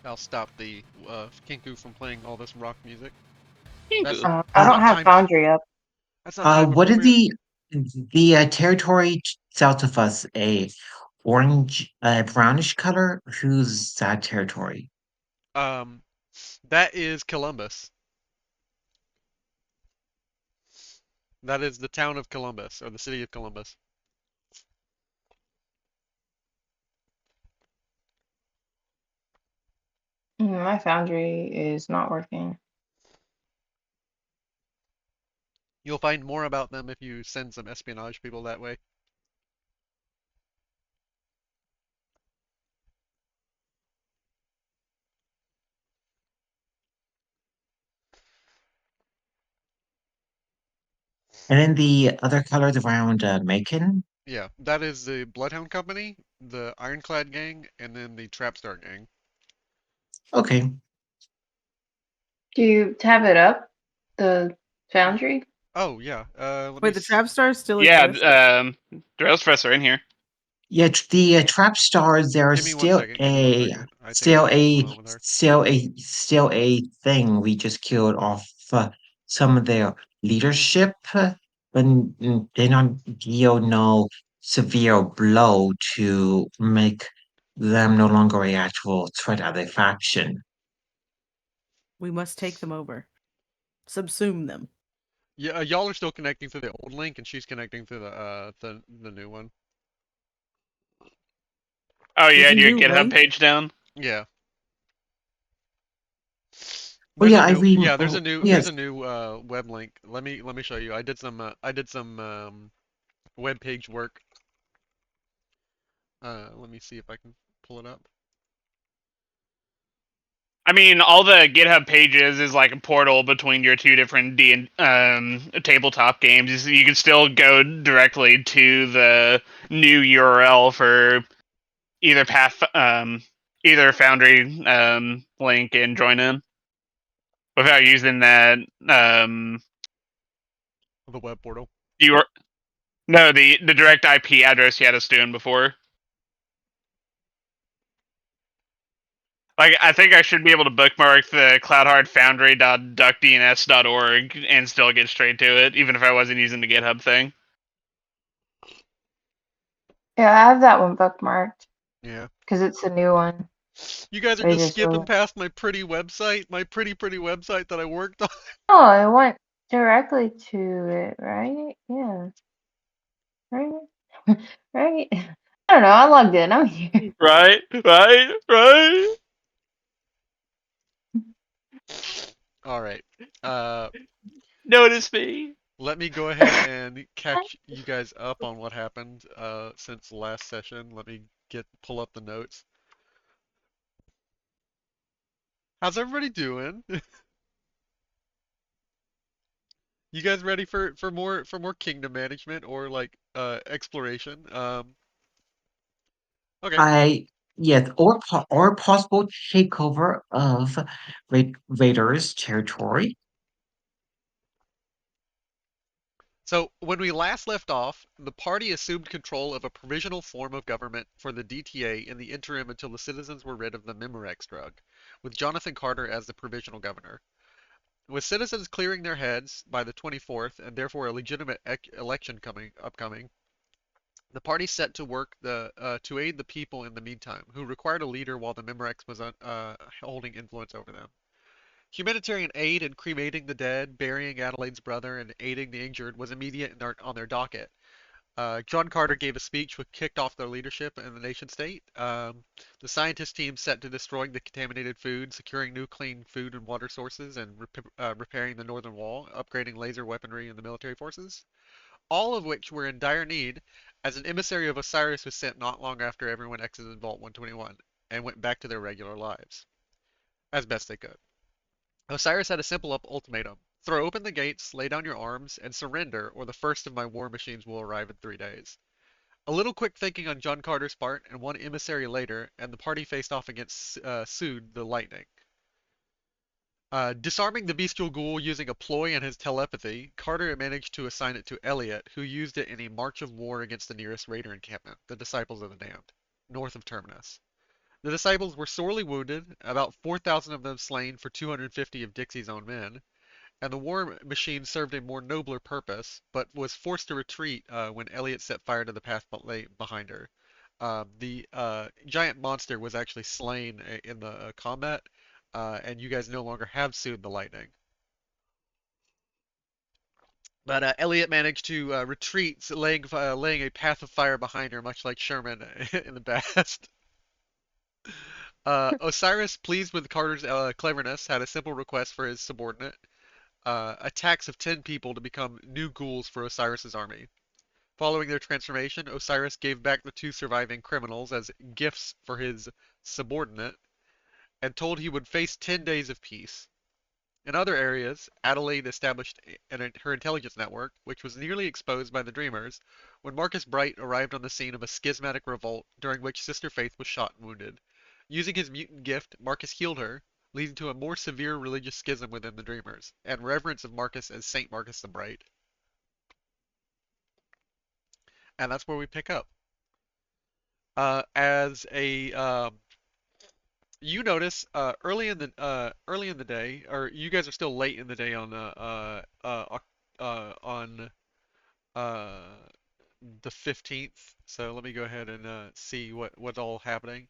I'll stop the Kinku from playing all this rock music. That's Kingu. I that's don't not have time. Foundry up. That's not time What are appropriate. the territory south of us a orange, brownish color? Who's that territory? Um, that is Columbus. That is the town of Columbus or the city of Columbus. My Foundry is not working. You'll find more about them if you send some espionage people that way. And then the other colors around Macon? Yeah, that is the Bloodhound Company, the Ironclad Gang, and then the Trapstar Gang. Okay. Do you have it up? The Y- Foundry? Oh yeah. Let me. Wait, the trap stars still Yeah, exist? the rails for us are in here. Yeah, the trap stars. There are Give me one still second. Give me one second. I think still something's going a on with her. still a thing. We just killed off some of their leadership, but they don't deal no severe blow to make them no longer a actual threat of a faction. We must take them over. Subsume them. Yeah, y'all are still connecting through the old link, and she's connecting through the new one. Oh There's yeah, a do your new GitHub link? page down. Yeah. Oh There's a yeah, I new read. yeah, Oh there's yes, a new web link. Let me show you. I did some web page work. Let me see if I can pull it up. I mean, all the GitHub pages is like a portal between your two different tabletop games. You can still go directly to the new URL for either either Foundry link and join in without using that The web portal. you no the direct IP address you had us doing before. Like, I think I should be able to bookmark the cloudhardfoundry.duckdns.org and still get straight to it, even if I wasn't using the GitHub thing. Yeah, I have that one bookmarked Yeah. because it's a new one. You guys are They just just skipping released. past my pretty website, my pretty website that I worked on. Oh, it went directly to it, right? Yeah, right? Right? I don't know. I logged in. I'm here. Right, right, right. All right. Uh, Notice me. Let me go ahead and catch you guys up on what happened since the last session. Let me get pull up the notes. How's everybody doing? You guys ready for more kingdom management or like exploration? Okay. I Yes, or possible takeover of Raiders territory. So when we last left off, the party assumed control of a provisional form of government for the DTA in the interim until the citizens were rid of the Memorex drug, with Jonathan Carter as the provisional governor. With citizens clearing their heads by the 24th, and therefore a legitimate election upcoming, the party set to work to aid the people in the meantime, who required a leader while the Memorex was holding influence over them. Humanitarian aid in cremating the dead, burying Adelaide's brother, and aiding the injured was immediate on their docket. John Carter gave a speech which kicked off their leadership in the nation state. The scientist team set to destroying the contaminated food, securing new clean food and water sources, and repairing the northern wall, upgrading laser weaponry in the military forces. All of which were in dire need, as an emissary of Osiris was sent not long after everyone exited Vault 121 and went back to their regular lives, as best they could. Osiris had a simple ultimatum. Throw open the gates, lay down your arms, and surrender, or the first of my war machines will arrive in 3 days. A little quick thinking on John Carter's part, and one emissary later, and the party faced off against Sood the Lightning. Disarming the bestial ghoul using a ploy and his telepathy, Carter managed to assign it to Elliot, who used it in a march of war against the nearest raider encampment, the Disciples of the Damned, north of Terminus. The disciples were sorely wounded, about 4,000 of them slain for 250 of Dixie's own men, and the war machine served a more nobler purpose, but was forced to retreat when Elliot set fire to the path behind her. The giant monster was actually slain in the combat, and you guys no longer have Soon the Lightning. But Elliot managed to retreat, laying a path of fire behind her, much like Sherman in the past. Osiris, pleased with Carter's cleverness, had a simple request for his subordinate: attacks of 10 people to become new ghouls for Osiris's army. Following their transformation, Osiris gave back the two surviving criminals as gifts for his subordinate and told he would face 10 days of peace. In other areas, Adelaide established her intelligence network, which was nearly exposed by the Dreamers when Marcus Bright arrived on the scene of a schismatic revolt during which Sister Faith was shot and wounded. Using his mutant gift, Marcus healed her, leading to a more severe religious schism within the Dreamers, and reverence of Marcus as Saint Marcus the Bright. And that's where we pick up. As a You notice early in the day, or you guys are still late in the day on uh the 15th. So let me go ahead and see what's all happening.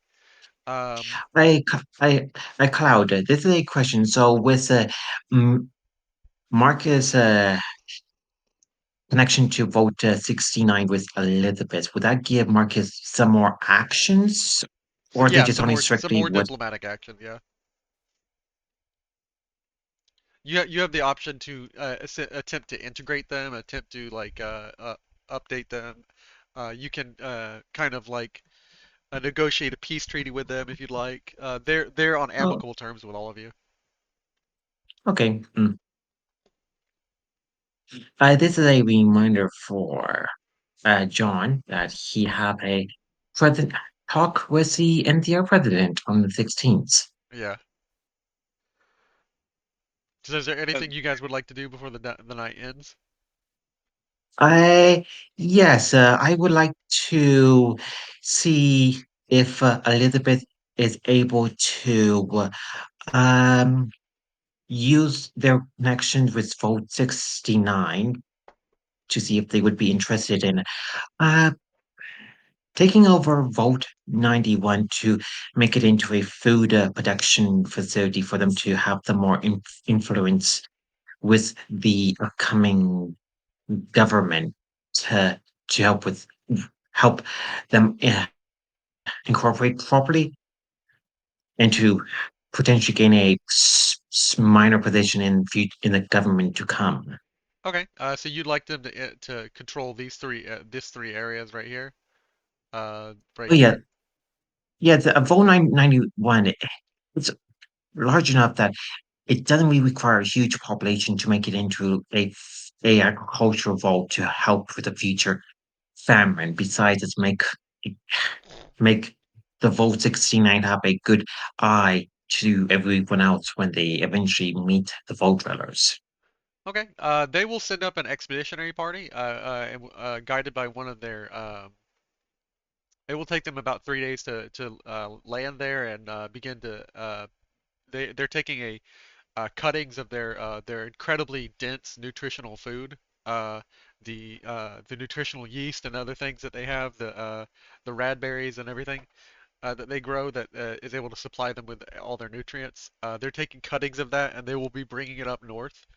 Um, I, c- I, Cloud, this is a question. So with M- Marcus' connection to vote 69 with Elizabeth, would that give Marcus some more actions, or are they yeah, just only some strictly more what? diplomatic action. Yeah, you have the option to attempt to integrate them, attempt to update them. You can kind of negotiate a peace treaty with them if you'd like. They're on Oh, amicable terms with all of you. okay. This is a reminder for John that he have a present talk with the NCR president on the 16th. Yeah. So is there Uh, anything you guys would like to do before the night ends? I Yes, I would like to see if Elizabeth is able to um, use their connections with Vote 69 to see if they would be interested in uh, taking over Vault 91 to make it into a food production facility for them to have the more influence with the upcoming government to help them incorporate properly and to potentially gain a minor position in the government to come. Okay. So you'd like them to control these three areas right here, right Oh yeah, here. yeah. The Vol 991, it's large enough that it doesn't really require a huge population to make it into a agricultural vault to help with the future famine. Besides, make the Vault 69 have a good eye to everyone else when they eventually meet the Vault dwellers. Okay. They will send up an expeditionary party, guided by one of their. It will take them about 3 days to land there and begin to. They're taking a cuttings of their incredibly dense nutritional food. Uh, the nutritional yeast and other things that they have, the radberries and everything that they grow that is able to supply them with all their nutrients. They're taking cuttings of that and they will be bringing it up north.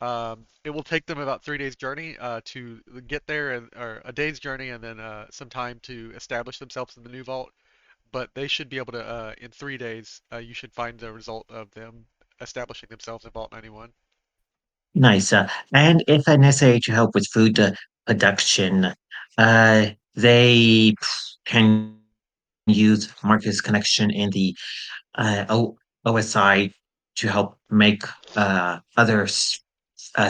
It will take them about 3 days journey to get there, or a day's journey, and then some time to establish themselves in the new vault. But they should be able to, in 3 days, you should find the result of them establishing themselves in Vault 91. Nice. And if necessary to help with food production, they can use Marcus connection in the OSI to help make other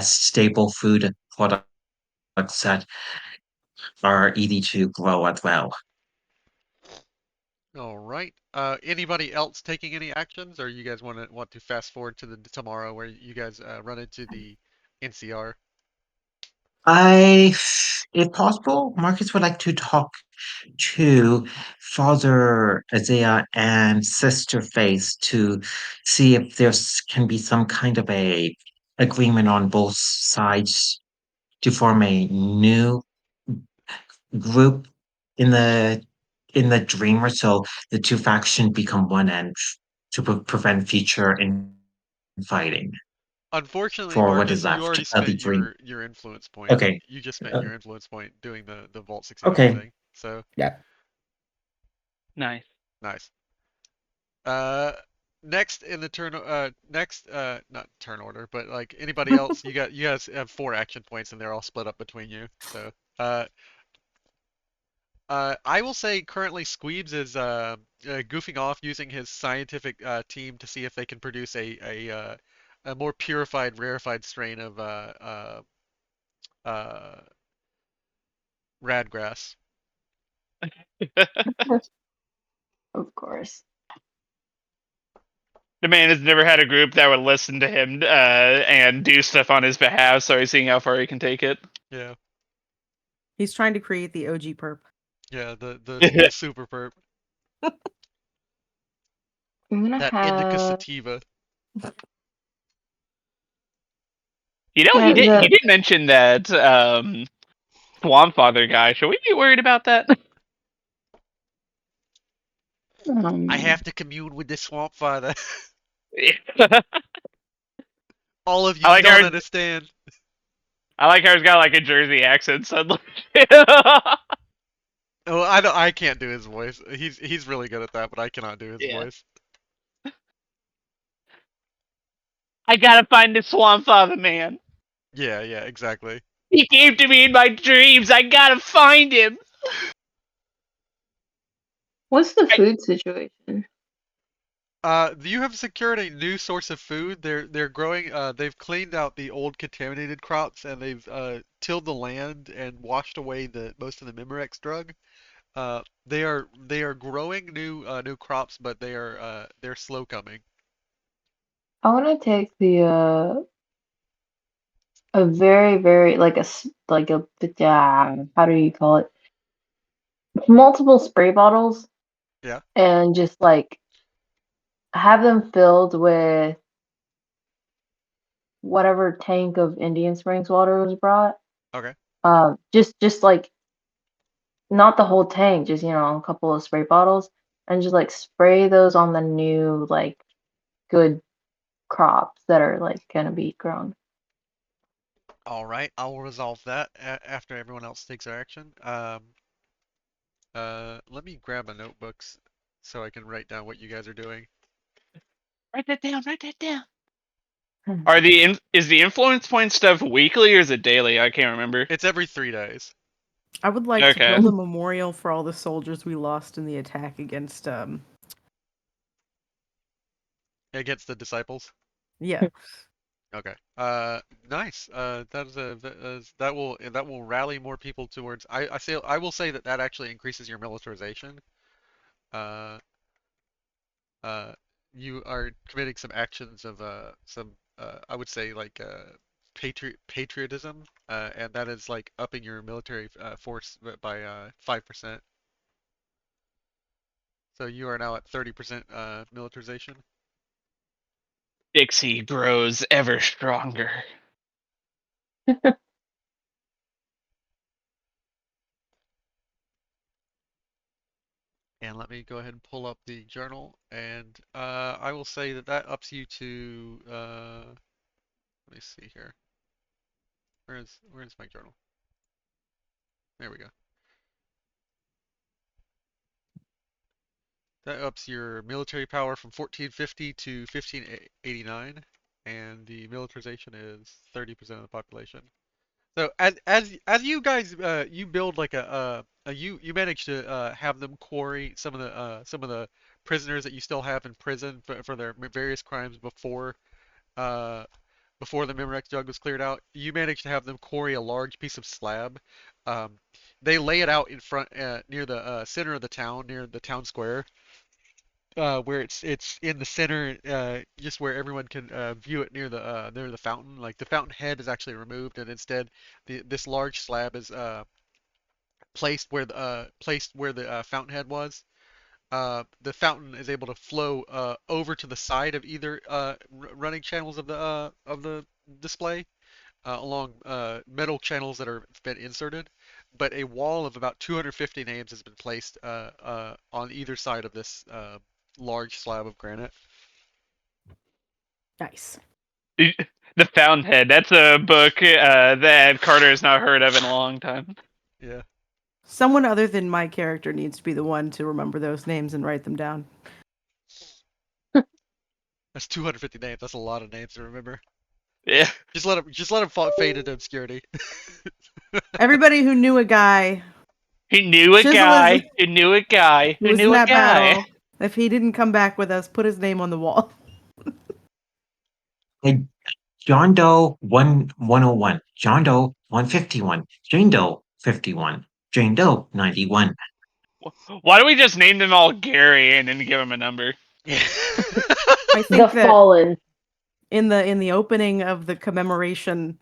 staple food products that are easy to grow as well. All right. Anybody else taking any actions, or you guys want to fast forward to the tomorrow where you guys run into the NCR? I, if possible, Marcus would like to talk to Father Isaiah and Sister Faith to see if there's can be some kind of a agreement on both sides to form a new group in the Dreamer, so the two factions become one and to prevent future infighting Unfortunately, for what is Marcus, you left already of the spent Dream. your influence point. Okay, You just spent uh, your influence point doing the Vault 69 okay, thing. So Yeah. Nice. nice. Uh, next in the not turn order, but like anybody else, you guys have 4 action points and they're all split up between you. So uh, I will say currently Squeebs is goofing off using his scientific team to see if they can produce a more purified, rarefied strain of uh, radgrass. Of course. The man has never had a group that would listen to him and do stuff on his behalf, so he's seeing how far he can take it. Yeah, He's trying to create the OG perp. yeah, the super perp, I'm gonna that indica have sativa. You know, yeah, he the did mention that Swamp Father guy. Should we be worried about that? I um, have to commune with the swamp father. I All of you like don't how understand. I like how he's got like a Jersey accent suddenly. Oh, I can't do his voice. He's really good at that, but I cannot do his Yeah. voice. I gotta find the Swamp Father man. Yeah, yeah, exactly. He came to me in my dreams. I gotta find him. what's the I, food situation? You have secured a new source of food. They're growing. They've cleaned out the old contaminated crops and they've tilled the land and washed away the most of the Memorex drug. They are growing new crops, but they're slow coming. I want to take the a very like like a how do you call it? Multiple spray bottles Yeah. and just like have them filled with whatever tank of Indian Springs water was brought. Okay. Just like not the whole tank, just a couple of spray bottles, and just like spray those on the new like good crops that are like gonna be grown. All right. I will resolve that after everyone else takes their action. Let me grab my notebooks so I can write down what you guys are doing. Write that down. Write that down. Hmm. Is the influence point stuff weekly or is it daily? I can't remember. It's every 3 days I would like to Okay. build a memorial for all the soldiers we lost in the attack against against the disciples. yeah. Okay. Nice. That is that will rally more people towards. I will say that that actually increases your militarization. Uh, uh, you are committing some actions of some I would say like patriotism, and that is like upping your military force by 5%. So you are now at 30% militarization. Dixie grows ever stronger. And let me go ahead and pull up the journal, and I will say that that ups you to let me see here. Where's my journal? There we go. That ups your military power from 1450 to 1589, and the militarization is 30% of the population. So as you guys you build like you manage to have them quarry some of the prisoners that you still have in prison for their various crimes uh before the Memorex drug was cleared out. You manage to have them quarry a large piece of slab. Um, they lay it out in front near the center of the town near the town square, where it's in the center, just where everyone can view it near the fountain. Like the fountain head is actually removed, and instead this large slab is placed where the fountainhead was. The fountain is able to flow over to the side of either running channels of the display along metal channels that are been inserted. But a wall of about 250 names has been placed on either side of this large slab of granite. Nice. The Fountainhead. That's a book that Carter has not heard of in a long time. Yeah, Someone other than my character needs to be the one to remember those names and write them down. that's 250 names. That's a lot of names to remember. Yeah. Just let him fade into obscurity. Everybody who knew a guy He knew a Chisel guy. is Who knew a guy. who Who was in knew a that guy. battle, if he didn't come back with us, put his name on the wall. Hey, John Doe 101, John Doe 151, Jane Doe 51, Jane Doe 91. Why don't we just name them all Gary and then give him a number? I The think that fallen. in the opening of the commemoration,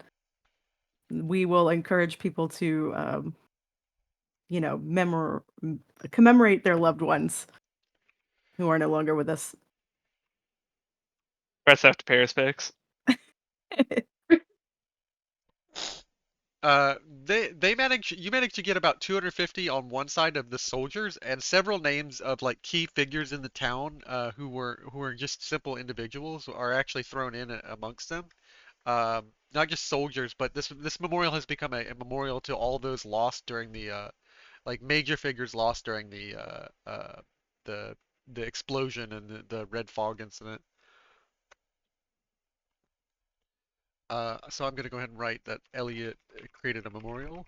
we will encourage people to commemorate their loved ones who are no longer with us. Press F to Perispix. You managed to get about 250 on one side of the soldiers and several names of like key figures in the town who were just simple individuals are actually thrown in amongst them. Not just soldiers, but this memorial has become a memorial to all those lost during the like major figures lost during the the explosion and the Red Fog incident. So I'm gonna go ahead and write that Elliot created a memorial.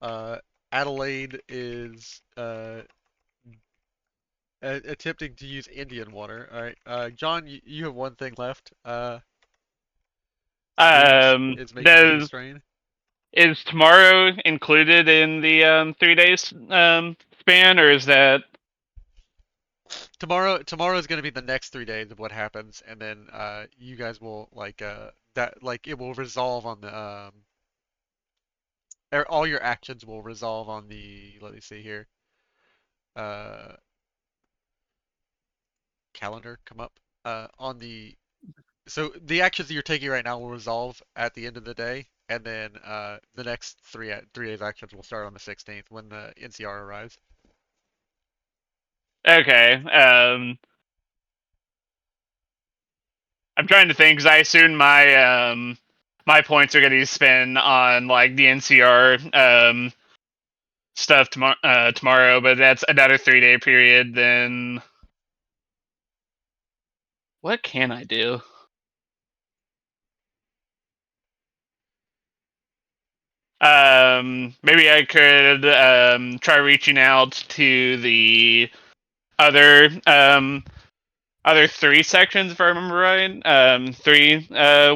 Uh, Adelaide is attempting to use Indian water. All right, John, you have one thing left. Is making a new Does strain. is tomorrow included in the 3 days span, or is that Tomorrow is going to be the next 3 days of what happens, and then you guys will like it will resolve on the all your actions will resolve on the, let me see here, uh calendar come up on the, so the actions that you're taking right now will resolve at the end of the day, and then the next 3 days actions will start on the 16th when the NCR arrives. okay? I'm trying to think because I assume my points are going to be spent on like the NCR stuff tomorrow, but that's another 3 day period. Then what can I do? Maybe I could try reaching out to the other other three sections, if I remember right. Three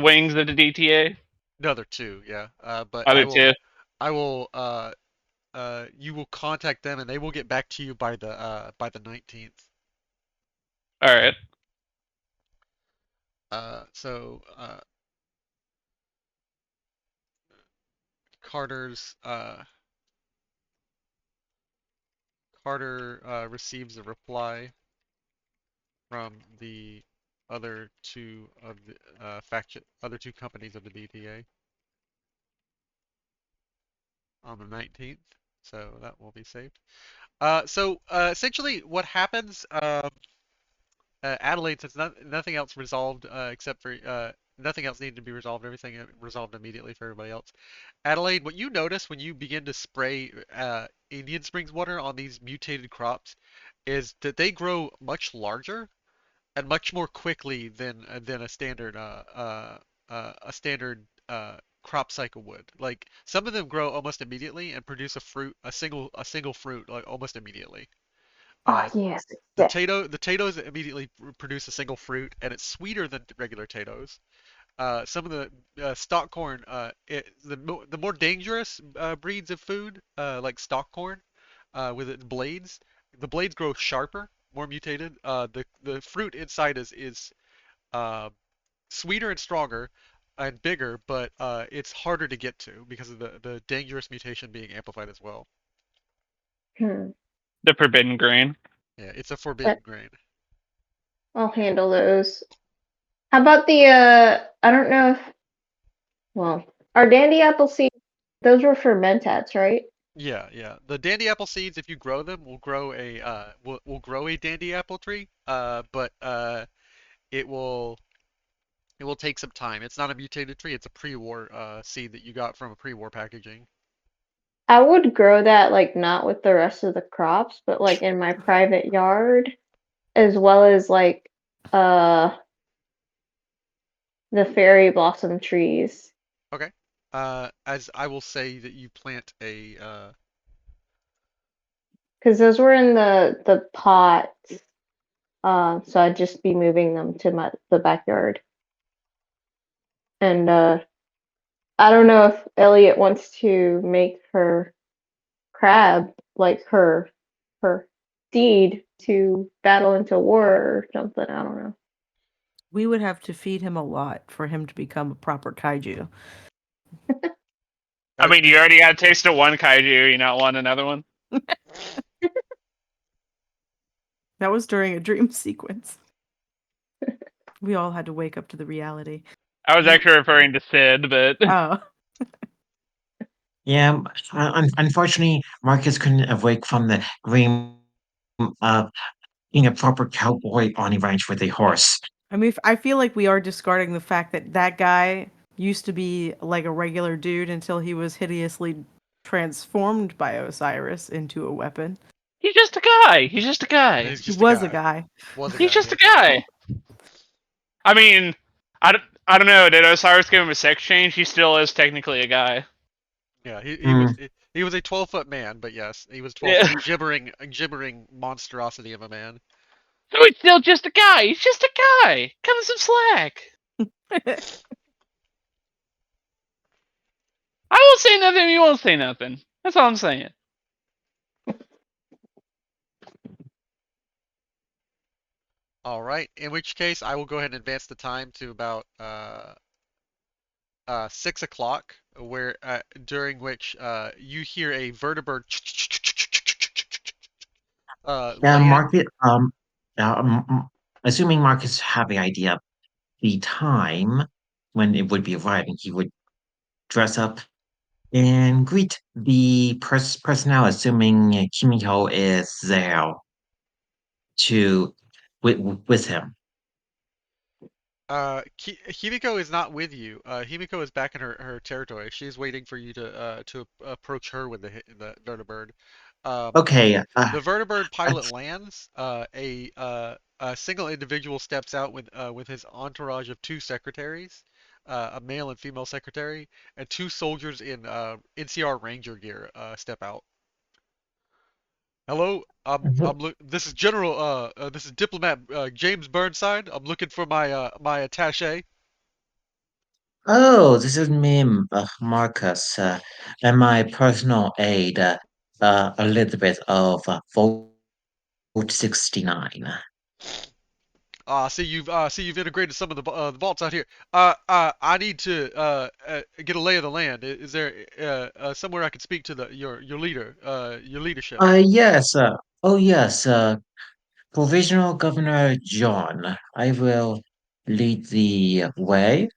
wings of the DTA. No, they're two, yeah. But Other two. I will you will contact them and they will get back to you by the 19th. All right. So Carter's Carter receives a reply from the other two of the other two companies of the DTA on the 19th. So that will be saved. Essentially what happens, Adelaide, since nothing else resolved except for nothing else needed to be resolved, everything resolved immediately for everybody else. Adelaide, what you notice when you begin to spray Indian Springs water on these mutated crops is that they grow much larger and much more quickly than a standard crop cycle would. Like some of them grow almost immediately and produce a single fruit like almost immediately. Oh Uh, yes, yes. the Tatoes immediately produce a single fruit, and it's sweeter than regular Tatoes. Some of the stock corn, the more dangerous breeds of food, like stock corn, with its blades, the blades grow sharper, more mutated. The fruit inside is uh, sweeter and stronger and bigger, but it's harder to get to because of the dangerous mutation being amplified as well. Hmm. The forbidden grain. Yeah, it's a forbidden But grain. I'll handle those. How about the I don't know if well, our dandy apple seeds, those were for mentats, right? Yeah, yeah. The dandy apple seeds, if you grow them, will grow a dandy apple tree. But it will it will take some time. It's not a mutated tree. It's a pre-war seed that you got from a pre-war packaging. I would grow that like not with the rest of the crops, but like in my private yard, as well as like uh the fairy blossom trees. Okay. As I will say that you plant a Because those were in the pot. So I'd just be moving them to the backyard. And I don't know if Elliot wants to make her crab like her seed to battle into war or something. I don't know. We would have to feed him a lot for him to become a proper kaiju. I mean, you already got a taste of one kaiju. You not want another one? That was during a dream sequence. We all had to wake up to the reality. I was actually referring to Sid, but Oh, Yeah, unfortunately, Marcus couldn't awake from the dream of being a proper cowboy on a ranch with a horse. I mean, I feel like we are discarding the fact that that guy used to be like a regular dude until he was hideously transformed by Osiris into a weapon. he's just a guy. He's just a guy. he's He just a was a guy. guy. Was a He's guy, just a yes. guy. I mean, I don't know. Did Osiris give him a sex change? He still is technically a guy. Yeah, Hmm. he was a 12-foot man, but yes, he was 12 Yeah. foot gibbering monstrosity of a man. So he's still just a guy. He's just a guy. Cut him some slack. I won't say nothing. You won't say nothing. That's all I'm saying. All right, in which case I will go ahead and advance the time to about 6 o'clock, where during which you hear a vertibird land. Marcus, assuming Marcus have an idea of the time when it would be arriving, he would dress up and greet the personnel, assuming Kimiko is there to with him. Himiko is not with you. Himiko is back in her territory. She's waiting for you to approach her with the vertibird. Um, Okay, the vertibird uh, pilot lands. A single individual steps out with his entourage of two secretaries, a male and female secretary, and two soldiers in NCR Ranger gear step out. Hello, this is General this is Diplomat James Burnside. I'm looking for my attaché. oh, this is me, Marcus, and my personal aide, Elizabeth of Vault 69. See you've integrated some of the vaults out here. I need to get a lay of the land. Is there somewhere I could speak to your leader, your leadership? Yes, oh yes, Provisional Governor John. I will lead the way.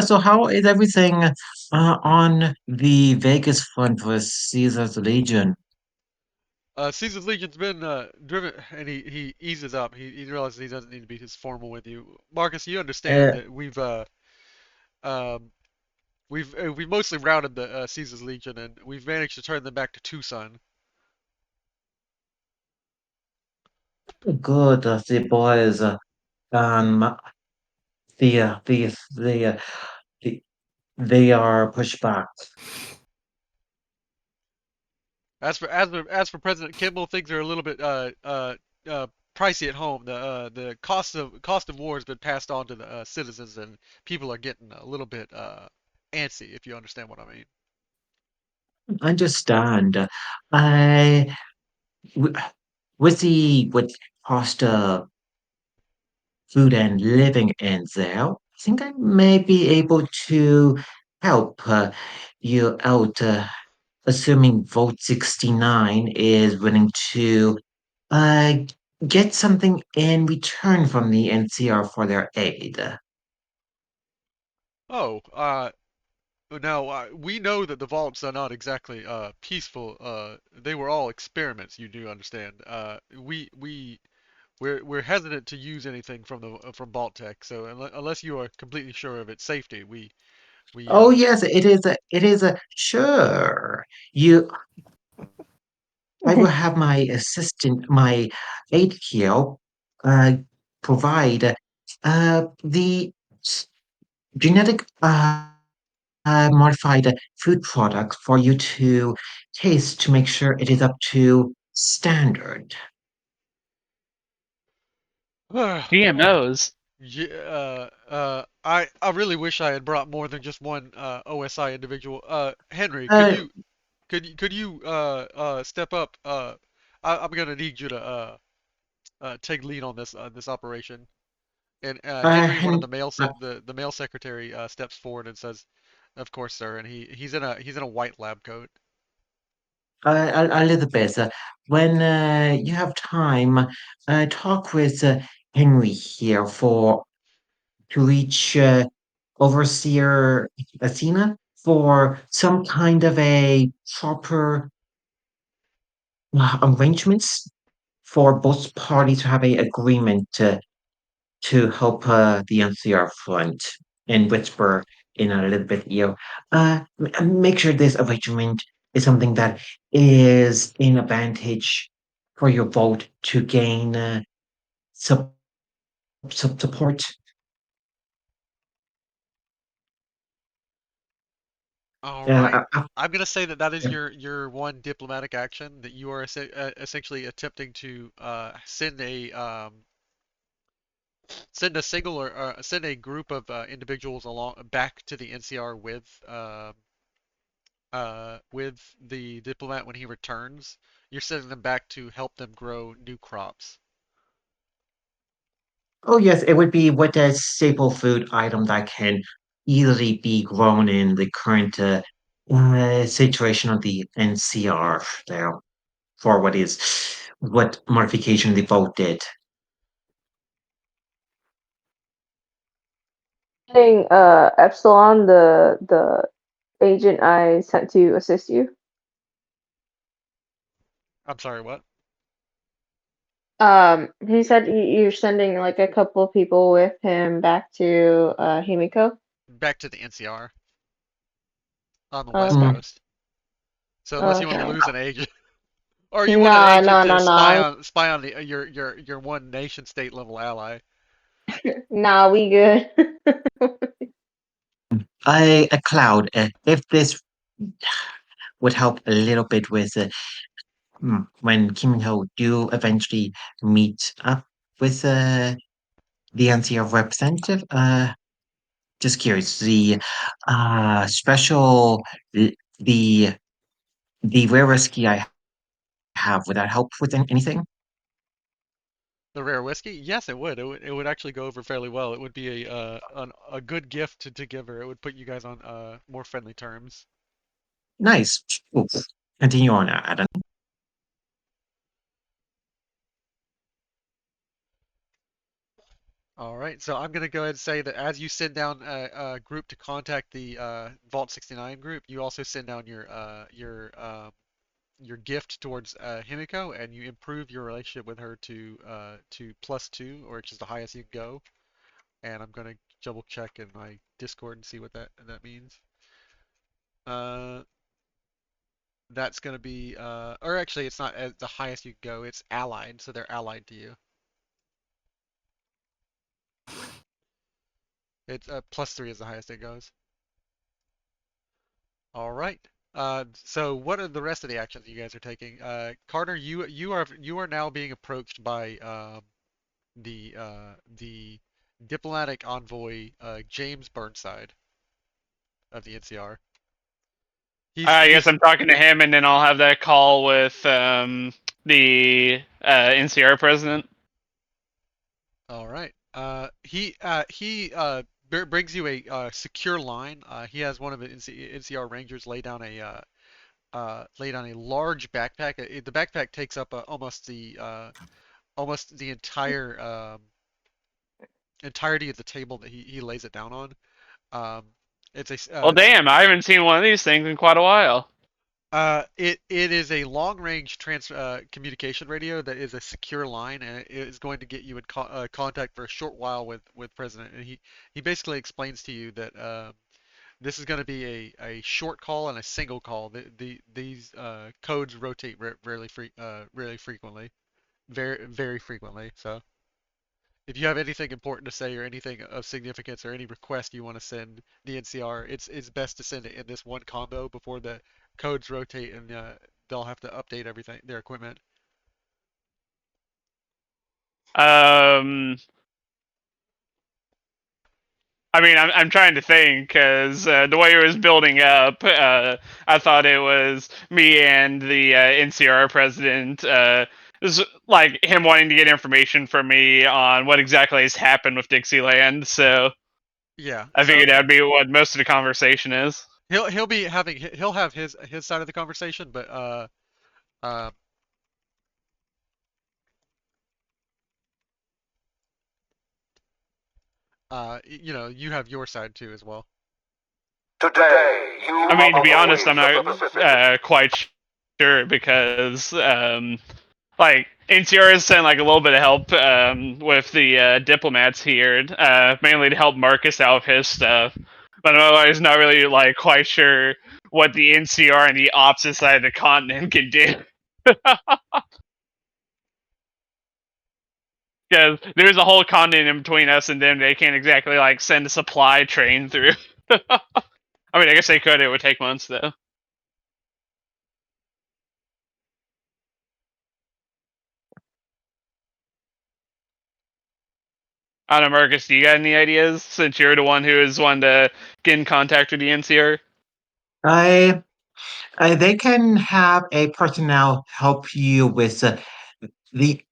So how is everything on the Vegas front for Caesar's Legion? Caesar's Legion's been driven, and he eases up. He realizes he doesn't need to be as formal with you. Marcus, you understand Uh, that um, we've mostly routed the Caesar's Legion, and we've managed to turn them back to Tucson. Good, the boys, um, the, uh, the, the, uh, the, they are pushed back. As for President Kimball, things are a little bit pricey at home. The cost of war has been passed on to the citizens, and people are getting a little bit antsy, if you understand what I mean. Understand. I w- with the with cost of food and living in there, I think I may be able to help you out. Assuming vote 69 is willing to uh, get something in return from the NCR for their aid. Oh, now we know that the vaults are not exactly peaceful. They were all experiments. You do understand. We're hesitant to use anything from the from Vault Tech. So unless you are completely sure of its safety, we Oh yes, it is a sure. You I will have my assistant, my aide here, uh, provide the s- genetic modified food products for you to taste to make sure it is up to standard. GMOs. Yeah, I really wish I had brought more than just one OSI individual. Henry, Uh, could you step up? I'm gonna need you to take lead on this operation. And Henry, one of Hen- the mail uh, sec the mail secretary, steps forward and says, "Of course, sir." And he's in a white lab coat. Elizabeth, when you have time, talk with Henry here for to reach Overseer Athena for some kind of a proper arrangements for both parties to have a agreement to help the NCR front and whisper in a little bit ear. Make sure this arrangement is something that is in advantage for your vote to gain support. All right. Uh, uh, I'm gonna say that that is uh, your one diplomatic action that you are essentially attempting to send a single or send a group of individuals along back to the NCR with the diplomat when he returns. You're sending them back to help them grow new crops. oh yes, it would be what a staple food item that can easily be grown in the current situation of the NCR there for what modification the vote did. Getting Epsilon, the agent I sent to assist you. I'm sorry, what? He said you're sending like a couple of people with him back to Himiko. Back to the NCR on the West Okay. Mm, Coast. So unless you want to Okay. lose an agent, or you want an No, agent no, to no, no. spy on your one nation state level ally. Nah, we good. a cloud. If this would help a little bit with when Kim and Ho do eventually meet up with the NCR representative. Just curious, special the the rare whiskey I have would that help with anything? The rare whiskey? Yes, it would. It would actually go over fairly well. It would be a good gift to give her. It would put you guys on more friendly terms. Nice. Ooh, continue on, Adam. All right, so I'm gonna go ahead and say that as you send down a group to contact the Vault 69 group, you also send down your gift towards Himiko, and you improve your relationship with her to +2, or which is the highest you can go. And I'm gonna double check in my Discord and see what that means. Uh, that's gonna be or actually, it's not the highest you can go. It's allied, so they're allied to you. It's +3 is the highest it goes. All right. So what are the rest of the actions you guys are taking? Carter, you are now being approached by the diplomatic envoy James Burnside of the NCR. He's I guess he's I'm talking to him, and then I'll have that call with The NCR president. All right. He brings you a secure line. He has one of the NCR Rangers lay down a large backpack. The backpack takes up almost the entire entirety of the table that he lays it down on. Um, it's a Well, damn, I haven't seen one of these things in quite a while. it is a long range communication radio that is a secure line, and it is going to get you in contact for a short while with President. And he basically explains to you that this is going to be a short call and a single call. These codes rotate really frequently, very frequently. So if you have anything important to say or anything of significance or any request you want to send the NCR, it's best to send it in this one combo before the codes rotate and they'll have to update everything, their equipment. Um, I mean, I'm trying to think because the way it was building up, I thought it was me and the NCR president. Is like him wanting to get information from me on what exactly has happened with Dixieland. So Yeah, I so figured that'd be what most of the conversation is. he'll have his side of the conversation, but uh, you know, you have your side too as well. Today, you I are mean, to on be the honest, waves I'm of the not Pacific. quite sure because like NCR has sent like a little bit of help with the diplomats here, mainly to help Marcus out with his stuff. But I'm always not really like quite sure what the NCR and the opposite side of the continent can do. Because there's a whole continent in between us and them. They can't exactly like send a supply train through. I mean, I guess they could. It would take months though. I don't know, Marcus. Do you got any ideas? Since you're the one who is one to get in contact with the NCR. I, they can have a personnel help you with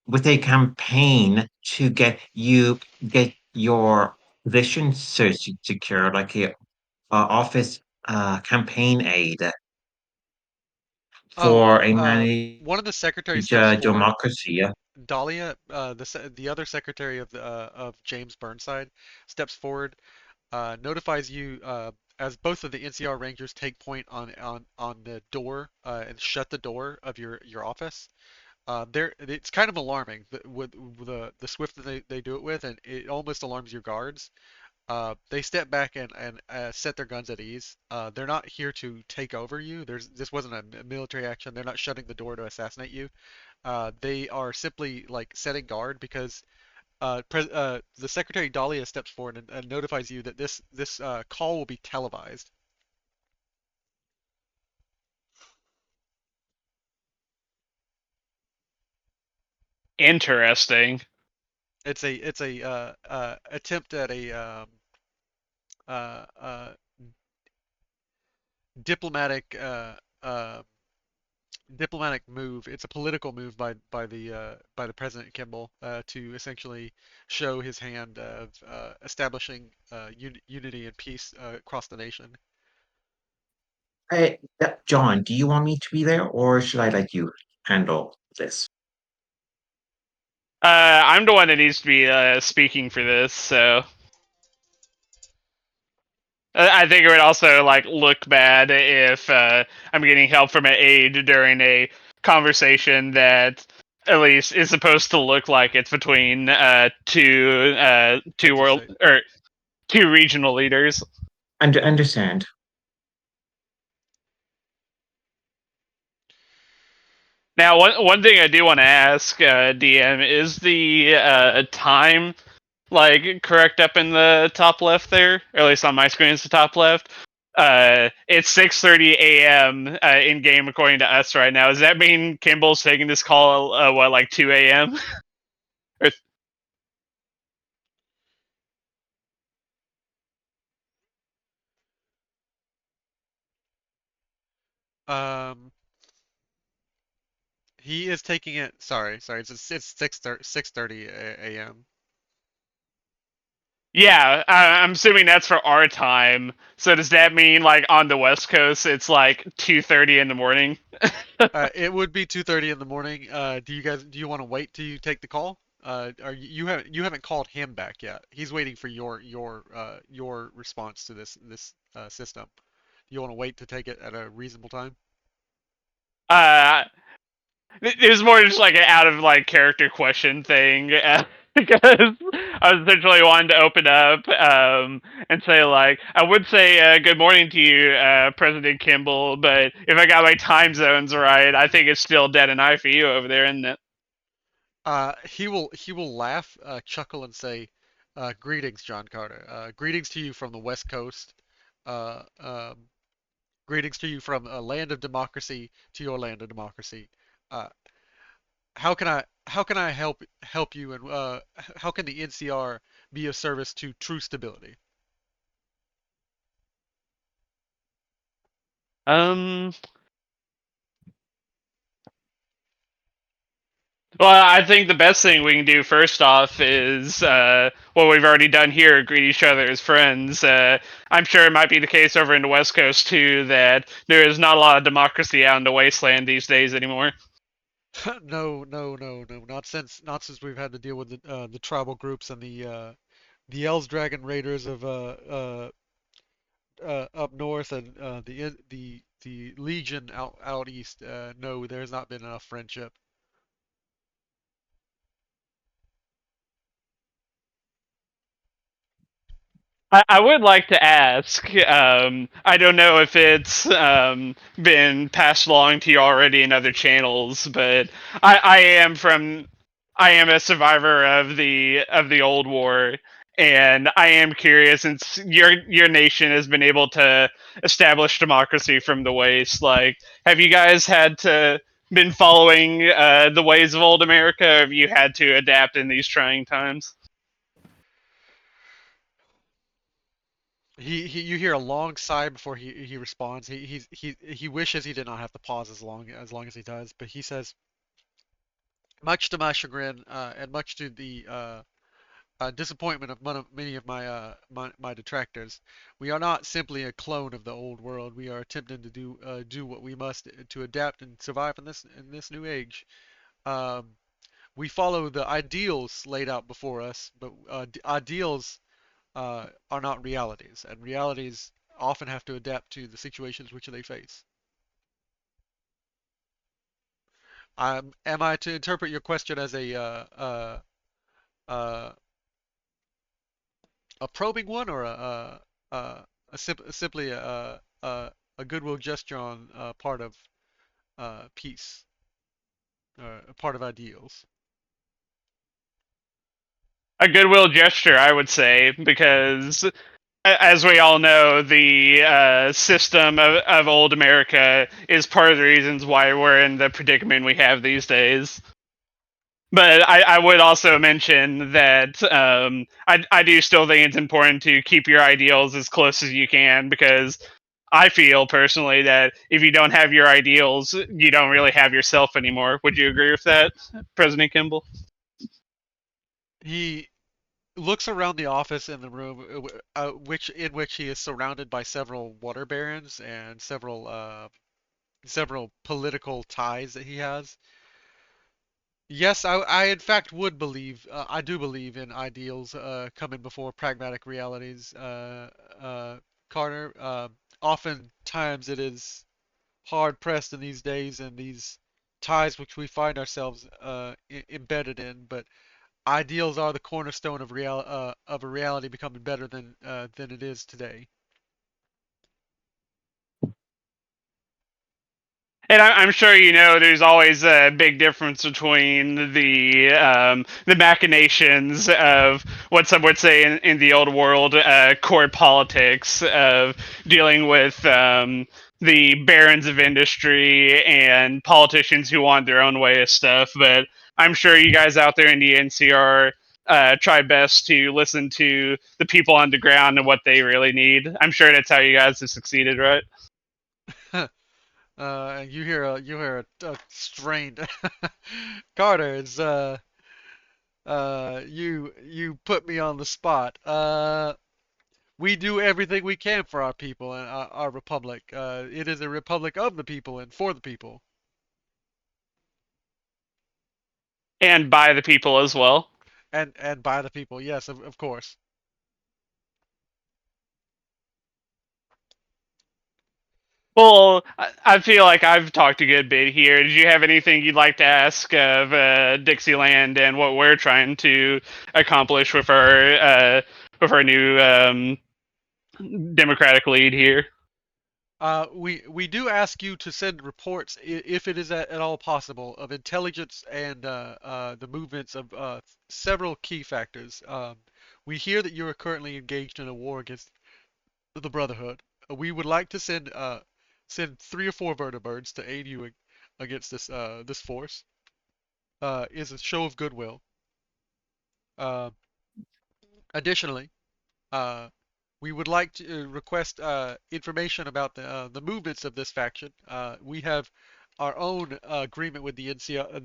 with a campaign to get your position secure, like a office campaign aid Oh, for a managed one of the secretaries steps forward. democracy. Dahlia, the other secretary of James Burnside, steps forward, notifies you as both of the NCR Rangers take point on the door and shut the door of your office. There, it's kind of alarming with the swift that they do it with, and it almost alarms your guards. They step back and set their guns at ease. They're not here to take over you. This wasn't a military action. They're not shutting the door to assassinate you. They are simply like setting guard because the Secretary Dahlia steps forward and notifies you that this call will be televised. Interesting. It's a attempt at a uh, uh, diplomatic diplomatic move. It's a political move by the President Kimball to essentially show his hand of establishing unity and peace across the nation. Hey, John, do you want me to be there, or should I let you handle this? I'm the one that needs to be speaking for this, so I think it would also like look bad if I'm getting help from an aide during a conversation that at least is supposed to look like it's between two world Interstate. or two regional leaders. Understand. Now, one thing I do want to ask DM is the time like correct up in the top left there, or at least on my screen it's the top left. It's 6:30 a.m. In game according to us right now. Does that mean Kimball's taking this call? What, like 2 a.m.? Or, Um, He is taking it. Sorry. It's 6:30 a.m. Yeah, I'm assuming that's for our time. So does that mean like on the West Coast it's like 2:30 in the morning? It would be 2:30 in the morning. Do you want to wait till you take the call? Are you haven't called him back yet. He's waiting for your response to this system. You want to wait to take it at a reasonable time? Uh, it was more just like an out of like character question thing because I was essentially wanting to open up and say like I would say good morning to you, President Kimball, but if I got my time zones right, I think it's still dead and I for you over there, isn't it? He will laugh, chuckle, and say, "Greetings, John Carter. Greetings to you from the West Coast. Uh, um, Greetings to you from a land of democracy to your land of democracy. Uh, how can I help you, and how can the NCR be of service to true stability?" Um, Well, I think the best thing we can do first off is what we've already done here: greet each other as friends. I'm sure it might be the case over in the West Coast too that there is not a lot of democracy out in the wasteland these days anymore. No, not since we've had to deal with the tribal groups and the Els Dragon Raiders of up north, and the Legion out east. No, there's not been enough friendship. I would like to ask. I don't know if it's been passed along to you already in other channels, but I am from. I am a survivor of the old war, and I am curious since your nation has been able to establish democracy from the waste. Like, have you guys had to been following the ways of old America? Or have you had to adapt in these trying times? You hear a long sigh before he responds. He wishes he did not have to pause as long as he does, but he says, much to my chagrin, and much to the disappointment of many of my detractors, we are not simply a clone of the old world. We are attempting to do what we must to adapt and survive in this new age. Um, we follow the ideals laid out before us, but ideals are not realities, and realities often have to adapt to the situations which they face. Am I to interpret your question as uh, a probing one, or simply a goodwill gesture on part of peace, a part of ideals? A goodwill gesture, I would say, because as we all know, the system of old America is part of the reasons why we're in the predicament we have these days. But I would also mention that I do still think it's important to keep your ideals as close as you can because I feel personally that if you don't have your ideals, you don't really have yourself anymore. Would you agree with that, President Kimball? He looks around the office in the room, which he is surrounded by several water barons and several political ties that he has. Yes, I in fact would believe, I do believe in ideals coming before pragmatic realities, Carter. Oftentimes it is hard pressed in these days and these ties which we find ourselves embedded in, but ideals are the cornerstone of a reality becoming better than it is today. And I'm sure you know there's always a big difference between the machinations of what some would say in the old world court politics of dealing with the barons of industry and politicians who want their own way of stuff. But I'm sure you guys out there in the NCR try best to listen to the people on the ground and what they really need. I'm sure that's how you guys have succeeded, right? And you hear a strained Carter. You put me on the spot. We do everything we can for our people and our republic. It is a republic of the people and for the people, And by the people as well. and by the people. Yes, of course. Well, I feel like I've talked a good bit here. Did you have anything you'd like to ask of Dixieland and what we're trying to accomplish with our new Democratic lead here? We do ask you to send reports, if it is at all possible, of intelligence and the movements of several key factors. We hear that you are currently engaged in a war against the Brotherhood. We would like to send 3 or 4 vertibirds to aid you against this force. Is a show of goodwill. Uh, Additionally, uh, we would like to request information about the movements of this faction. We have our own agreement with the NCR,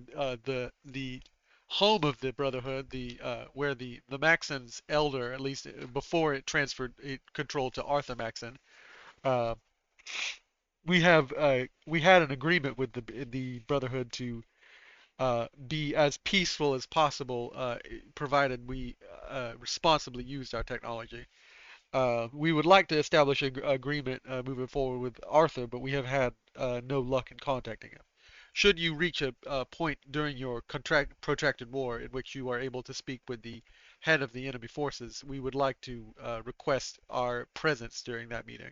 the home of the Brotherhood, the where the Maxon's elder, at least before it transferred control to Arthur Maxon. Uh, we had an agreement with the Brotherhood to be as peaceful as possible, provided we responsibly used our technology. We would like to establish an agreement moving forward with Arthur, but we have had no luck in contacting him. Should you reach a point during your protracted war in which you are able to speak with the head of the enemy forces, we would like to request our presence during that meeting.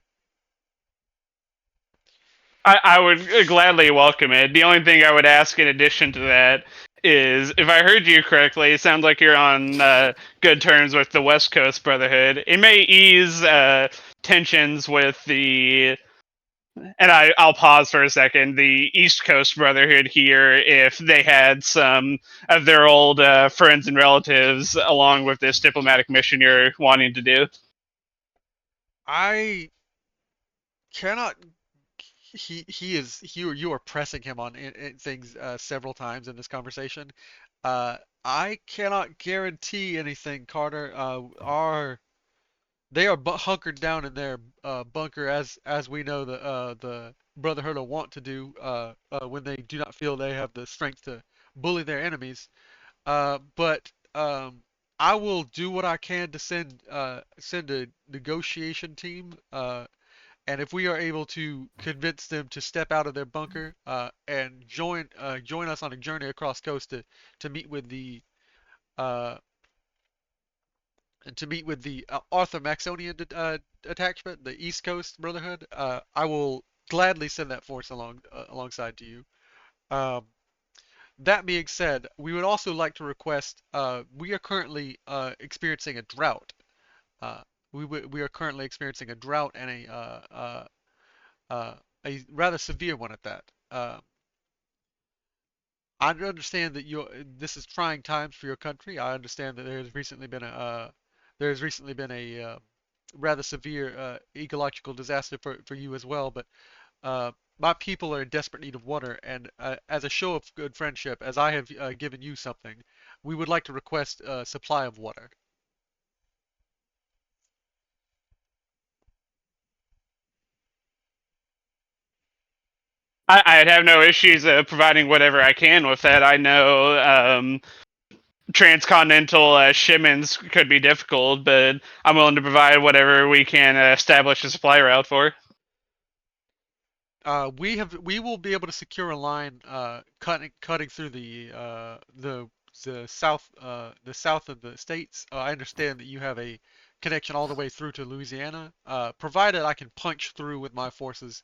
I would gladly welcome it. The only thing I would ask in addition to that is, if I heard you correctly, it sounds like you're on good terms with the West Coast Brotherhood. It may ease tensions with I'll pause for a second, the East Coast Brotherhood here, if they had some of their old friends and relatives along with this diplomatic mission you're wanting to do. I cannot. You are pressing him on things several times in this conversation. Uh, I cannot guarantee anything, Carter. They are hunkered down in their bunker, as we know the Brotherhood will want to do when they do not feel they have the strength to bully their enemies. But I will do what I can to send a negotiation team. And if we are able to convince them to step out of their bunker and join us on a journey across coast to meet with the uh, Arthur Maxonian attachment, the East Coast Brotherhood, I will gladly send that force alongside to you. Um, that being said, we would also like to request. We are currently experiencing a drought. Uh, we are currently experiencing a drought and a rather severe one at that. I understand that this is trying times for your country. I understand that there has recently been a rather severe ecological disaster for you as well. But my people are in desperate need of water, and as a show of good friendship, as I have given you something, we would like to request a supply of water. I'd have no issues providing whatever I can with that. I know transcontinental shipments could be difficult, but I'm willing to provide whatever we can establish a supply route for. We will be able to secure a line cutting through the south of the states. I understand that you have a connection all the way through to Louisiana. Provided I can punch through with my forces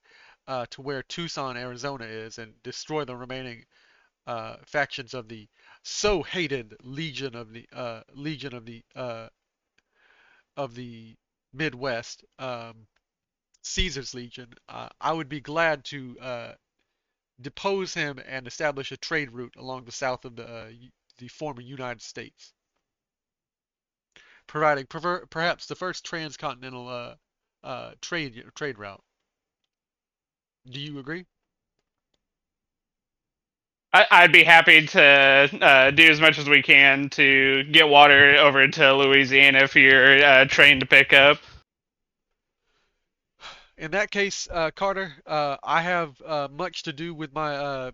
to where Tucson, Arizona is, and destroy the remaining factions of the so hated Legion of the Midwest. Caesar's Legion, I would be glad to depose him and establish a trade route along the south of the former United States, providing perhaps the first transcontinental trade route. Do you agree? I'd be happy to do as much as we can to get water over to Louisiana if you're trained to pick up. In that case, Carter, I have much to do with my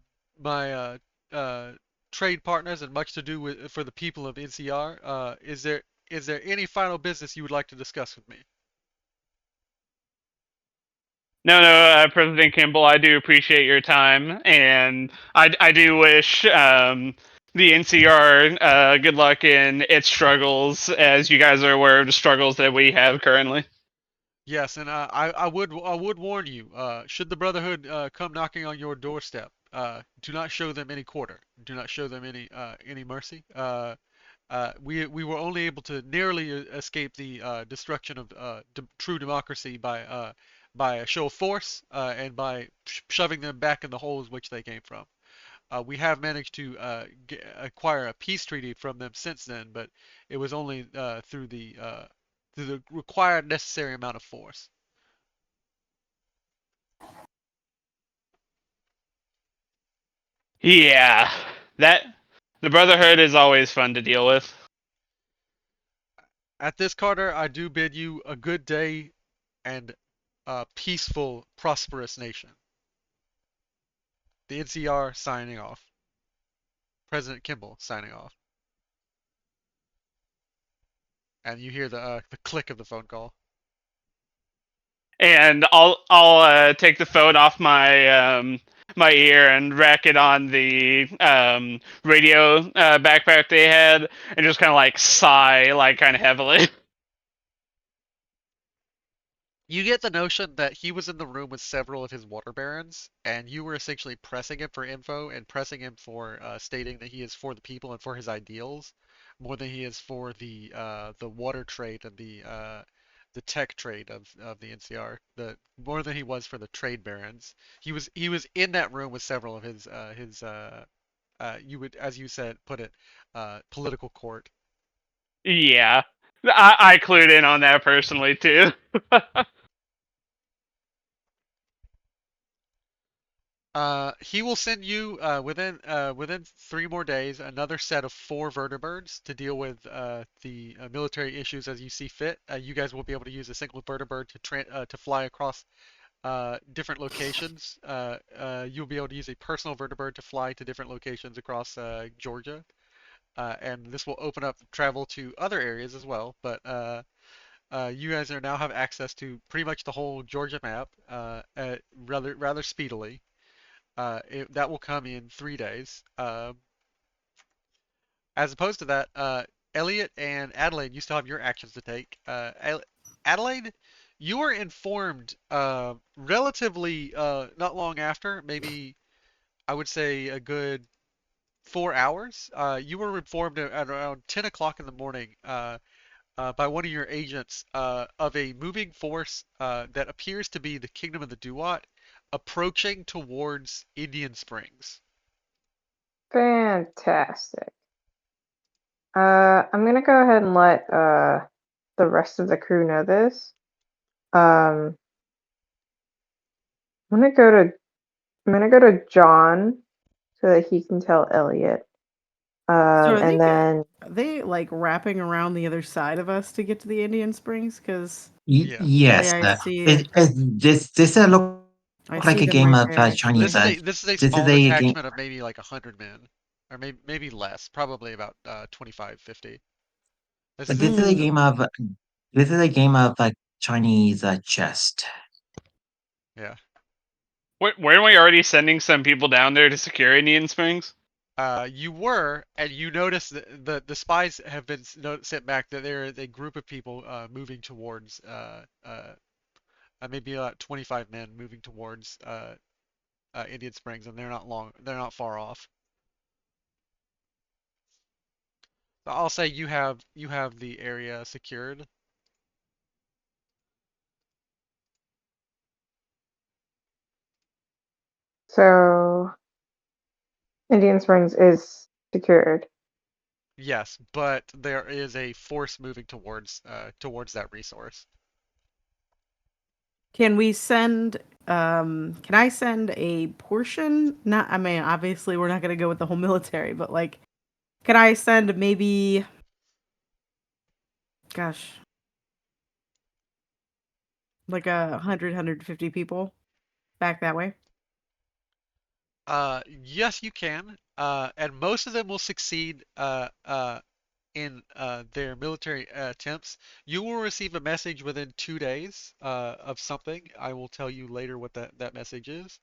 uh, trade partners and much to do with for the people of NCR. Is there any final business you would like to discuss with me? No, no, President Kimball, I do appreciate your time, and I do wish the NCR good luck in its struggles, as you guys are aware of the struggles that we have currently. Yes, and I would warn you. Should the Brotherhood come knocking on your doorstep, do not show them any quarter. Do not show them any mercy. We were only able to narrowly escape the destruction of true democracy by a show of force and by shoving them back in the holes which they came from. We have managed to acquire a peace treaty from them since then, but it was only through the required necessary amount of force. Yeah, that the Brotherhood is always fun to deal with. At this, Carter, I do bid you a good day and a peaceful, prosperous nation. The NCR signing off. President Kimball signing off. And you hear the click of the phone call. And I'll take the phone off my ear and rack it on the radio backpack they had, and just kind of like sigh, like kind of heavily. You get the notion that he was in the room with several of his water barons, and you were essentially pressing him for info and pressing him for stating that he is for the people and for his ideals, more than he is for the water trade and the tech trade of the NCR. The more than he was for the trade barons. He was in that room with several of his you would, as you said, put it, political court. Yeah, I clued in on that personally too. He will send you within 3 more days another set of 4 vertibirds to deal with the military issues as you see fit. You guys will be able to use a single vertibird to fly across different locations. You'll be able to use a personal vertibird to fly to different locations across Georgia, and this will open up travel to other areas as well. But you guys are now have access to pretty much the whole Georgia map rather speedily. That will come in 3 days. As opposed to that, Elliot and Adelaide, you still have your actions to take. Adelaide, you were informed relatively not long after, maybe I would say a good 4 hours. You were informed at around 10 o'clock in the morning by one of your agents of a moving force that appears to be the Kingdom of the Duat approaching towards Indian Springs. Fantastic. I'm gonna go ahead and let the rest of the crew know this. Um, I'm gonna go to John so that he can tell Elliot. So And then are they like wrapping around the other side of us to get to the Indian Springs? Because Yeah. yeah, Yes, I see this I look like see a them game right of there actually. Chinese. This is a This is small a game. detachment of maybe like 100 men, or maybe less, probably about 25, 50. This But isn't this is a huge Hmm. though. game of Chinese chest. Yeah. Weren't we already sending some people down there to secure Indian Springs? You were, and you notice that the spies have been sent back that there is a group of people moving towards maybe 25 men moving towards Indian Springs, and they're not far off. So I'll say you have the area secured. so Indian Springs is secured. Yes, but there is a force moving towards that resource. Can we send? Can I send a portion? Not. I mean, obviously, we're not going to go with the whole military, but like, can I send maybe? Gosh, like 150 people back that way. Yes, you can. And most of them will succeed in their military attempts. You will receive a message within 2 days of something. I will tell you later what that message is.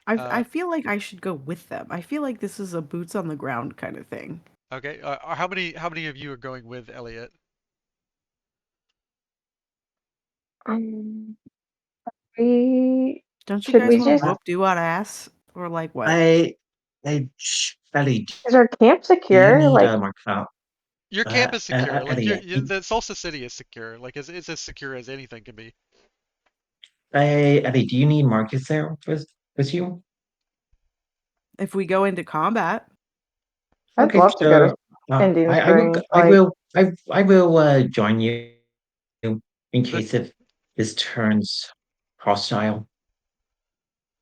I Uh, feel like I should go with them. I feel like this is a boots on the ground kind of thing. okay. How many of you are going with Elliot? Um, we Don't you should guys we want to just Uh, whoop Duat ass or like what? Ellie, is our camp do you secure? need Like, a microphone? Your camp is secure. Like Elliot, the Salsa City is secure. Like it's as secure as anything can be. Ellie, do you need Marcus there with you? If we go into combat, I'd Okay, love to go to so Indian I will Springs. Like, I will join you in The case if this turns hostile.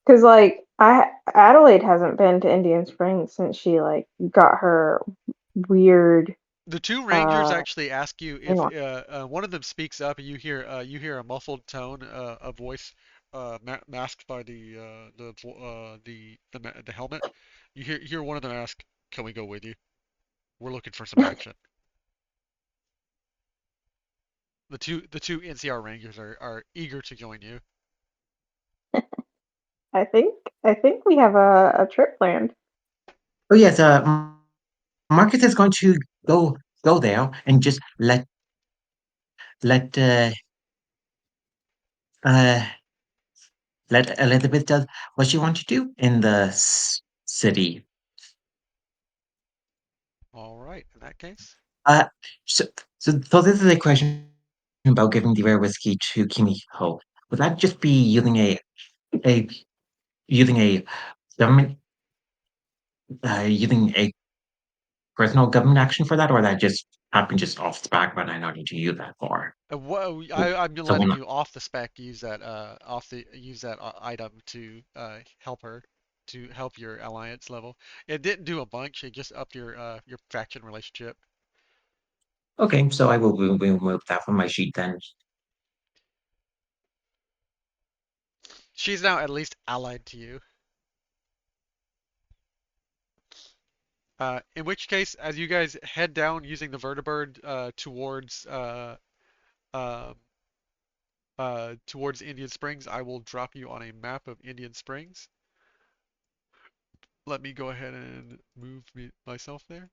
cause like Adelaide hasn't been to Indian Springs since she like got her weird the two rangers uh actually ask you in if one of them speaks up and you hear a muffled tone, a voice masked by the helmet. You hear one of them ask, "Can we go with you? We're looking for some action." The two NCR rangers are eager to join you. I think we have a trip planned. Oh yes, Marcus is going to go go there and just let uh let Elizabeth does what she wants to do in the city. All right, in that case. Uh, so, so this is a question about giving the rare whiskey to Kimiko. Would that just be a using a government using a personal government action for that, or that just happened just off the back, but I don't need to use that for? I'm So letting when you off the spec use that item to help her to help your alliance level. It didn't do a bunch. It just upped your faction relationship. okay, so I will remove that from my sheet then. She's now at least allied to you. In which case, as you guys head down using the vertibird uh, towards Indian Springs, I will drop you on a map of Indian Springs. Let me go ahead and move myself there.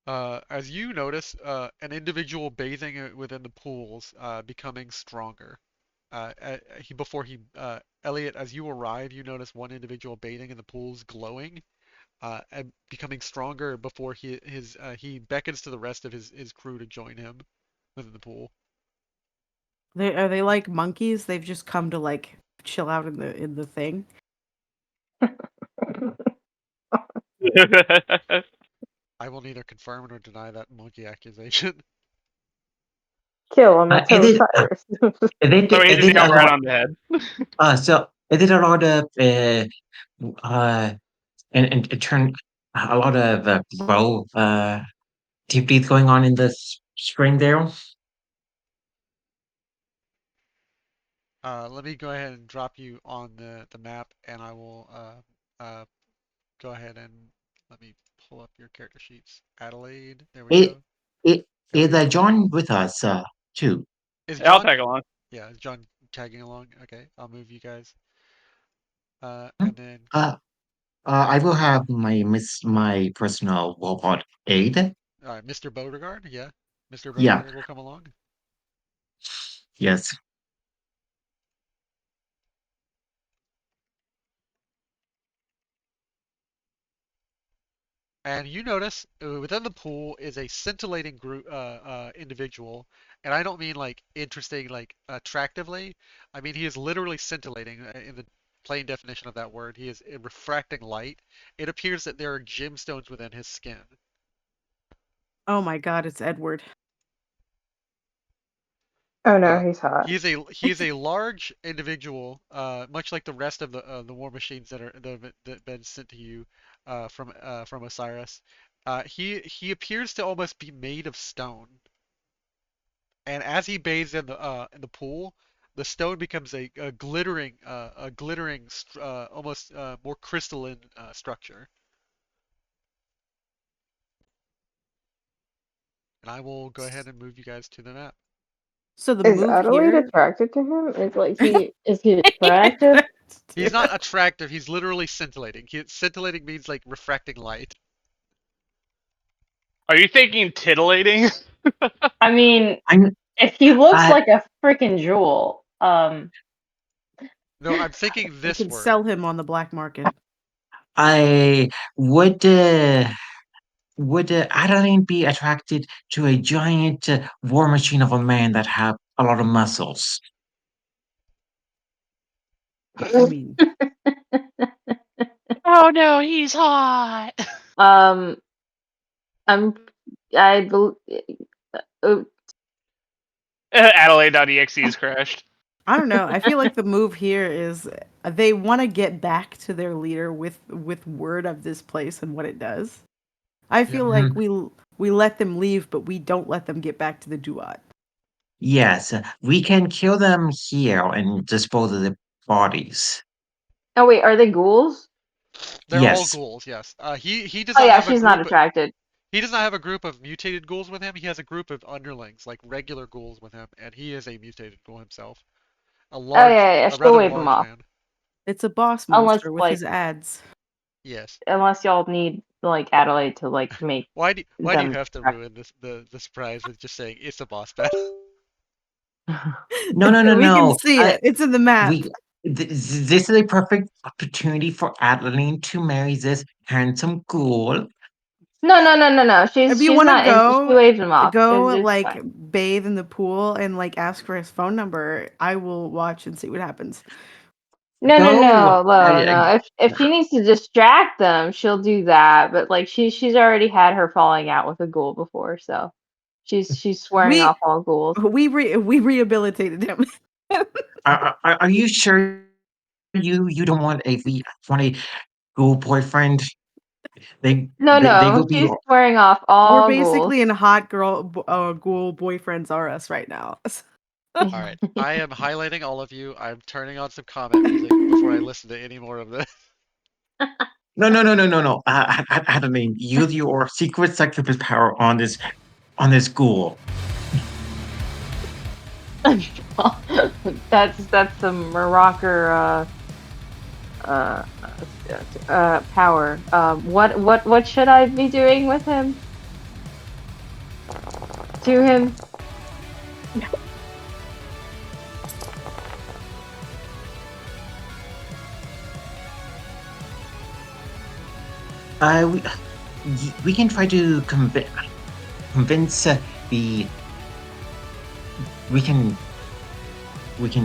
As you notice, an individual bathing within the pools becoming stronger. Elliot, as you arrive, you notice one individual bathing in the pools glowing, and becoming stronger before he beckons to the rest of his crew to join him within the pool. are they like monkeys? They've just come to like chill out in the thing. I will neither confirm nor deny that monkey accusation. Kill him, it's Is it Osiris. So he is just it got a right lot? on the head. So is it a lot of uh and it turned a lot of grow activities going on in the spring there? Let me go ahead and drop you on the map, and I will go ahead and let me pull up your character sheets. Adelaide, there we It go. it is Elliot, John with us too. is Yeah, I'll John? tag along. Yeah, is John tagging along? Okay, I'll move you guys. Hmm? And then Uh, I will have my personal robot aide. Mr. Beauregard, yeah, Mr. Yeah, Beauregard will come along. yes. And you notice within the pool is a scintillating group individual, and I don't mean like interesting, like attractively. I mean he is literally scintillating in the plain definition of that word. He is refracting light. It appears that there are gemstones within his skin. Oh my god, it's Edward. Oh no, he's hot. He's a large individual, much like the rest of the war machines that been sent to you from Osiris. He appears to almost be made of stone, and as he bathes in the pool, the stone becomes a glittering, almost more crystalline structure. And I will go ahead and move you guys to the map. So the Is move Adelaide here. attracted to him? Is he attractive? He's not attractive. He's literally scintillating. Scintillating means like refracting light. Are you thinking titillating? I mean, I'm if he looks I like a freaking jewel, No, I'm thinking We this can word. sell him on the black market. I would Adeline be attracted to a giant war machine of a man that have a lot of muscles? I mean, Oh no, he's hot. um, I'm, I bel Adelaide.exe is crashed. I don't know. I feel like the move here is they want to get back to their leader with word of this place and what it does. I feel Yeah. like we let them leave, but we don't let them get back to the Duat. Yes, we can kill them here and dispose of the bodies. oh wait, are they ghouls? They're all Yes, ghouls, yes. He does Oh not yeah, have a she's not group. attracted. He does not have a group of mutated ghouls with him. He has a group of underlings, like regular ghouls with him, and he is a mutated ghoul himself. Oh yeah, yeah, A she'll rather wave him large off. man. It's a boss Unless monster with like, his ads. Yes. unless y'all need like Adelaide to like make Why do you them have to ruin the surprise with just saying it's a boss battle? no, no, no, We can no. see it. It's in the map. We this is a perfect opportunity for Adeline to marry this handsome ghoul. No, no, no, no, no. If you She's want to not. She waved him off. go It's like fine. bathe in the pool and like ask for his phone number, I will watch and see what happens. No, no, Go. no, no, no. If she needs to distract them, she'll do that. But like she's already had her falling out with a ghoul before, so she's swearing We off all ghouls. we rehabilitated him. Are you sure you don't want a ghoul boyfriend? No, They no, will be. she's swearing off We're all ghouls. basically in hot ghoul boyfriends are us right now. All right, I am highlighting all of you. I'm turning on some comment music before I listen to any more of this. No, no, no, no, no, no. Adeline, use your secret succubus power on this ghoul. That's some Morocco uh, power. What should I be doing with him? To him? Uh, we, we can try to convince the. We can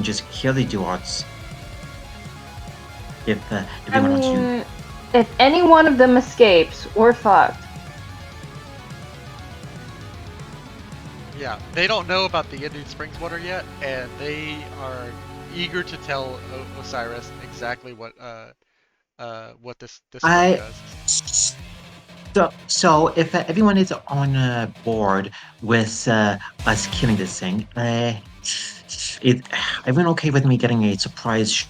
just kill the duots if I everyone wants to. mean, if any one of them escapes, we're fucked. Yeah, they don't know about the Indian Springs water yet, and they are eager to tell Osiris exactly what this spring I does. so if everyone is on board with us killing this thing, it everyone okay with me getting a surprise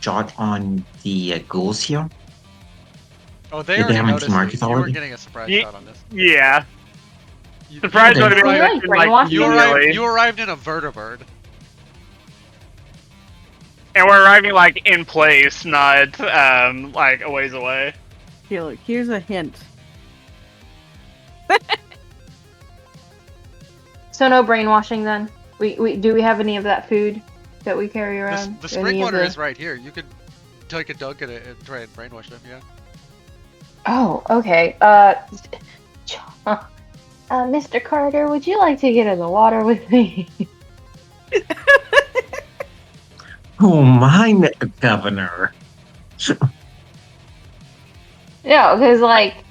shot on the ghouls here? Oh, they If they already haven't team noticed you. markets You are already? getting a surprise shot on this. Yeah. You, Surprise you Okay. Can we arrived. like brainwash You them? arrived. immediately. You arrived in a vertibird. And we're arriving like in place, not like a ways away. Here, look, here's a hint. So no brainwashing then. We do we have any of that food that we carry around? The spring water is right here. You could take a dunk at it and try and brainwash them. Yeah. Oh, okay. Mr. Carter, would you like to get in the water with me? Oh my, Governor. No, because like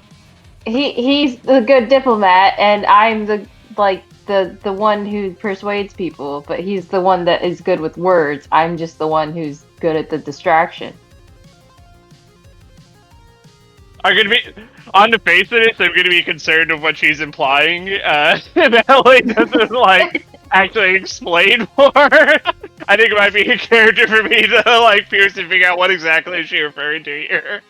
he's the good diplomat and I'm the like the one who persuades people, but he's the one that is good with words. I'm just the one who's good at the distraction. I'm gonna be on the face of this. I'm gonna be concerned of what she's implying. That Ellie doesn't like actually explain more. I think it might be a character for me to like pierce and figure out what exactly is she referring to here.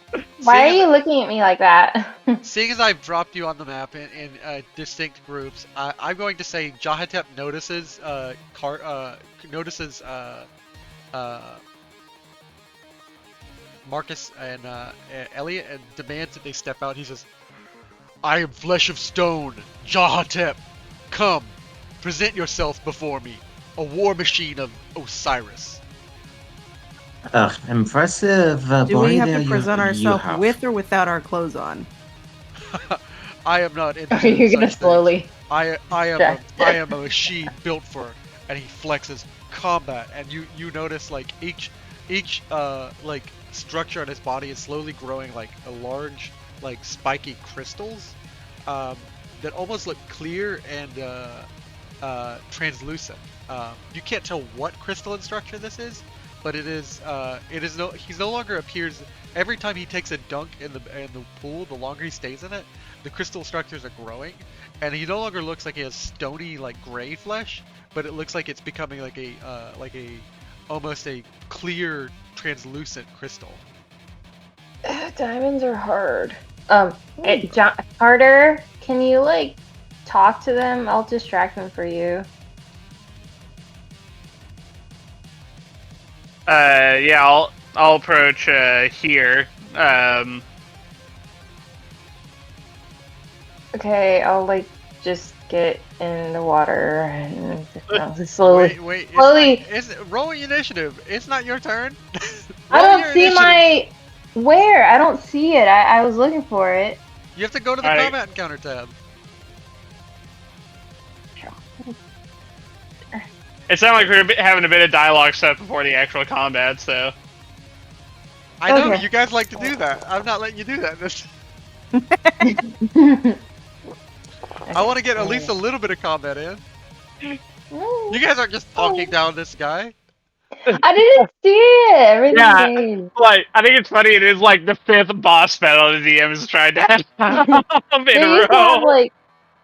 Why are Seeing you as, looking at me like that? seeing as I've dropped you on the map in distinct groups, I'm going to say Jahatep notices Marcus and Elliot and demands that they step out. He says, "I am flesh of stone, Jahatep. Come, present yourself before me, a war machine of Osiris." Impressive Do we body have there to present you ourselves have. with or without our clothes on? I am not Are interested you in gonna such things. slowly? I am a machine built for, and he flexes combat, and you notice like each like structure on his body is slowly growing like a large like spiky crystals that almost look clear and translucent. You can't tell what crystalline structure this is, but it is he's no longer appears every time he takes a dunk in the pool. The longer he stays in it, the crystal structures are growing, and he no longer looks like he has stony like gray flesh, but it looks like it's becoming like a almost a clear translucent crystal. Diamonds are hard. Carter, can you like talk to them? I'll distract them for you. Yeah, I'll approach here. Okay, I'll like just get in the water and slowly. Wait, Slowly. roll initiative. It's not your turn. I Roll don't your see initiative. my where. I don't see it. I was looking for it. You have to go to the Alright. combat encounter tab. It sounded like we were having a bit of dialogue stuff before the actual combat, so. I know Okay. you guys like to do that. I'm not letting you do that. I want to get at least a little bit of combat in. You guys aren't just talking down this guy. I didn't see it. Everything Yeah. changed. Like, I think it's funny, it is like the 5th boss battle the DM has tried to have in They a used to have row. like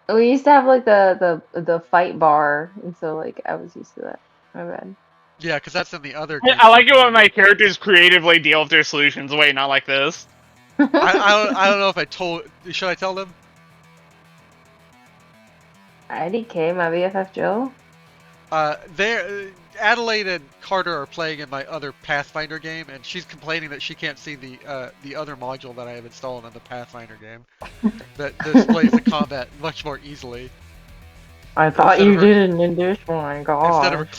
we used to have like the fight bar, and so like I was used to that. My bad. Yeah, because that's in the other. I like it when my characters creatively deal with their solutions. Wait, not like this. I don't know if I told. Should I tell them? IDK, my BFF Joe. Adelaide and Carter are playing in my other Pathfinder game, and she's complaining that she can't see the other module that I have installed on the Pathfinder game that displays the combat much more easily. I thought Instead you of her- didn't in this one. Instead of her God.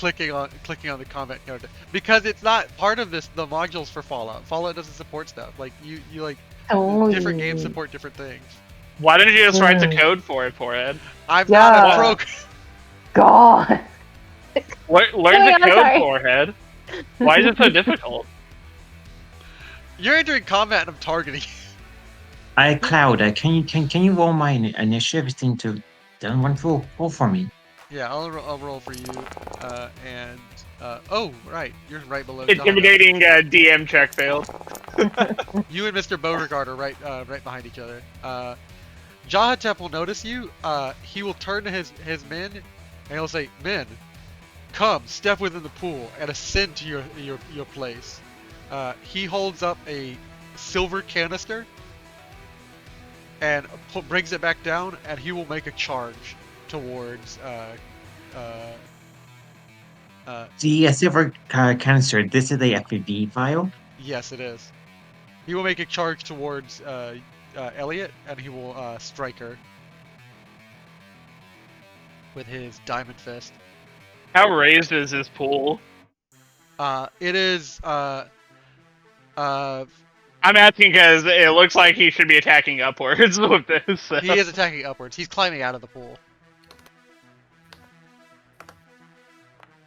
clicking on the combat character, because it's not part of the modules for Fallout. Fallout doesn't support stuff like you like different games support different things. Why didn't you just write the code for it, Ed? I'm not a Yeah. pro. God. Learn Wait, the I'm code, sorry. Forehead. Why is it so difficult? You're entering combat and I'm targeting. Cloud, can you roll my initiative thing to done one roll for me? Yeah, I'll roll for you. Oh right, you're right below. Intimidating DM check failed. You and Mr. Beauregard are right behind each other. Jahatep will notice you. He will turn to his men, and he'll say, "Men, come, step within the pool and ascend to your place." He holds up a silver canister and brings it back down, and he will make a charge towards. The silver canister. This is the FPV file. Yes, it is. He will make a charge towards Elliot, and he will strike her with his diamond fist. How raised is this pool? It is. I'm asking because it looks like he should be attacking upwards with this. So. He is attacking upwards. He's climbing out of the pool.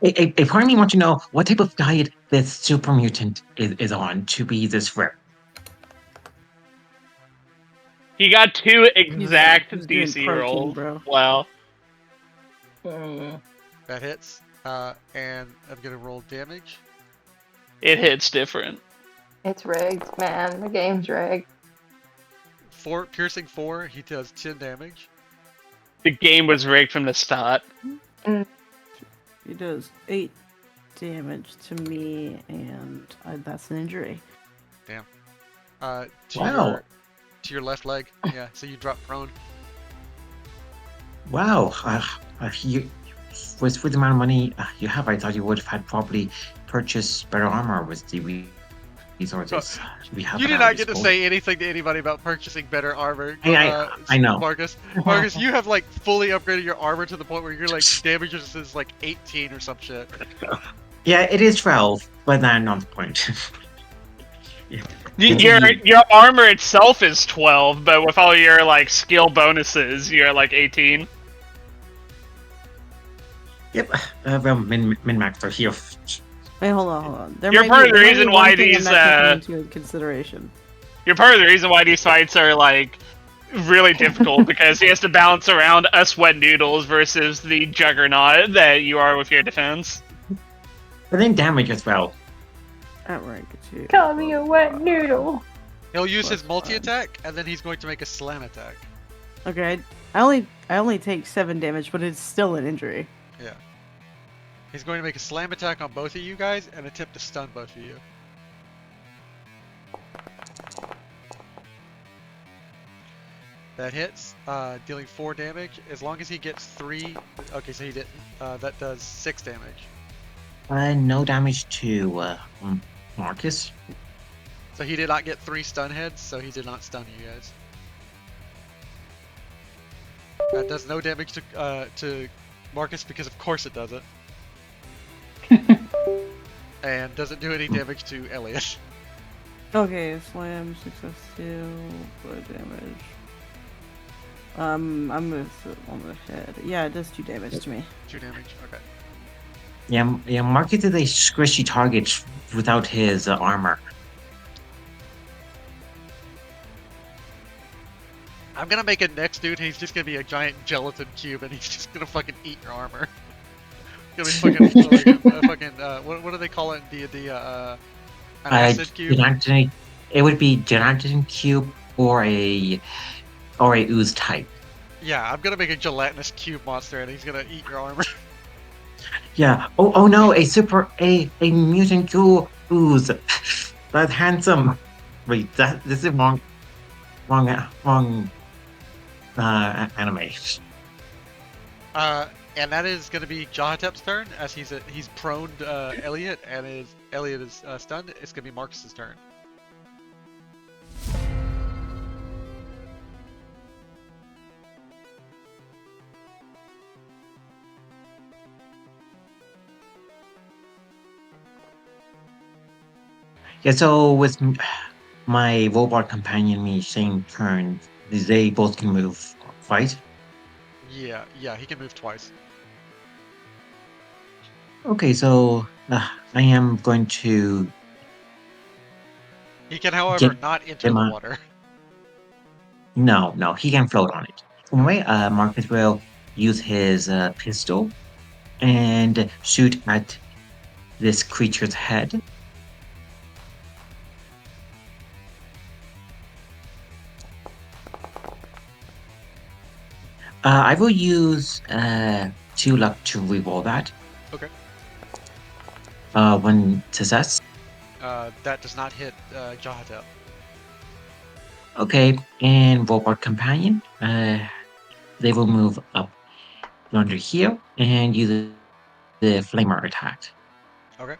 A part of me wants to know what type of diet this super mutant is on to be this rare. He got 2 exact he's doing DC protein, rolls. bro. Wow. Mm. That hits. And I'm gonna roll damage. It hits different. It's rigged, man. The game's rigged. Piercing 4, he does 10 damage. The game was rigged from the start. Mm. He does 8 damage to me, and that's an injury. Damn. Wow. To your left leg. Yeah, so you drop prone. Wow. You, with the amount of money you have, I thought you would have had probably purchased better armor with the resources we have You at did our not get to disposal. say anything to anybody about purchasing better armor. I know. Marcus. Marcus, you have like fully upgraded your armor to the point where you're like damage is like 18 or some shit. Yeah, it is 12, but that's not the point. Your armor itself is 12, but with all your like skill bonuses, you're like 18. Yep. Well, min-max are here. Wait, hold on. You're part of the reason why thing I'm these, not taking into consideration. You're part of the reason why these fights are like really difficult because he has to balance around us wet noodles versus the juggernaut that you are with your defense. But then damage as well. At rank 2. Call me a wet noodle. He'll use his Plus multi-attack, and then he's going to make a slam attack. Okay, I only take 7 damage, but it's still an injury. Yeah. He's going to make a slam attack on both of you guys and attempt to stun both of you. That hits, dealing 4 damage. As long as he gets 3... Okay, so he didn't. That does 6 damage. No damage to Marcus. So he did not get 3 stun heads, so he did not stun you guys. That does no damage to Marcus because of course it doesn't. And doesn't do any damage to Elliot. Okay, slam, success 2, blood damage. I'm gonna sit on the head. Yeah, it does 2 damage to me. 2 damage, okay. Yeah, Marcus is a squishy target without his armor. I'm gonna make it next dude, he's just gonna be a giant gelatin cube and he's just gonna fucking eat your armor. It's gonna be fucking, like, fucking, what do they call it in D&D, an acid cube? It would be gelatin cube or a ooze type. Yeah, I'm gonna make a gelatinous cube monster and he's gonna eat your armor. Yeah. Oh no, a mutant ghoul ooze. That's handsome. Wait, this is wrong anime. And that is gonna be Jahatep's turn, as he's proned Elliot, and Elliot is stunned. It's gonna be Marcus's turn. Yeah, so with my robot companion, me, same turn, they both can move, right? Yeah, he can move twice. Okay, so I am going to He can, however, get not enter them the on. water. No, he can float on it. Anyway, Marcus will use his pistol and shoot at this creature's head. I will use 2 luck to reroll that. Okay. 1 success. That does not hit Jahatep. Okay, and robot companion. They will move up under here and use the flamer attack. Okay.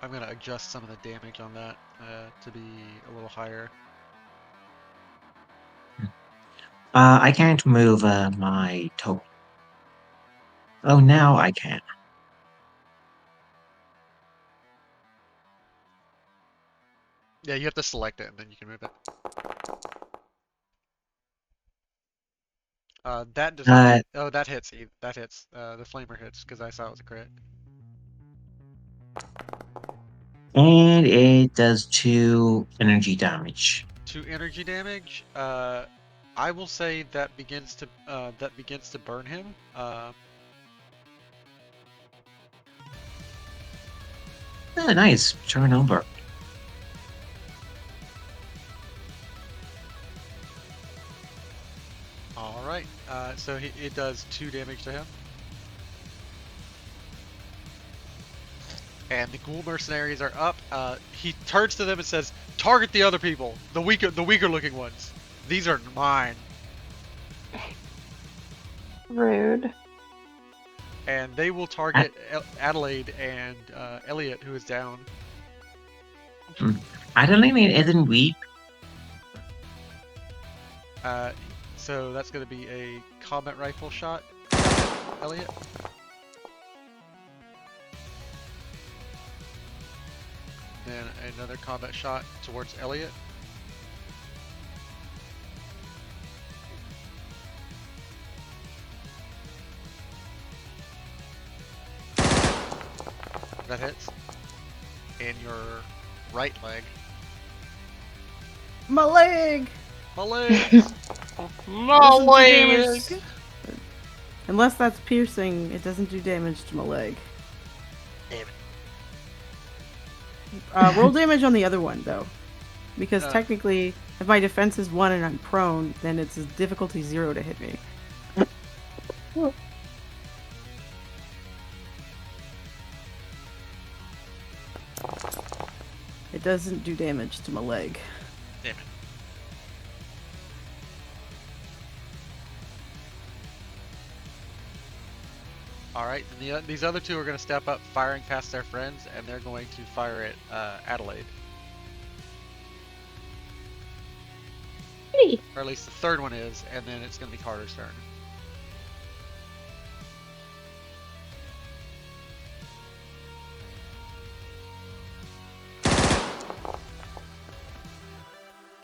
I'm gonna adjust some of the damage on that to be a little higher. I can't move my token. Oh, now I can. Yeah, you have to select it and then you can move it. That does not hit. Oh, that hits. That hits. The flamer hits because I saw it was a crit. And it does 2 energy damage. 2 energy damage. I will say that begins to burn him. Nice. Turn over. All right. So it does 2 damage to him. And the ghoul mercenaries are up. He turns to them and says, "Target the other people, the weaker looking ones. These are mine." Rude. And they will target Adelaide and Elliot, who is down. Adelaide isn't weak. So that's going to be a combat rifle shot, Elliot. Then another combat shot towards Elliot. That hits. And your right leg. My leg! My leg! No way! Doesn't do damage. Unless that's piercing, it doesn't do damage to my leg. Damn it. Roll damage on the other one, though. Because Uh. technically, if my defense is 1 and I'm prone, then it's a difficulty 0 to hit me. It doesn't do damage to my leg. Damn it. Alright, then these other two are going to step up, firing past their friends, and they're going to fire at Adelaide. Pretty. Or at least the third one is, and then it's going to be Carter's turn.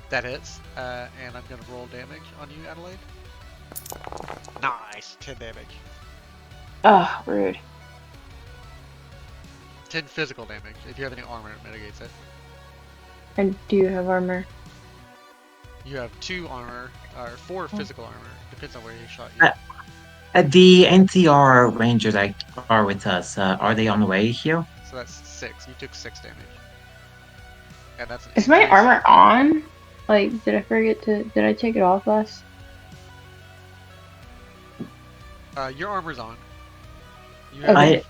That hits, and I'm going to roll damage on you, Adelaide. Nice, 10 damage. Ugh, rude. 10 physical damage. If you have any armor, it mitigates it. And do you have armor? You have 2 armor, or 4 physical armor. Depends on where he shot you. The NCR Rangers that are with us, are they on the way here? So that's 6. You took 6 damage. And that's an Is my increase. armor on? Like, did I take it off last? Your armor's on. You Okay.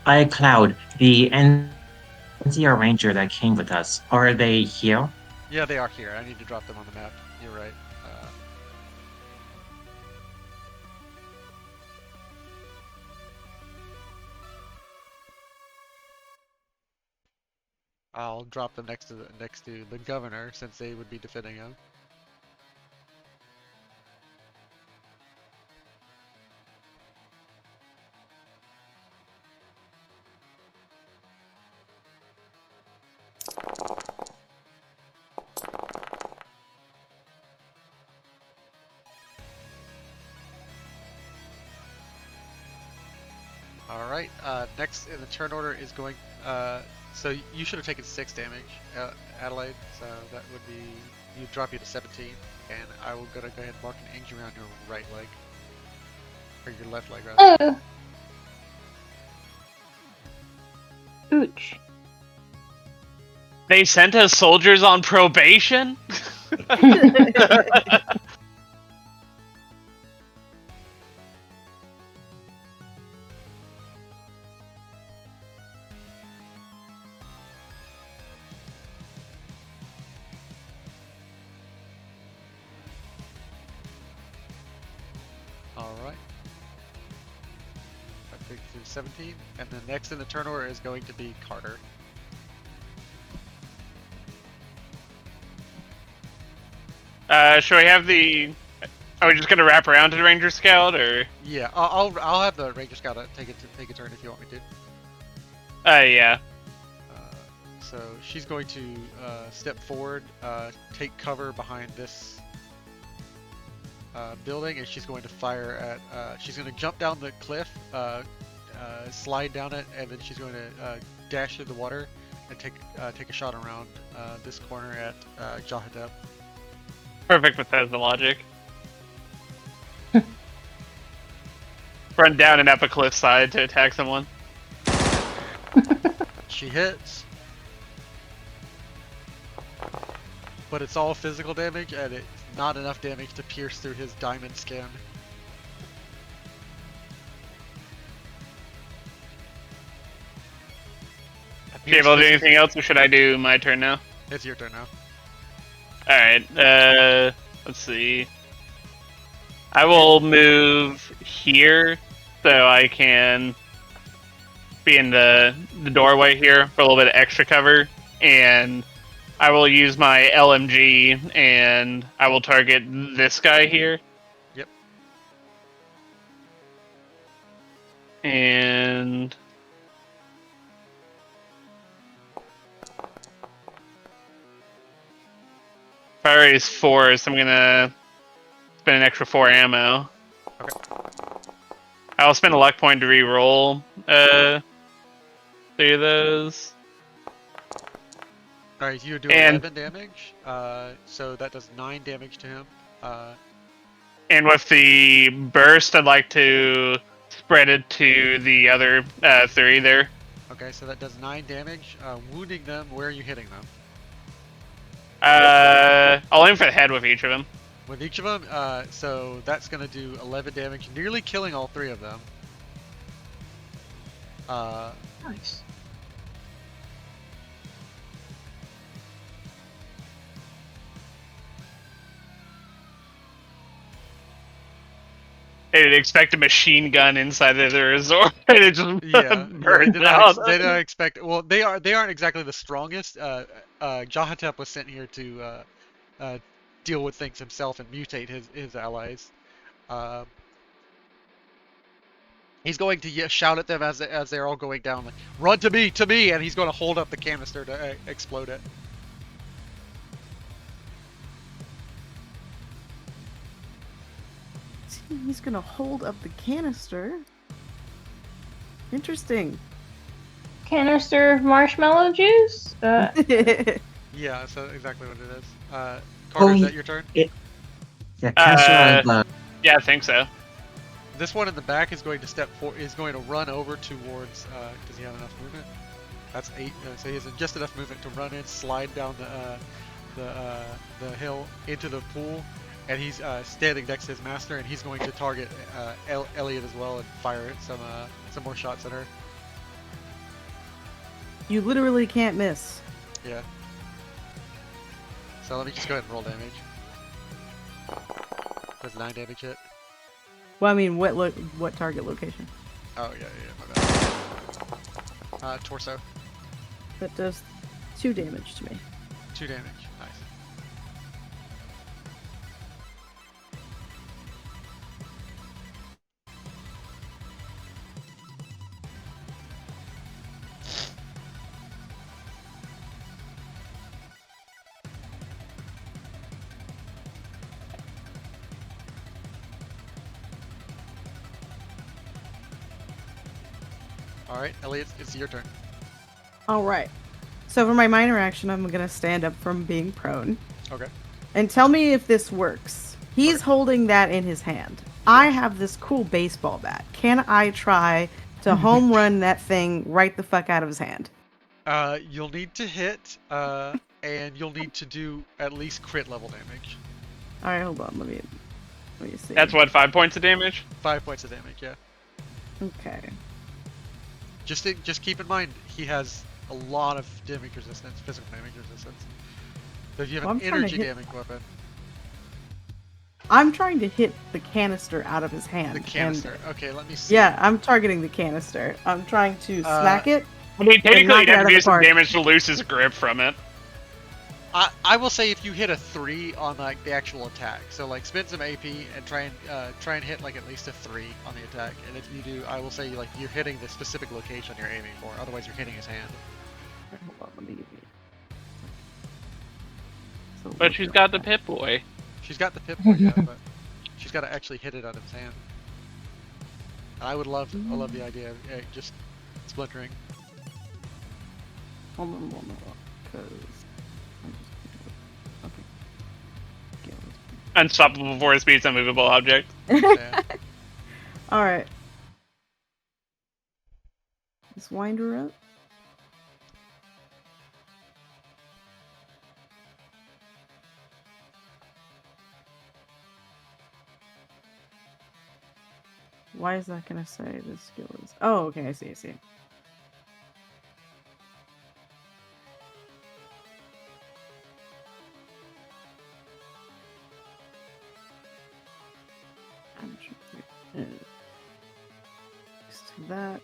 I Cloud, the NCR Ranger that came with us, are they here? Yeah, they are here. I need to drop them on the map. You're right. I'll drop them next to the governor, since they would be defending him. Alright, next in the turn order is going, so you should have taken 6 damage, Adelaide, so that would be, you drop you to 17, and I will go ahead and mark an injury on your right leg, or your left leg rather. Oh. Ooch. They sent us soldiers on probation? Alright. That takes you to 17, and then next in the turn order is going to be Carter. Should we have the... Are we just gonna wrap around to the Ranger Scout, or...? Yeah, I'll have the Ranger Scout take a turn if you want me to. Yeah. So she's going to step forward, take cover behind this building, and she's going to fire at. She's going to jump down the cliff, slide down it, and then she's going to dash through the water, and take a shot around this corner at Jahatep. Perfect with the logic. Run down and up a cliffside to attack someone. She hits, but it's all physical damage, and it's not enough damage to pierce through his diamond skin. Are you able to do anything else, or should I do my turn now? It's your turn now. Alright, let's see. I will move here so I can be in the doorway here for a little bit of extra cover, and I will use my LMG and I will target this guy here. Yep. And priority is 4, so I'm gonna spend an extra 4 ammo. Okay. I'll spend a luck point to re-roll 3 of those. Alright, you do And- 11 damage, so that does 9 damage to him. And with the burst, I'd like to spread it to the other 3 there. Okay, so that does 9 damage. Wounding them, where are you hitting them? I'll aim for the head with each of them. With each of them, so that's going to do 11 damage, nearly killing all 3 of them. Nice. They didn't expect a machine gun inside of the resort. It just Yeah, burned they did out. they don't expect. Well, they aren't exactly the strongest. Jahatep was sent here to deal with things himself and mutate his allies. He's going to shout at them as they're all going down, like, "Run to me!" And he's going to hold up the canister to explode it. He's gonna hold up the canister. Interesting. Canister of marshmallow juice? Yeah, that's exactly what it is. Carter, is that your turn? Yeah, canister of Yeah, I think so. This one in the back is going to is going to run over towards. Does he have enough movement? That's 8. So he has just enough movement to run in, slide down the hill into the pool, and he's standing next to his master, and he's going to target Elliot as well and fire some more shots at her. You literally can't miss. Yeah. So let me just go ahead and roll damage. Does 9 damage hit? Well, I mean, what target location? Oh yeah, my bad. Torso. That does 2 damage to me. 2 damage. Nice. Alright, Elliot, it's your turn. All right. So for my minor action, I'm gonna stand up from being prone. Okay. And tell me if this works. He's holding that in his hand. I have this cool baseball bat. Can I try to home run that thing right the fuck out of his hand? You'll need to hit, and you'll need to do at least crit level damage. All right, hold on. Let me see. That's what, 5 points of damage? 5 points of damage, yeah. Okay. Just keep in mind, he has a lot of damage resistance, physical damage resistance. So if you have Well, an I'm trying to energy hit- damage weapon, I'm trying to hit the canister out of his hand. the and- canister. Okay, let me see. yeah, I'm targeting the canister. I'm trying to smack it. I mean, technically, knock you'd it have out to of do the some park. damage to lose his grip from it. I will say if you hit a 3 on like the actual attack, so like spend some AP and try and hit like at least a 3 on the attack, and if you do, I will say like you're hitting the specific location you're aiming for. Otherwise, you're hitting his hand. Hold on, let me give you. So But she's got the Pip-Boy. She's got the Pip-Boy, yeah, but she's got to actually hit it out of his hand. And I love the idea of just splintering. Hold on, because okay. Unstoppable force speeds, unmovable object. Yeah. All right. Let's wind her up. Why is that gonna say the skill is? Oh, okay, I see, I see. That.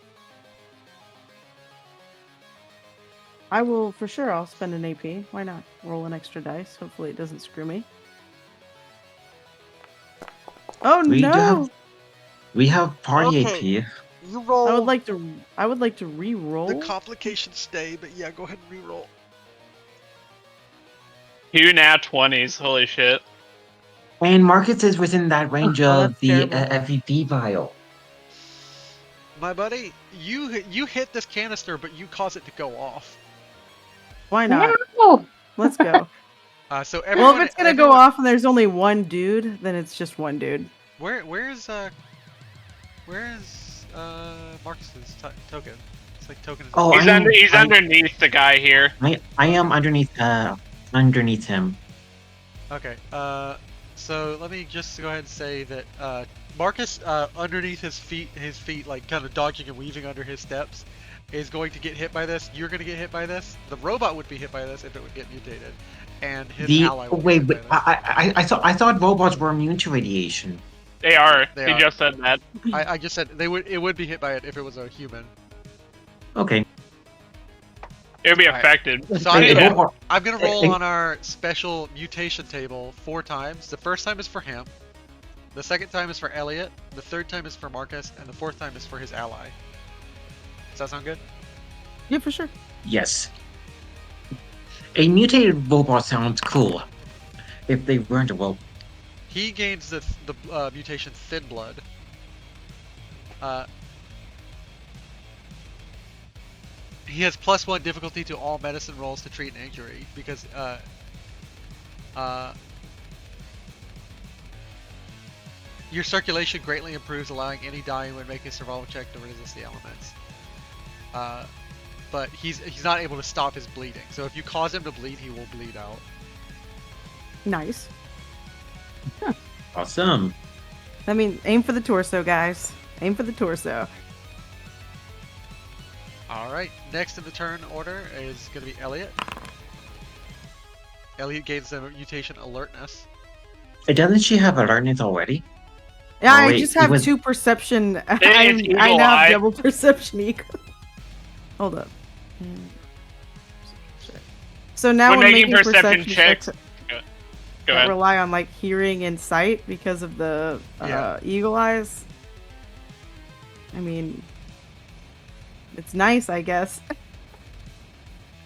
I will, for sure, I'll spend an AP. Why not? Roll an extra dice. Hopefully it doesn't screw me. Oh no! We have party Okay. AP. You roll. I would like to re-roll. The complications stay, but yeah, go ahead and re-roll. 2 nat 20s. Holy shit. And Marcus is within that range Oh, of that's the terrible. FVP vial. My buddy, you hit this canister, but you cause it to go off. Why not? No! Let's go. So Well, everyone, if it's gonna go off and there's only one dude, then it's just one dude. where's Marcus's token? It's like token is. Oh, He's underneath the guy here. I am underneath him. Okay. So let me just go ahead and say that Marcus, underneath his feet, like kind of dodging and weaving under his steps, is going to get hit by this. You're going to get hit by this. The robot would be hit by this if it would get mutated, and his ally would Wait, get hit by this. I thought robots were immune to radiation. They are. They He are. just said that. I just said it would be hit by it if it was a human. Okay. It would be Alright. affected. So I'm gonna roll on our special mutation table 4 times. The first time is for him. The second time is for Elliot. The third time is for Marcus, and the fourth time is for his ally. Does that sound good? Yeah, for sure. Yes. A mutated robot sounds cool. If they weren't a robot. He gains the mutation Thin Blood. He has +1 difficulty to all medicine rolls to treat an injury because your circulation greatly improves, allowing any dying when making a survival check to resist the elements. But he's not able to stop his bleeding. So if you cause him to bleed, he will bleed out. Nice. Awesome. I mean, aim for the torso, guys. Aim for the torso. Alright, next in the turn order is going to be Elliot. Elliot gains the mutation Alertness. Doesn't she have alertness already? Yeah, Oh, I wait, just it have was- 2 perception. It's I eagle now eye. have double perception equal. Hold up. So now When when making making perception perception checks- checks Go that ahead. rely on like hearing and sight because of the Yeah. eagle eyes. I mean, it's nice, I guess.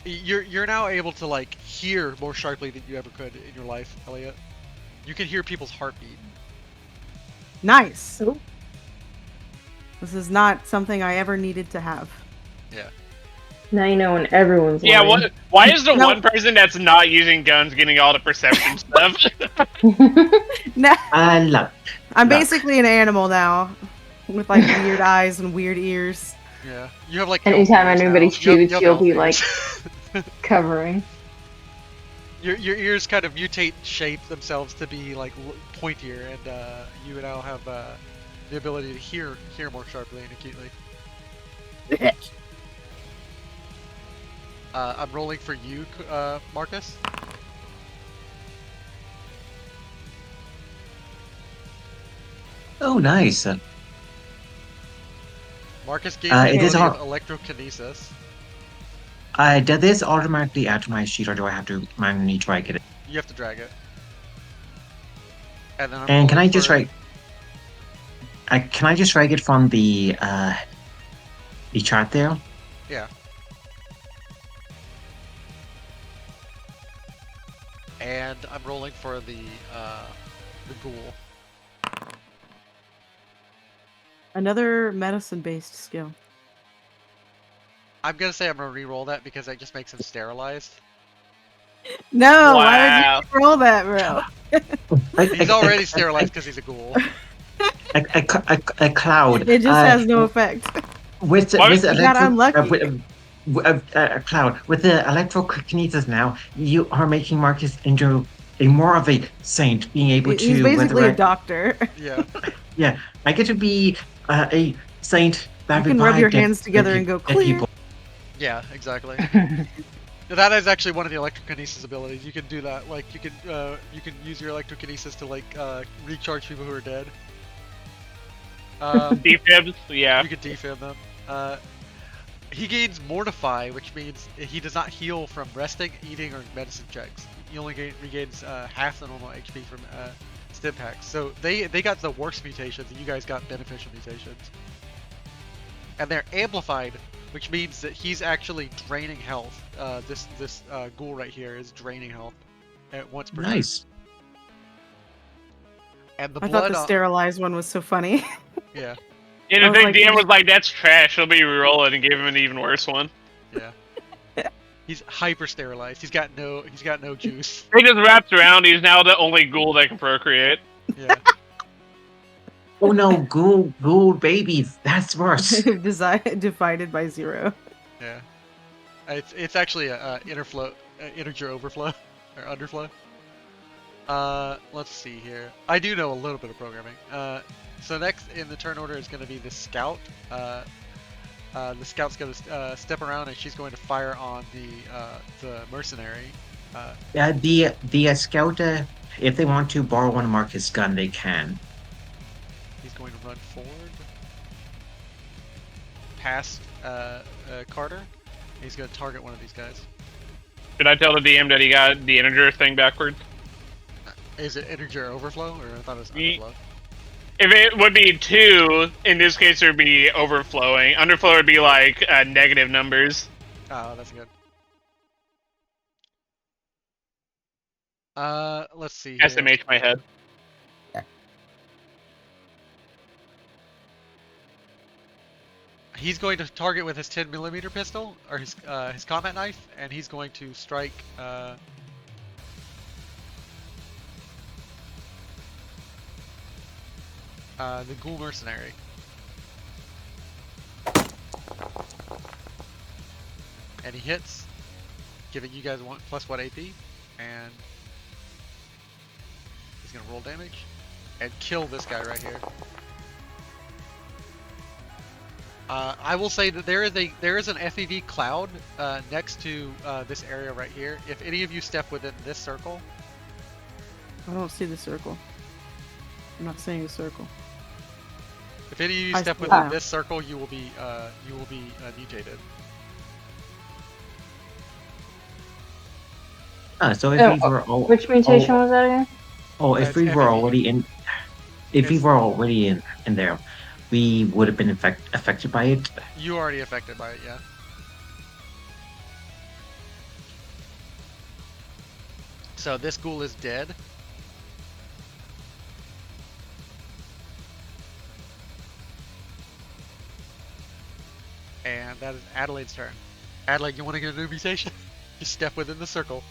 You're now able to like hear more sharply than you ever could in your life, Elliot. You can hear people's heartbeat. Nice. Ooh. This is not something I ever needed to have. Yeah. Now you know when everyone's Yeah, lying. why is the No. one person that's not using guns getting all the perception stuff? Nah, Look. I'm Look. basically an animal now, with like weird eyes and weird ears. Yeah. You have like Anytime elf ears anybody now. You shoots, have you'll elf be ears. Covering. Your ears kind of mutate shape themselves to be like pointier, and you now have the ability to hear more sharply and acutely. I'm rolling for you, Marcus. Oh, nice. Marcus gains the it is ability of all- electrokinesis. Does this automatically add to my sheet, or do I have to manually drag it? You have to drag it. And then I'm And can I rolling just for- drag? Can I just drag it from the chart there? Yeah. And I'm rolling for the ghoul. Another medicine-based skill. I'm gonna say I'm gonna re-roll that because that just makes him sterilized. No, why Wow. would you roll that, bro? He's already sterilized because he's a ghoul. A cloud. It just has no effect. With What? with You got electro unlucky. a cloud with the electrokinesis now, you are making Marcus into a more of a saint, being able He's to basically a resurrect. doctor. Yeah. Yeah, I get to be a saint You that can rub your revived hands together and go dead people. clear. Yeah, exactly. That is actually one of the electrokinesis abilities. You can do that. Like you can use your electrokinesis to like recharge people who are dead. Defibs? Yeah. You can defib them. He gains Mortify, which means he does not heal from resting, eating, or medicine checks. He only regains half the normal HP from stim packs. So they got the worst mutations, and you guys got beneficial mutations. And they're amplified, which means that he's actually draining health. This ghoul right here is draining health at once per turn. Nice. And the I thought blood. the sterilized one was so funny. Yeah, And I the was big like, DM was like, "That's trash. He'll be rerolling," and gave him an even worse one. yeah. He's hyper sterilized. He's got no juice. He just wraps around. He's now the only ghoul that can procreate. Yeah. Oh no, ghoul babies. That's worse. Divided by 0. Yeah. It's actually a integer overflow or underflow. Let's see here. I do know a little bit of programming. So next in the turn order is going to be the scout. The scout's going to step around and she's going to fire on the mercenary. The scout, if they want to borrow one of Marcus' gun, they can. He's going to run forward, past Carter. He's going to target one of these guys. Should I tell the DM that he got the integer thing backwards? Is it integer overflow, or I thought it was Ye- underflow? If it would be 2, in this case it would be overflowing. Underflow would be like negative numbers. Oh, that's good. Let's see here. SMH my head. He's going to target with his 10mm pistol, or his combat knife, and he's going to strike the ghoul mercenary. And he hits, giving you guys +1 AP, and he's gonna roll damage and kill this guy right here. I will say that there is an FEV cloud next to this area right here. If any of you step within this circle, I don't see the circle. I'm not seeing a circle. if any of you I step see. within this circle, you will be mutated. So if we were all, Which mutation was that again? if That's we were FEV. already in, if we were already in there, we would have been affected by it. You already affected by it, yeah. So this ghoul is dead. And that is Adelaide's turn. Adelaide, you want to get a new mutation? Just step within the circle.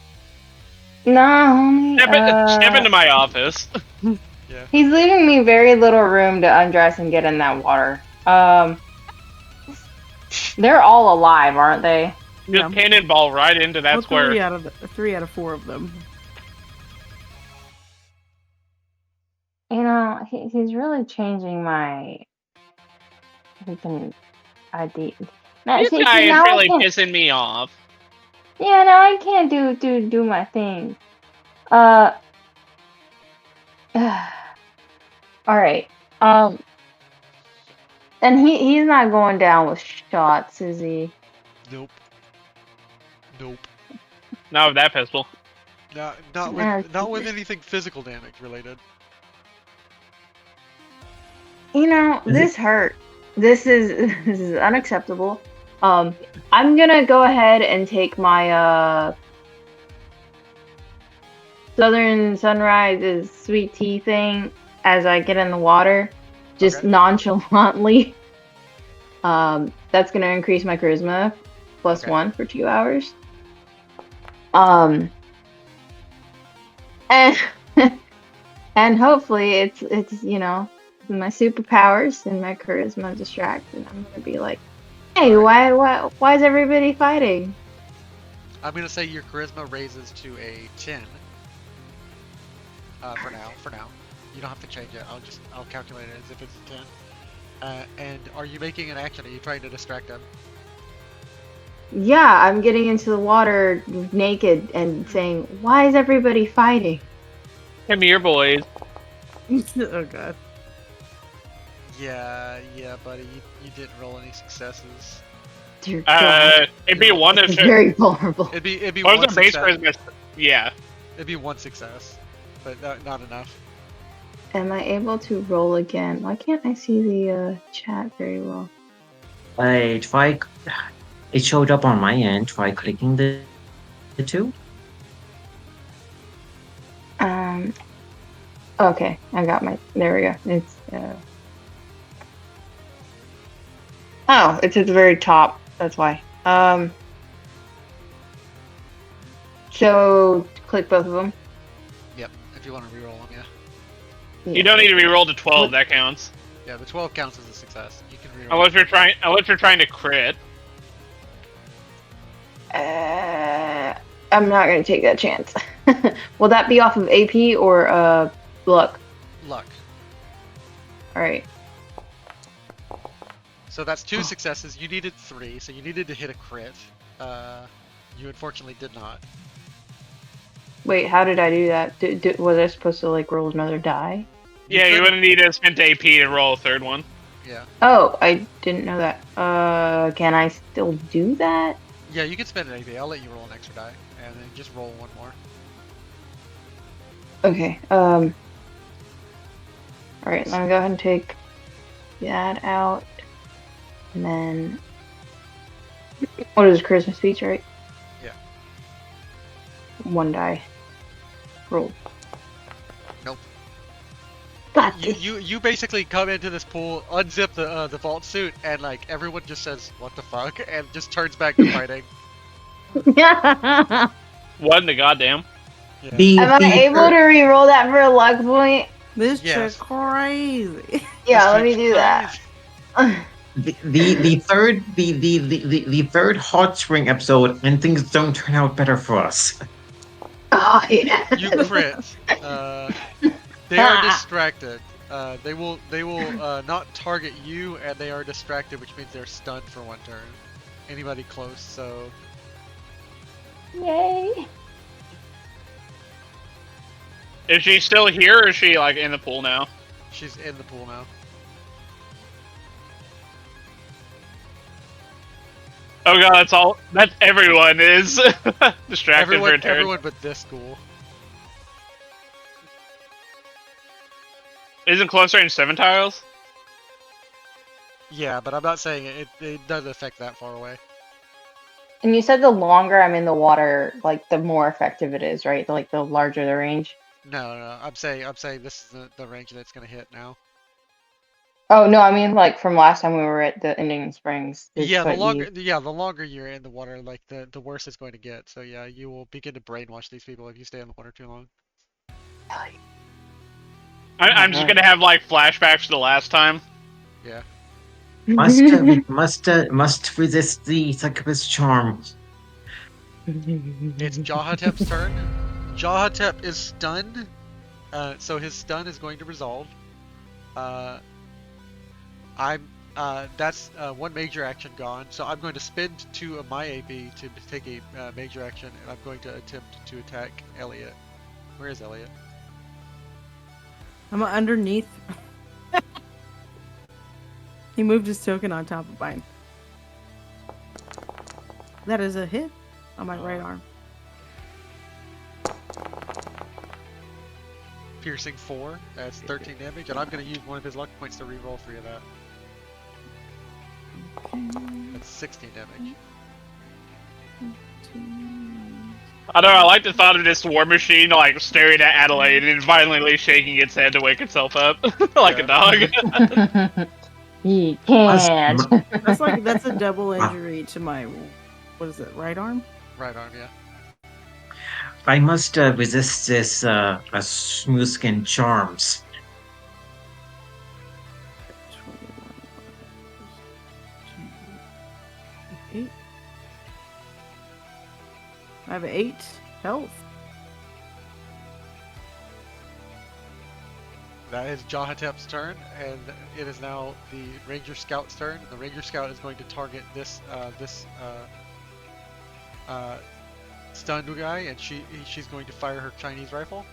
No, homie. Step into my office. Yeah. He's leaving me very little room to undress and get in that water. They're all alive, aren't they? Just cannonball right into that Well, square. 3 out of 4 of them. You know, he's really changing my freaking ID. Now, This see, guy is now really I can't, pissing me off. yeah, now I can't do my thing. All right. And he's not going down with shots, is he? Nope. Nope. Not with that pistol. Not with anything physical damage related. You know, this hurt. This is unacceptable. I'm gonna go ahead and take my Southern Sunrise's sweet tea thing as I get in the water, just Okay. nonchalantly. That's gonna increase my charisma plus Okay. 1 for 2 hours. And and hopefully it's my superpowers and my charisma distract, and I'm gonna be like, hey, Alright. why is everybody fighting? I'm gonna say your charisma raises to a 10. For now. You don't have to change it. I'll calculate it as if it's a 10. And are you making an action? Are you trying to distract them? Yeah, I'm getting into the water naked and saying, why is everybody fighting? Come here, boys. Oh god. Yeah, buddy. You didn't roll any successes. Dear God, It'd be one this of is very vulnerable. It'd be what one was the base success. charisma? Yeah. It'd be one success, but not enough. Am I able to roll again? Why can't I see the chat very well? It showed up on my end. Try clicking the two. Okay, I got there we go. It's oh, it's at the very top. That's why. So click both of them. Yep. If you want to reroll them, yeah. You don't need to reroll to 12. That counts. Yeah, the 12 counts as a success. You can reroll. Unless you're trying to crit. I'm not gonna take that chance. Will that be off of AP or luck? Luck. All right. So that's 2 successes. You needed 3, so you needed to hit a crit. You unfortunately did not. Wait, how did I do that? Was I supposed to like roll another die? Yeah, you wouldn't need to spend AP to roll a third one. Yeah. Oh, I didn't know that. Can I still do that? Yeah, you can spend an AP. I'll let you roll an extra die, and then just roll one more. Okay. All right. Let me go ahead and take that out, and then what is Christmas speech, right? Yeah. 1 die. Roll. Nope. Got You, this. you basically come into this pool, unzip the vault suit, and like everyone just says, "What the fuck?" and just turns back to fighting. What in the goddamn? Yeah. Am I able to re-roll that for a luck point? This Yes. chick crazy. Yeah, This let me chick's do that. The third hot spring episode, and things don't turn out better for us. Oh yeah. You crit. They are distracted. They will not target you, and they are distracted, which means they're stunned for 1 turn. Anybody close, so Yay. Is she still here, or is she like in the pool now? she's in the pool now. Oh god, that's everyone is distracted for a turn. Everyone but this school. Isn't close range 7 tiles? Yeah, but I'm not saying it doesn't affect that far away. And you said the longer I'm in the water, like the more effective it is, right? Like the larger the range. No, I'm saying this is the range that it's gonna hit now. Oh no, I mean like from last time we were at the Indian Springs. Yeah, the longer you're in the water, like the worse it's going to get. So yeah, you will begin to brainwash these people if you stay in the water too long. I'm just gonna have like flashbacks to the last time. Yeah. Must resist the succubus charm. It's Jahatep's turn. Jahatep is stunned, so his stun is going to resolve. That's 1 major action gone, so I'm going to spend 2 of my AP to take a major action, and I'm going to attempt to attack Elliot. Where is Elliot? I'm underneath. He moved his token on top of mine. That is a hit on my right arm. Piercing 4, that's 13 damage, and I'm going to use one of his luck points to reroll 3 of that. That's 16 damage. I don't know, I like the thought of this war machine like staring at Adelaide and violently shaking its head to wake itself up like a dog. He can't. That's a double injury to my what is it? Right arm. Right arm, yeah. I must resist this smooth skin charms. 21, 8. I have 8 health. That is Jahatep's turn, and it is now the Ranger Scout's turn. The Ranger Scout is going to target this stunned guy, and she's going to fire her Chinese rifle.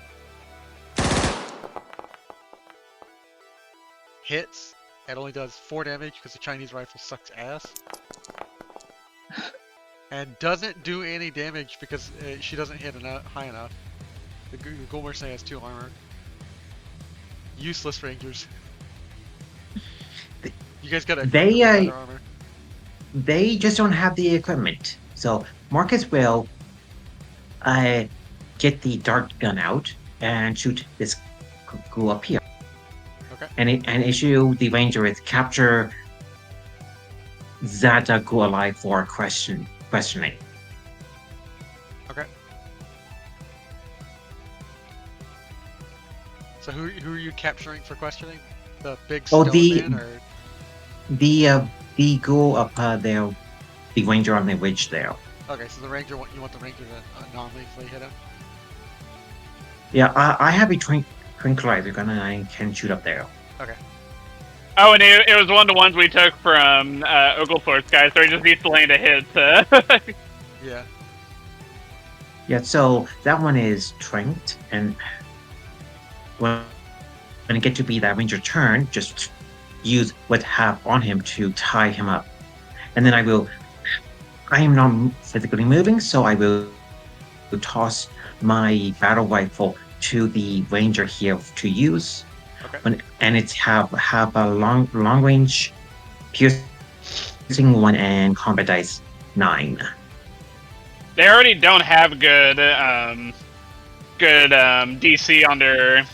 Hits. It only does 4 damage because the Chinese rifle sucks ass. And doesn't do any damage because she doesn't hit high enough. The Ghoul Mercenary has 2 armor. Useless Rangers. You guys gotta equip them with better armor. They just don't have the equipment. So Marcus will get the dart gun out and shoot this ghoul up here. Okay. And issue the ranger with capture that ghoul alive for questioning. Okay. So who are you capturing for questioning? The big stone man, or the ghoul up there, the ranger on the ridge there. okay, so you want the ranger to non-lethally hit him. Yeah, I have a tranquilizer gun and I can shoot up there. Okay. Oh, and it was one of the ones we took from Oglethorpe's guy, so he just needs to land a hit. Yeah. Yeah, so that one is tranked, and when it gets to be that ranger turn, just use what I have on him to tie him up. And then I am not physically moving, so I will toss my battle rifle to the ranger here to use. Okay. And it's have a long range piercing 1 and combat dice 9. They already don't have good DC on their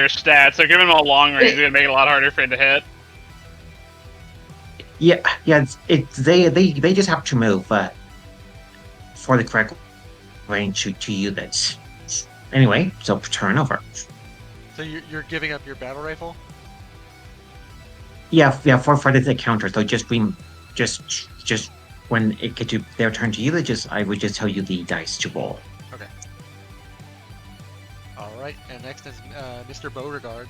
stats, so giving them a long range is gonna make it a lot harder for it to hit. Yeah. They just have to move for the correct range to use it. Anyway, so turn over. So you're giving up your battle rifle? Yeah, for the counter. So just when it gets to their turn to use it, I would just tell you the dice to roll. Okay. All right, and next is Mr. Beauregard.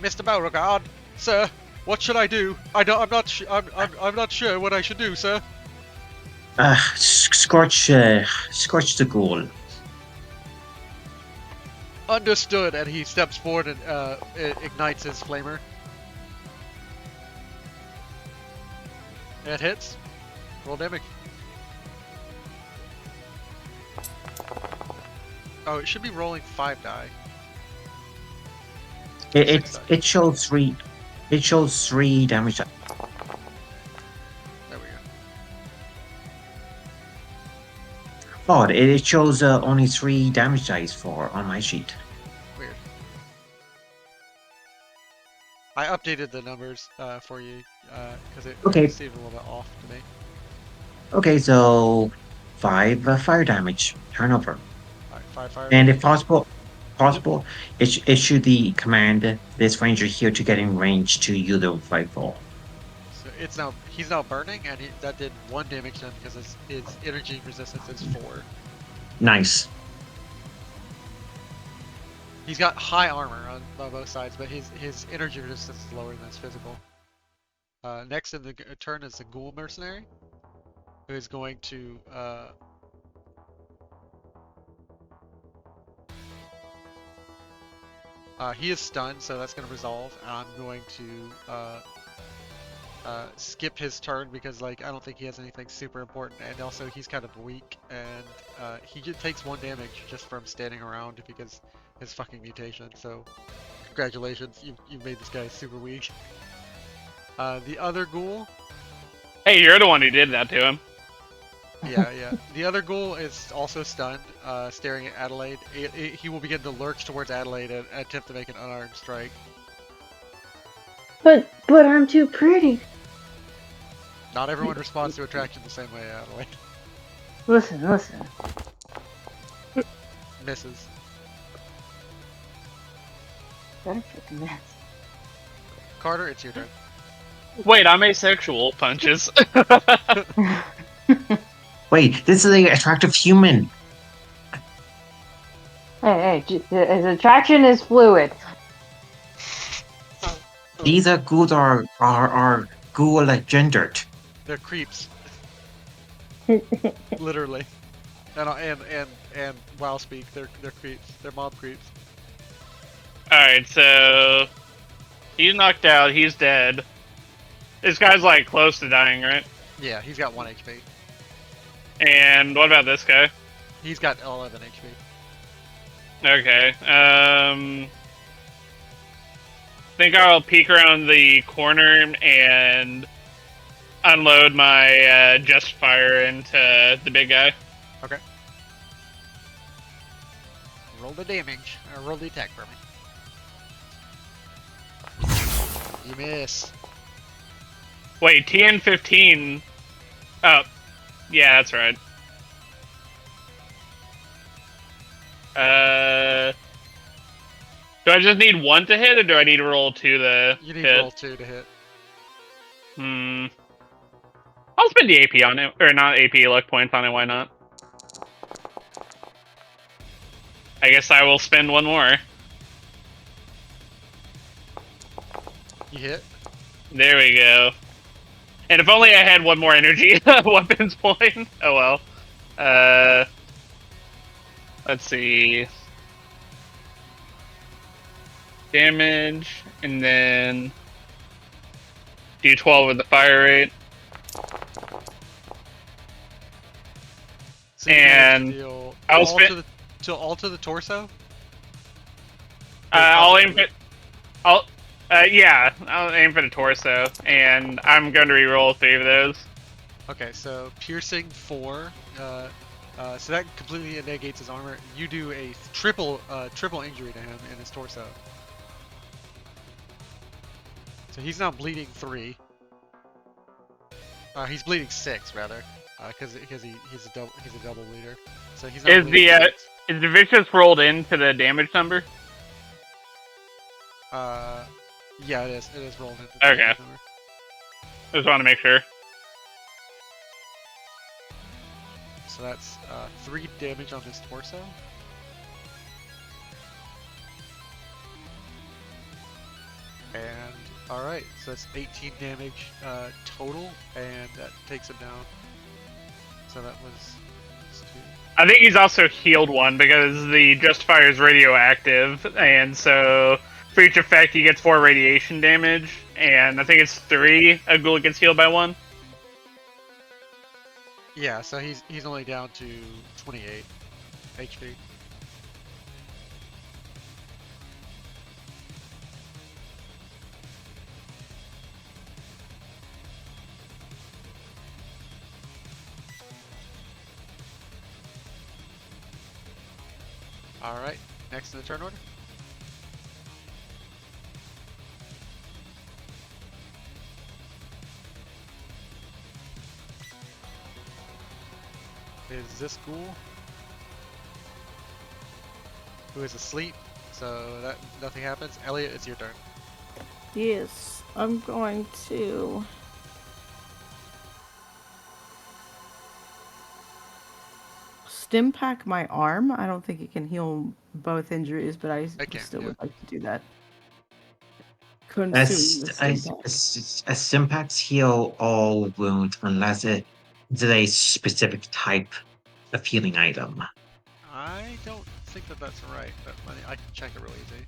Mr. Beauregard, sir, what should I do? I'm not sure what I should do, sir. Scorch the ghoul. Understood, and he steps forward and ignites his flamer. It hits. Roll damage. Oh, it should be rolling 5 die. It shows 3. It shows 3 damage. There we go. Odd. It shows only 3 damage dice on my sheet. Weird. I updated the numbers for you because it seemed a little bit off to me. Okay, so 5 fire damage. Turn over. Alright, 5 fire And damage. if possible, issue the command this ranger here to get in range to use the rifle. So he's now burning, and that did 1 damage then because his energy resistance is 4. Nice. He's got high armor on both sides, but his energy resistance is lower than his physical. Next in the turn is the Ghoul Mercenary, who is going to he is stunned, so that's going to resolve. And I'm going to skip his turn because I don't think he has anything super important, and also he's kind of weak, and he just takes 1 damage just from standing around because his fucking mutation. So congratulations, you've made this guy super weak. The other ghoul. Hey, you're the one who did that to him. Yeah. The other ghoul is also stunned, staring at Adelaide. He will begin to lurch towards Adelaide and attempt to make an unarmed strike. But I'm too pretty. Not everyone responds to attraction the same way, Adelaide. Listen. Misses. Better freaking miss. Carter, it's your turn. Wait, I'm asexual. Punches. Wait, this is an attractive human. Hey, his attraction is fluid. These are ghouls are ghoul gendered. They're creeps. Literally. And WoW speak, they're creeps. They're mob creeps. Alright, so he's knocked out, he's dead. This guy's like close to dying, right? Yeah, he's got 1 HP. And what about this guy? He's got 11 HP. Okay. Think I'll peek around the corner and unload my Justifier into the big guy. Okay. Roll the damage. Or roll the attack for me. You miss. Wait, TN15. Oh, yeah, that's right. Do I just need 1 to hit, or do I need to roll 2 to You need hit? to roll 2 to hit. I'll spend the AP on it, or not AP, luck points on it, why not? I guess I will spend 1 more. You hit. There we go. And if only I had 1 more energy weapons point. Oh well. Let's see. Damage, and then do 12 with the fire rate. So you managed And to deal I'll all spend- to the torso. I'll aim for. I'll aim for the torso, and I'm going to reroll 3 of those. Okay, so piercing 4. So that completely negates his armor. You do a triple injury to him in his torso. So he's now bleeding 3. He's bleeding 6 rather, because he's a double bleeder. So he's now Is bleeding the 6. is the vicious rolled into the damage number? Yeah, it is. It is rolled into the Okay. damage number. I just want to make sure. So that's 3 damage on his torso. And alright, so that's 18 damage total, and that takes him down. So that was 2. I think he's also healed 1 because the Justifier is radioactive, and so for each effect he gets 4 radiation damage, and I think it's 3 a ghoul gets healed by 1. Yeah, so he's only down to 28 HP. Alright, next in the turn order. Is this ghoul, who is asleep, so that nothing happens. Elliot, it's your turn. Yes, I'm going to. Stim pack my arm. I don't think it can heal both injuries, but I I can, still yeah. would like to do that. As Consume the stim pack. Simpacts heal all wounds unless it is a specific type of healing item. I don't think that that's right, but I can check it real easy.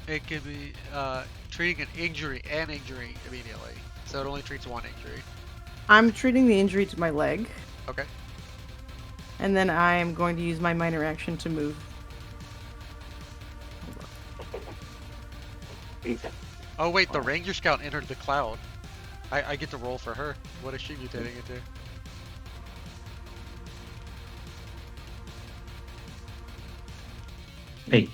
It can be treating an injury immediately, so it only treats 1 injury. I'm treating the injury to my leg, Okay. and then I am going to use my minor action to move. Oh wait, the Ranger Scout entered the cloud. I get to roll for her. What is she mutating into? Hey,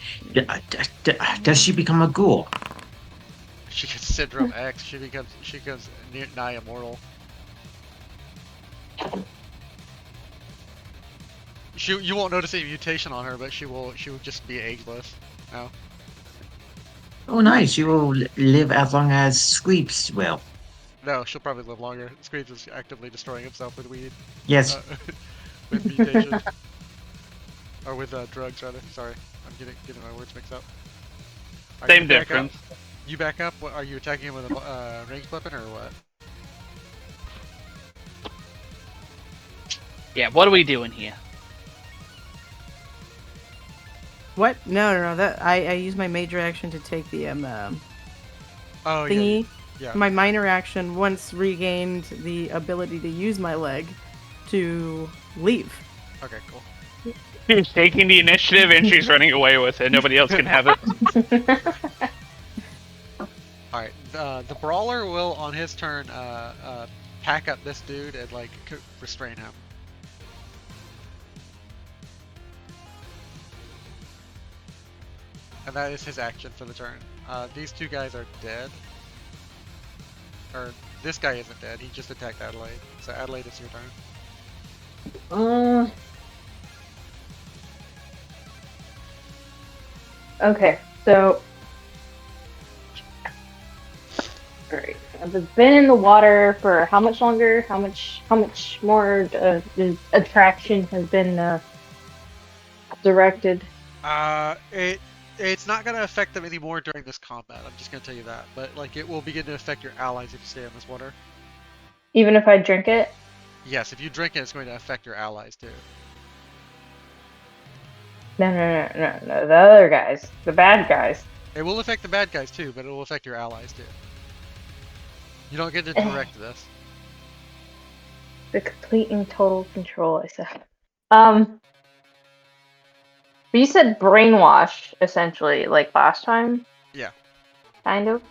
does she become a ghoul? She gets Syndrome X. She becomes nigh immortal. You won't notice any mutation on her, but she will just be ageless now. Oh, nice. You will live as long as Squeeps will. No, she'll probably live longer. Screams is actively destroying himself with weed, Yes. with mutation, or with drugs rather. Sorry, I'm getting my words mixed up. Are you Same back up? difference. You back up? What, are you attacking him with a ranged weapon or what? Yeah, what are we doing here? What? No. That I use my major action to take the Oh thingy. yeah. My minor action once regained the ability to use my leg to leave. Okay, cool. She's taking the initiative and she's running away with it. Nobody else can have it. All right, the brawler will on his turn pack up this dude and like restrain him. And that is his action for the turn. These two guys are dead. Or this guy isn't dead. He just attacked Adelaide. So Adelaide, it's your turn. Okay, so alright. I've been in the water for how much longer? How much more attraction has been directed? It's not gonna affect them anymore during this combat. I'm just gonna tell you that. But like it will begin to affect your allies if you stay in this water. Even if I drink it? Yes, if you drink it, it's going to affect your allies too. No. The other guys, the bad guys. It will affect the bad guys too, but it will affect your allies too. You don't get to direct this. The complete and total control, I said. But you said brainwash, essentially, like last time? Yeah. Kind of.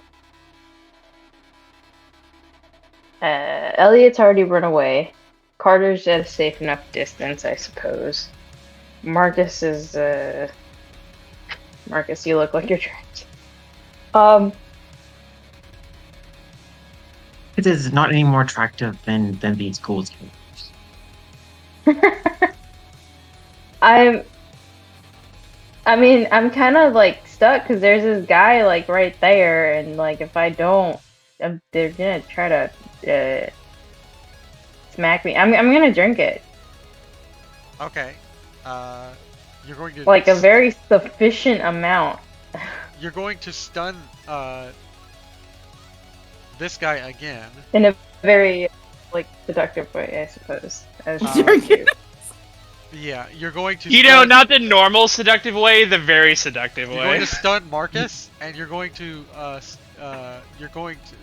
Elliot's already run away. Carter's at a safe enough distance, I suppose. Marcus is, Marcus, you look like you're trapped. It is not any more attractive than these ghouls. I'm kind of like stuck because there's this guy like right there, and like if I don't, they're gonna try to smack me. I'm gonna drink it. Okay. You're going to like a very sufficient amount. You're going to stun this guy again. In a very like seductive way, I suppose. Yeah, you're going to. You know, not the normal seductive way, the very seductive way. You're going to stun Marcus, and you're going to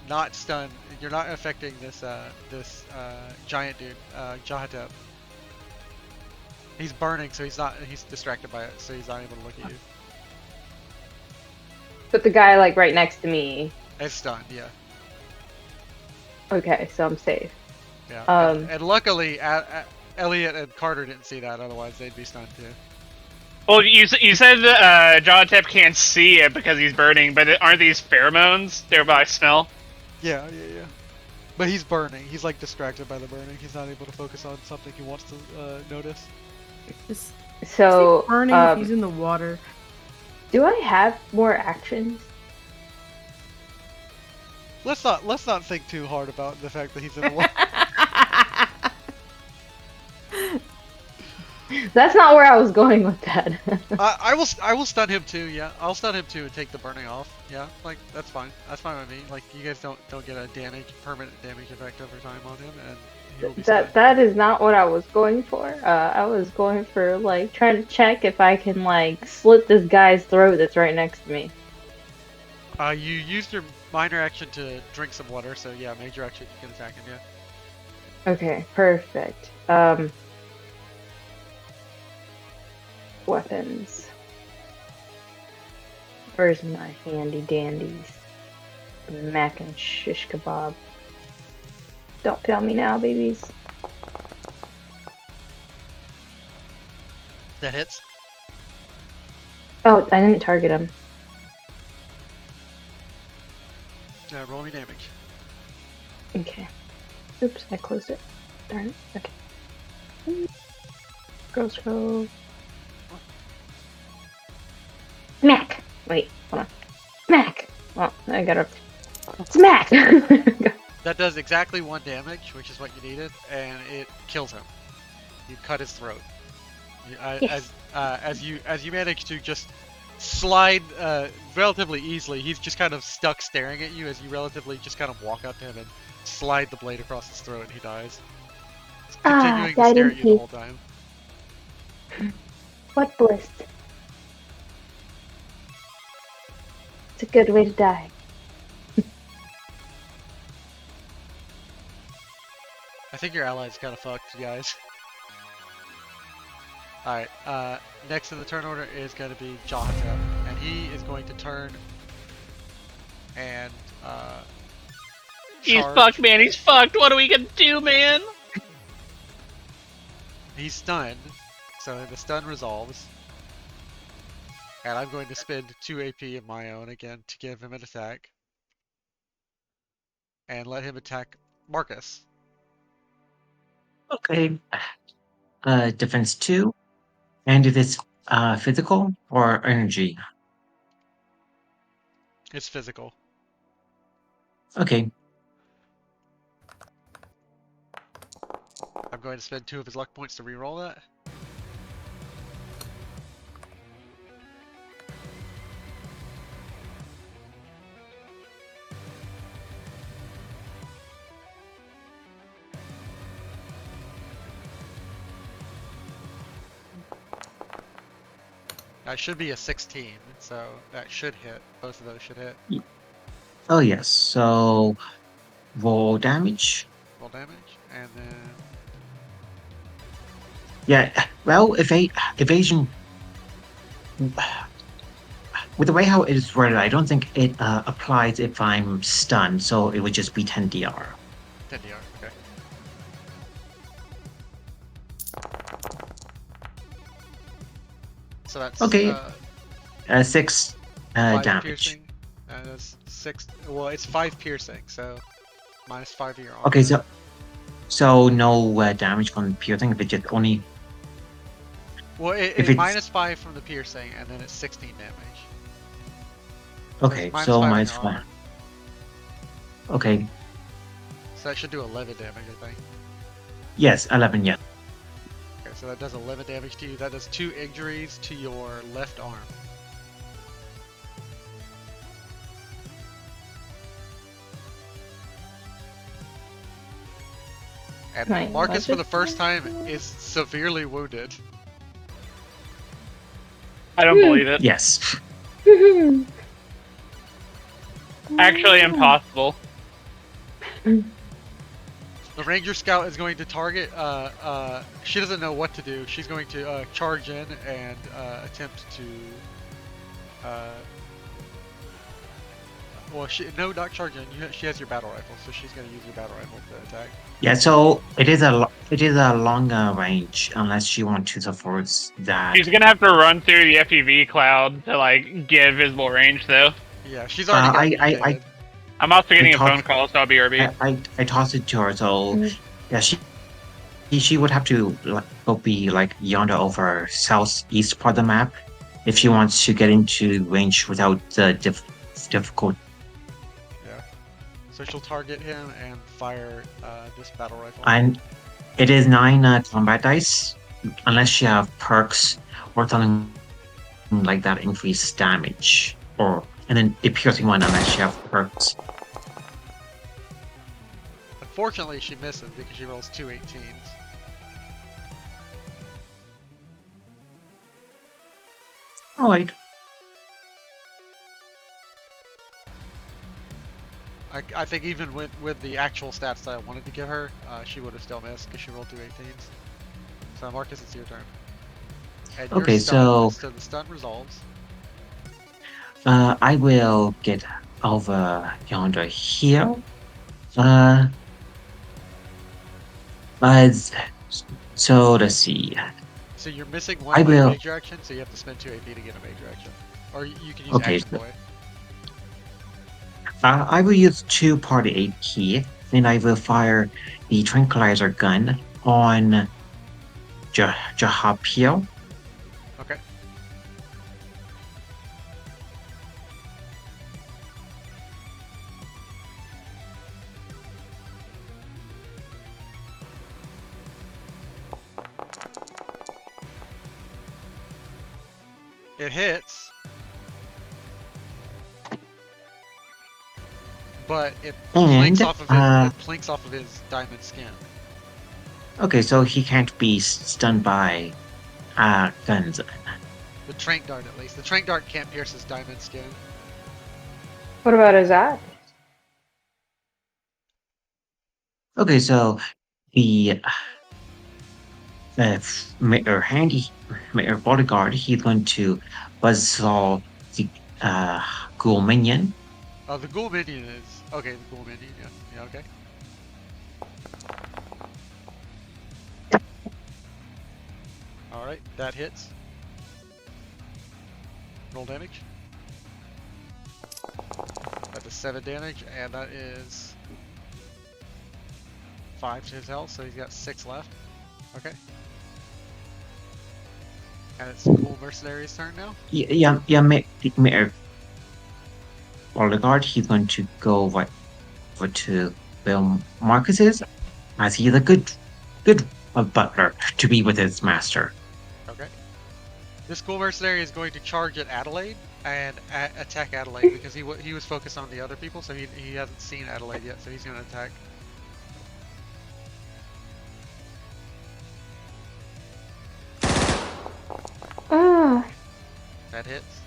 not stun. You're not affecting this giant dude, Jahatep. He's burning, so he's distracted by it, so he's not able to look at you. But the guy like right next to me. It's stunned, yeah. Okay, so I'm safe. Yeah. And luckily, Elliot and Carter didn't see that. Otherwise, they'd be stunned too. Well, you said Jonatep can't see it because he's burning, but aren't these pheromones? They're by smell. Yeah. But he's burning. He's like distracted by the burning. He's not able to focus on something he wants to notice. So is he burning if he's in the water? Do I have more actions? Let's not think too hard about the fact that he's in the water. That's not where I was going with that. I will stun him too. Yeah, I'll stun him too and take the burning off. Yeah, like that's fine. That's fine with me. Like you guys don't get a permanent damage effect over time on him, and he will be stunned. That is not what I was going for. I was going for like trying to check if I can like slit this guy's throat that's right next to me. You used your minor action to drink some water, so yeah, major action you can attack him. Yeah. Okay, perfect. Weapons. Where's my handy dandies? Mac and shish kebab. Don't tell me now, babies. That hits. Oh, I didn't target him. Roll me damage. Okay. Oops, I closed it. Darn it. Okay. Scroll. Smack! Wait, hold on. Smack! Well, I gotta... Smack! That does exactly 1 damage, which is what you needed, and it kills him. You cut his throat. Yes. As you manage to just slide relatively easily, he's just kind of stuck staring at you as you relatively just kind of walk up to him and slide the blade across his throat, and he dies. Continuing to died stare in at you the peace. whole time. What bliss. It's a good way to die. I think your ally's kind of fucked, guys. Alright, next in the turn order is going to be Jonathan, and he is going to turn and He's charge. fucked, man. He's fucked. What are we gonna do, man? He's stunned, so the stun resolves. And I'm going to spend 2 AP of my own again to give him an attack. And let him attack Marcus. Okay. Defense 2. And it is physical or energy? It's physical. Okay. I'm going to spend 2 of his luck points to reroll that. That should be a 16, so that should hit. Both of those should hit. Oh, yes. So roll damage. Roll damage, and then Yeah. Well, evasion. With the way how it is worded, I don't think it applies if I'm stunned. So it would just be 10 DR. 10 DR. Okay. So that's Okay. 6 5 damage. piercing. That's 6. Well, it's 5 piercing, so minus 5 of your armor. Okay, so no damage from piercing, but just only. Well, if it's it's- minus 5 from the piercing, and then it's 16 damage. Okay, it's so on minus your 5. armor. Okay. So that should do 11 damage, I think. Yes, 11. Yes. Okay, so that does 11 damage to you. That does 2 injuries to your left arm. And Right, Marcus, for the Marcus? first time, is severely wounded. I don't believe it. Yes. Actually, impossible. The Ranger Scout is going to target, she doesn't know what to do. She's going to charge in and attempt to, well, no, not charge in. She has your battle rifle, so she's going to use your battle rifle to attack. Yeah. So it is a longer range unless she wants to force that. He's gonna have to run through the FEV cloud to like get visible range, though. Yeah, she's already got mutated. I'm also getting a talked- phone call, so I'll be RB. I tossed it to her, so yeah, she would have to go be like yonder over southeast part of the map if she wants to get into range without the difficult. Yeah. So she'll target him and fire this battle rifle. And it is 9 combat dice, unless you have perks or something like that increase damage, and then a piercing one unless you have perks. Unfortunately, she misses because she rolls 2 18s. All right. I think even with the actual stats that I wanted to give her, she would have still missed because she rolled 2 18s. So Marcus, it's your turn. And you're Okay, stunned, so the stun resolves. I will get over yonder here. So let's see. So you're missing I one will. major action, so you have to spend 2 AP to get a major action. Or you can use Okay, Action so, Boy. I will use 2 party AP, and I will fire the tranquilizer gun on Jahapio. Okay. It hits, but it plinks And off of his diamond skin. okay, so he can't be stunned by guns. The trank dart, at least. The trank dart can't pierce his diamond skin. What about his eye? Okay, so the or handy or bodyguard, he's going to buzzsaw the uh ghoul minion. The ghoul minion is okay. The ghoul minion, yeah, yeah, okay. All right, that hits. Roll damage. That is 7 damage, and that is 5 to his health, so he's got 6 left. Okay. And it's Ghoul Mercenary's turn now. Yeah, bodyguard. He's going to go what to Bill Marcus's, as he's a good butler to be with his master. Okay. This Ghoul Mercenary is going to charge at Adelaide and attack Adelaide because he was focused on the other people, so he hasn't seen Adelaide yet, so he's going to attack. Ah, That hits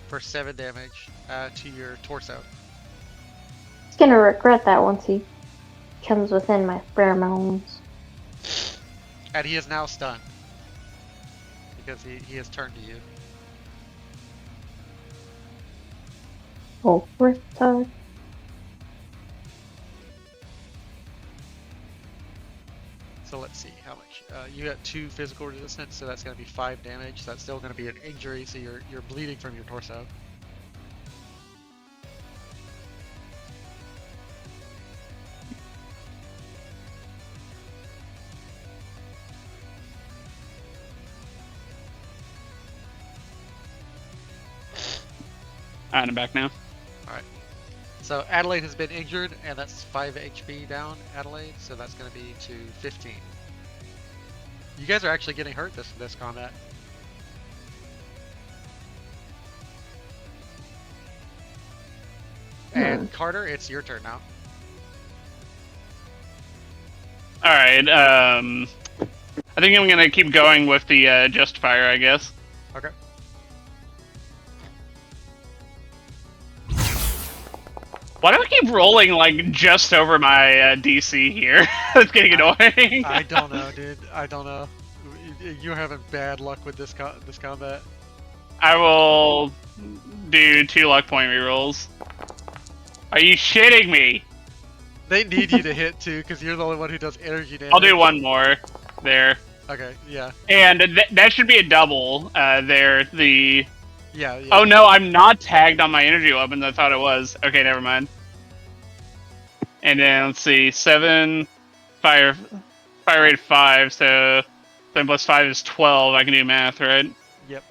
for 7 damage to your torso. he's gonna regret that once he comes within my pheromones. And he is now stunned because he has turned to you. Oh, first touch. So let's see how much. You got 2 physical resistance, so that's going to be 5 damage. So that's still going to be an injury, so you're bleeding from your torso. I'm back now. So Adelaide has been injured, and that's 5 HP down, Adelaide. So that's going to be to 15. You guys are actually getting hurt this combat. And Carter, it's your turn now. All right. I think I'm gonna keep going with the Justifier, I guess. Okay. Why do I keep rolling like just over my DC here? That's getting annoying. I don't know, dude. I don't know. You're having bad luck with this combat. I will do 2 luck point rerolls. Are you shitting me? They need you to hit too, because you're the only one who does energy damage. I'll do 1 more there. Okay, yeah. And that should be a double there. Yeah. Oh no, I'm not tagged on my energy weapons. I thought it was. Okay, never mind. And then let's see, 7 fire rate 5, so 7 plus 5 is 12. I can do math, right? Yep.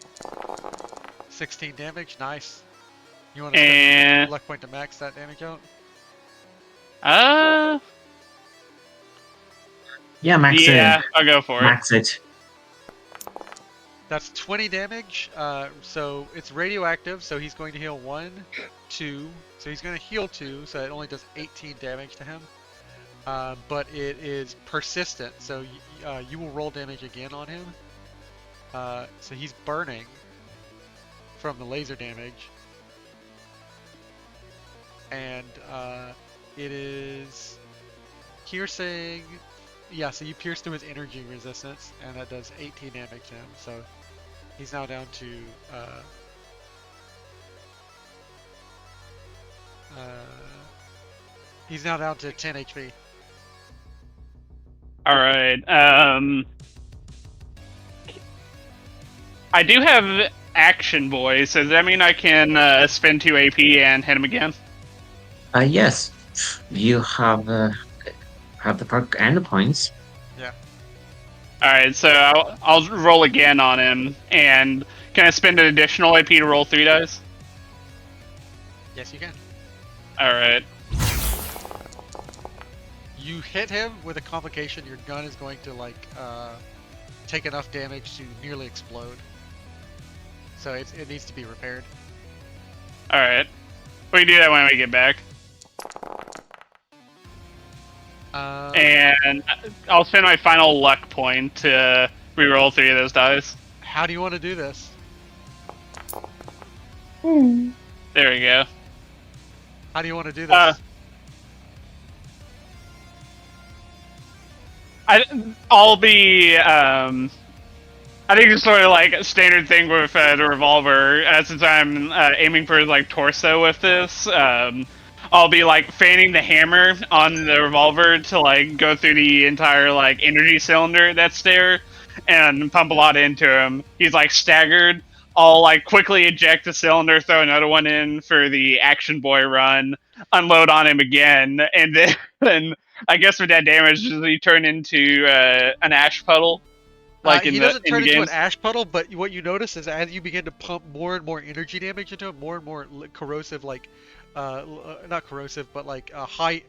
16 damage, nice. You want to spend your luck point to max that damage out? Yeah, max it. I'll go for Max it. That's 20 damage. So it's radioactive, so he's going to heal 1, 2. So he's going to heal 2, so it only does 18 damage to him. But it is persistent, so you will roll damage again on him. So he's burning from the laser damage. And it is piercing. Yeah, so you pierce through his energy resistance, and that does 18 damage to him. So he's now down to he's now down to 10 HP. All right. I do have Action Boy, so does that mean I can spend 2 AP and hit him again? Yes, you have the perk and the points. Yeah. All right, so I'll roll again on him, and can I spend an additional AP to roll 3 dice? Yes, you can. All right. You hit him with a complication. Your gun is going to take enough damage to nearly explode. So it needs to be repaired. All right. We can do that when we get back. And I'll spend my final luck point to reroll 3 of those dice. How do you want to do this? There we go. How do you want to do this? I'll be. I think it's sort of like a standard thing with the revolver. Since I'm aiming for like torso with this, I'll be like fanning the hammer on the revolver to like go through the entire like energy cylinder that's there, and pump a lot into him. He's like staggered. I'll like quickly eject the cylinder, throw another one in for the Action Boy run, unload on him again, and then I guess with that damage, does he turn into an ash puddle? Like He in doesn't the turn into an games? ash puddle, but what you notice is as you begin to pump more and more energy damage into him, more and more corrosive, not corrosive, but like high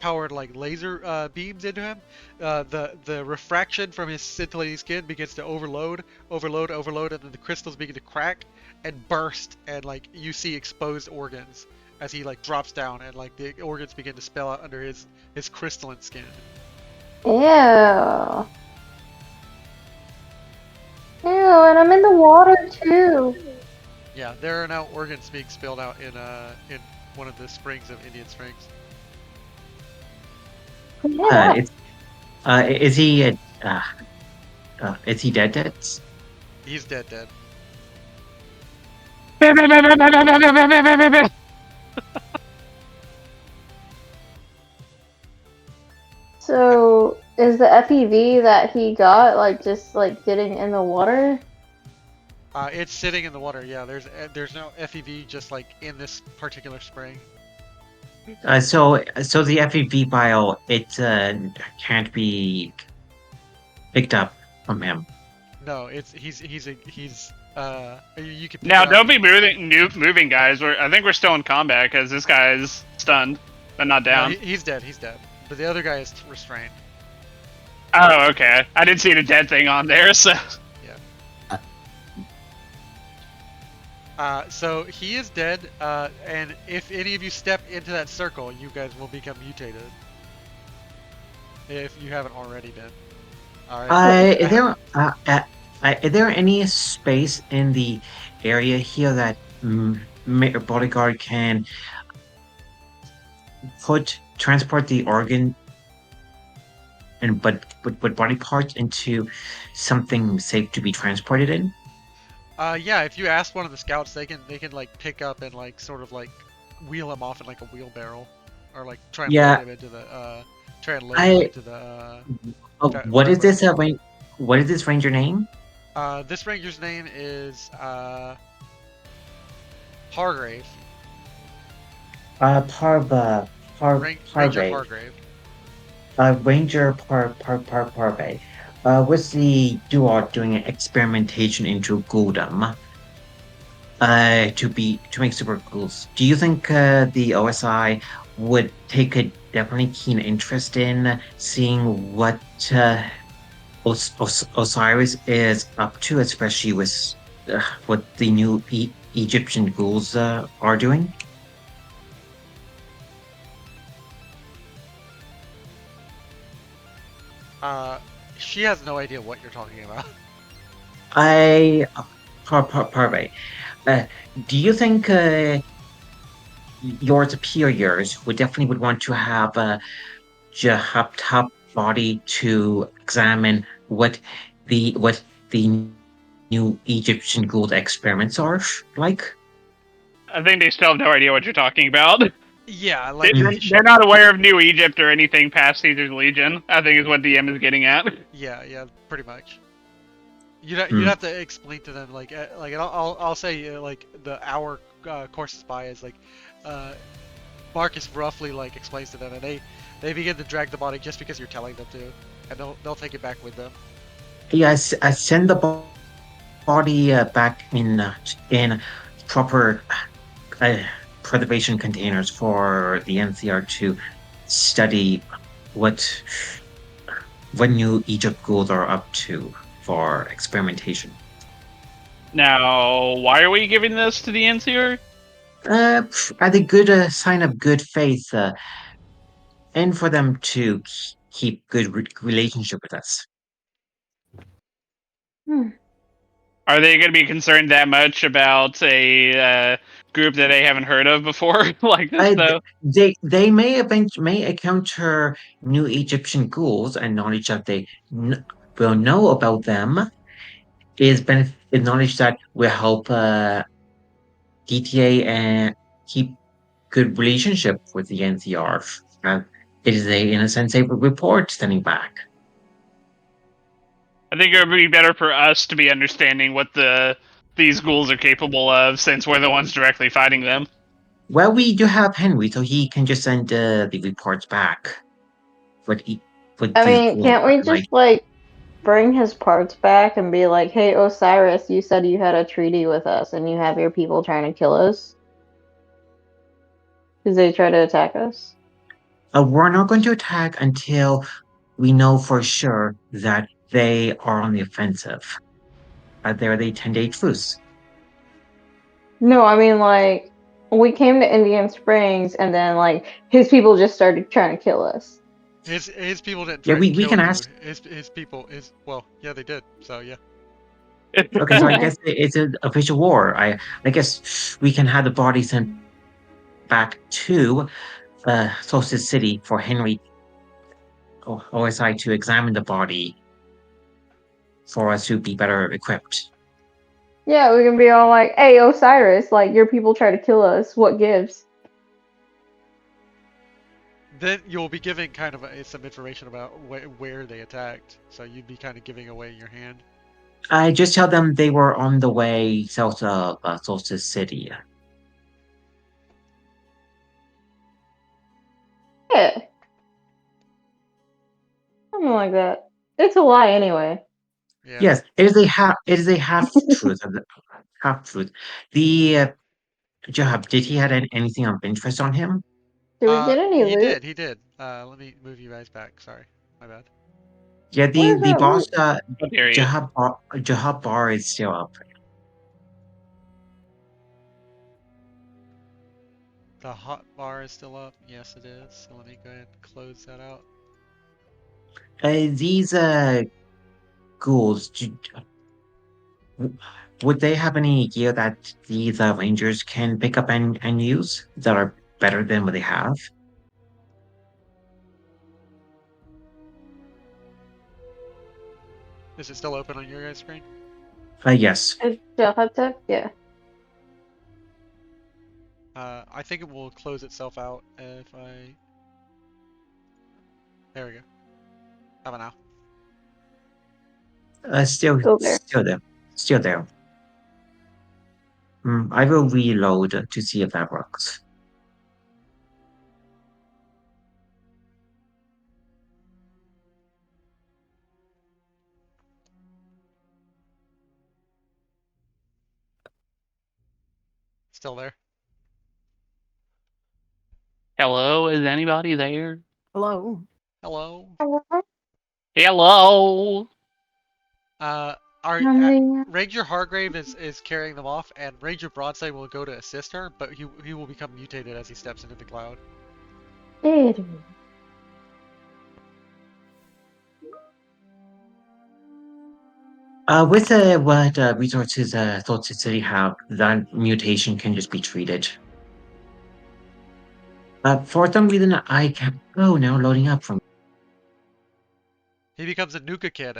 powered like laser beams into him, the refraction from his scintillating skin begins to overload, and then the crystals begin to crack and burst, and like you see exposed organs as he like drops down, and like the organs begin to spill out under his crystalline skin. Ew. Ew, and I'm in the water too. Yeah, there are now organs being spilled out in one of the springs of Indian Springs. Yeah. Is he is he dead? He's dead. So is the FEV that he got like just like getting in the water? It's sitting in the water. Yeah, there's no FEV just like in this particular spring. So the FEV bile can't be picked up from him. No, he's you can pick Now, it up. don't be moving, guys. I think we're still in combat because this guy's stunned, but not No, down. he's dead. But the other guy is restrained. Oh, okay. I didn't see the dead thing on there, so. So he is dead. And if any of you step into that circle, you guys will become mutated. If you haven't already been. All right. Is there any space in the area here that bodyguard can transport the organ and but body parts into something safe to be transported in? Yeah, if you ask one of the scouts, they can like pick up and like sort of like wheel him off in like a wheelbarrow, or like try and Yeah, load him into the what is whatever. this what is this ranger name? This ranger's name is Hargrave. Parva Ranger Parve. Hargrave. Ranger Parve. What's the duo doing an experimentation into Gundam? To make super ghouls. Do you think the OSI would take a definitely keen interest in seeing what Osiris is up to, especially with what the new Egyptian ghouls are doing? She has no idea what you're talking about. I Parve. Uh, do you think your superiors would definitely would want to have Jahab top body to examine what the new Egyptian Gould experiments are like? I think they still have no idea what you're talking about. Yeah, like They're not aware of New Egypt or anything past Caesar's Legion, I think is what DM is getting at. yeah, pretty much. You'd Hmm. have to explain to them like I'll say like the hour courses by is like uh, Marcus roughly like explains to them, and they begin to drag the body just because you're telling them to, and they'll take it back with them. Yes, I send the body back in proper uh, preservation containers for the NCR to study what what new Egypt ghouls are up to for experimentation. Now, why are we giving this to the NCR? As a good sign of good faith, and for them to keep good relationship with us. Hmm. Are they going to be concerned that much about a group that they haven't heard of before like this, though? They may encounter new Egyptian ghouls, and knowledge that they will know about them is knowledge that will help DTA and keep good relationship with the NCR. It is in a sense, a report sending back. I think it would be better for us to be understanding what these ghouls are capable of, since we're the ones directly fighting them. Well, we do have Henry, so he can just send the reports back. What what I these mean, ghouls can't are we like. just like bring his parts back and be like, "Hey, Osiris, you said you had a treaty with us, and you have your people trying to kill us because they try to attack us." We're not going to attack until we know for sure that they are on the offensive. They're the 10-day truce. No, I mean like we came to Indian Springs, and then like his people just started trying to kill us. His people didn't Yeah, try to we kill can you. ask. His people is well, yeah, they did. So yeah. Okay, so I guess it's an official war. I guess we can have the body sent back to Solstice City for Henry OSI to examine the body for us to be better equipped. Yeah, we can be all like, "Hey, Osiris, like your people try to kill us. What gives?" Then you'll be giving kind of some information about where they attacked. So you'd be kind of giving away your hand. I just tell them they were on the way south of Solstice City. Yeah, something like that. It's a lie anyway. Yeah. Yes, it is a half truth. Half truth. The Job, did he had anything of interest on him? Did we get any He loot? did. He did. Let me move you guys back. Sorry, my bad. Yeah, Where's the that boss loot? How dare you? Jahab Bar is still up. The hot bar is still up. Yes, it is. So let me go ahead and close that out. These ghouls, would they have any gear that these rangers can pick up and use that are better than what they have? Is it still open on your guys' screen? Yes. It's Jahatep? Yeah. I think it will close itself out if I. There we go. How about now? Still there. Still there. Still there. I will reload to see if that works. Still there? Hello, is anybody there? Hello. Hello? Hello. Uh, our Something. Ranger Hargrave is carrying them off, and Ranger Broadside will go to assist her, but he will become mutated as he steps into the cloud. With what resources Thought City have, that mutation can just be treated. For some reason, I can't. Oh, now loading up from. He becomes a Nuka Kid,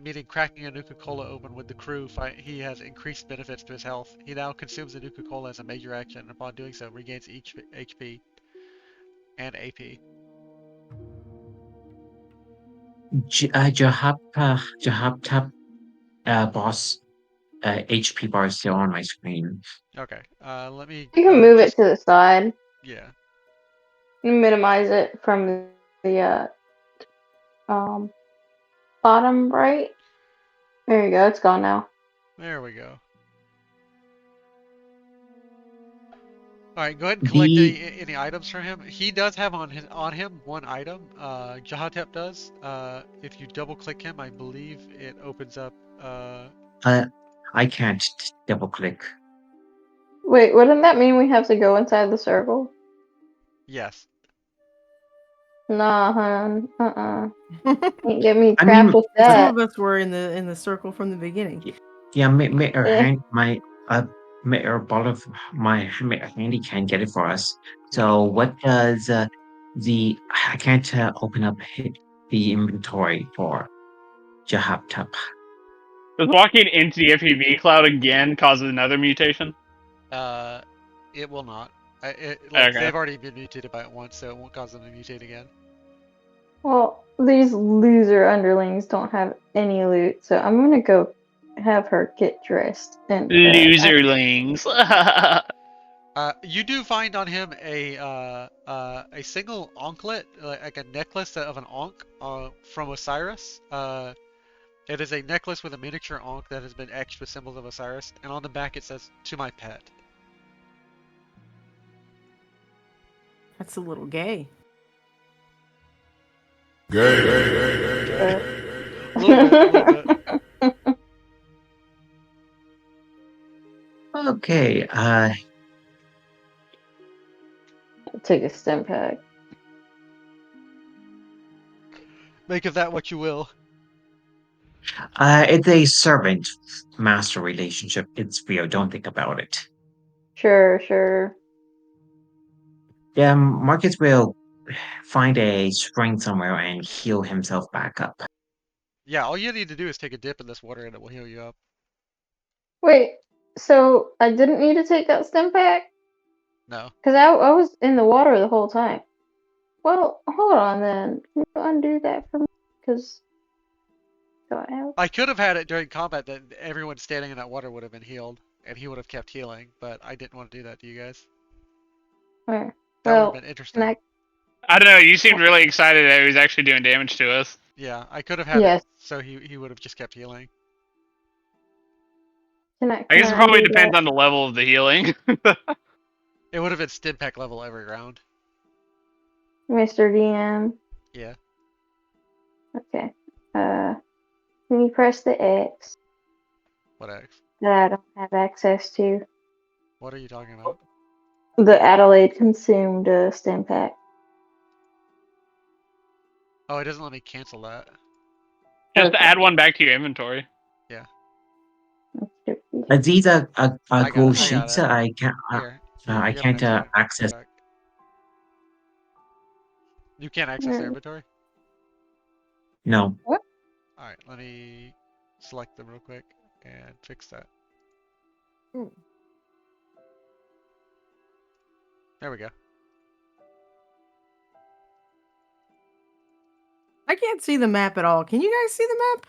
meaning cracking a Nuka Cola open with the crew. He has increased benefits to his health. He now consumes the Nuka Cola as a major action, and upon doing so, regains each HP. and AP. Jahaptap boss HP bar is still on my screen. Okay. Let me You can move it just to the side. yeah. And minimize it from the um bottom right. There you go. It's gone now. There we go. All right, go ahead and collect The any items from him. He does have on him one item. Jahatep does. If you double click him, I believe it opens up. uh I can't double click. Wait, wouldn't that mean we have to go inside the circle? Yes. Nah, hun. Can't get me I trapped mean, with Some that. of us were in the circle from the beginning. yeah, or Eh. hand my or ball of my handy can't get it for us. Yeah. So what does the I can't open up the inventory for Jahaptap. Does walking into the FPV cloud again cause another mutation? Uh, it will not. Like Okay. they've already been mutated by it once, so it won't cause them to mutate again. Well, these loser underlings don't have any loot, so I'm gonna go have her get dressed and Loserlings. You do find on him a single anklet, like a necklace of an ankh from Osiris. It is a necklace with a miniature ankh that has been etched with symbols of Osiris, and on the back it says "To my pet." That's a little gay. uh, A little bit, a little bit. Okay, take a stim pack. Make of that what you will. it's a servant master relationship. It's real. Don't think about it. Sure. Marcus will find a spring somewhere and heal himself back up. Yeah, all you need to do is take a dip in this water and it will heal you up. Wait, so I didn't need to take that stim pack? No. Because I was in the water the whole time. Well, hold on then. Can you undo that for me? Because do I have? I could have had it during combat that everyone standing in that water would have been healed, and he would have kept healing, but I didn't want to do that to you guys. Where? That would have been Well, can interesting. I? I don't know. You seemed really excited that he was actually doing damage to us. Yeah, I could have had it Yes. so he would have just kept healing. Can I? I Can guess it I probably undo depends that, on the level of the healing. It would have been Stimpack level every round. Mr. DM? Yeah. Okay. Can you press the X What X? that I don't have access to? What are you talking about? The Adelaide consumed stim pack. Oh, it doesn't let me cancel that. Just Okay. add one back to your inventory. Yeah. These are I got Google it. I got sheets. it. Here. I You're gonna can't have to go access. back. You can't access their Hmm. inventory? No. What? Alright, let me select them real quick and fix that. Hmm. There we go. I can't see the map at all. Can you guys see the map?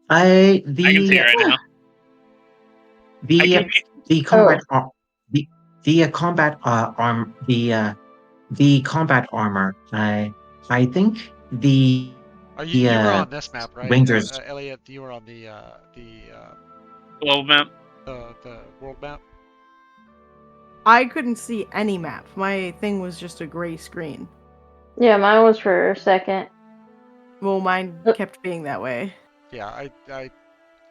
I I can see it right now. I the can. the Oh, combat the combat the combat armor. I think the Are you were on this map, right? Rangers. Elliot, you were on the Global map. the world map? I couldn't see any map. My thing was just a gray screen. yeah, mine was for a second. Well, mine Uh, kept being that way. Yeah, I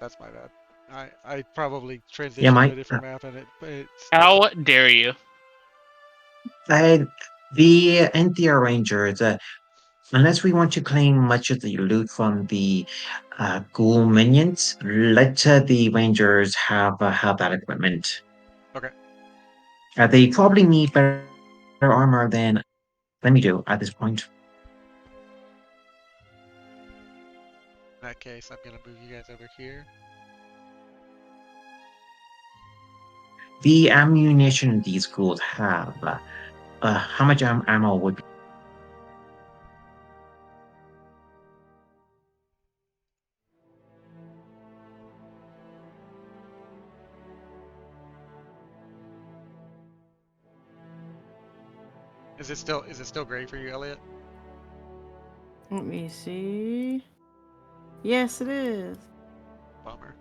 that's my bad. I probably Yeah, transitioned to my a different map and it's How dare you? I the NCR Rangers. Unless we want to claim much of the loot from the ghoul minions, let the Rangers have that equipment. okay. They probably need better armor than let me do at this point. In that case, I'm gonna move you guys over here. The ammunition these ghouls have. How much ammo would be Is it still gray for you, Elliot? Let me see. Yes, it is. Bummer.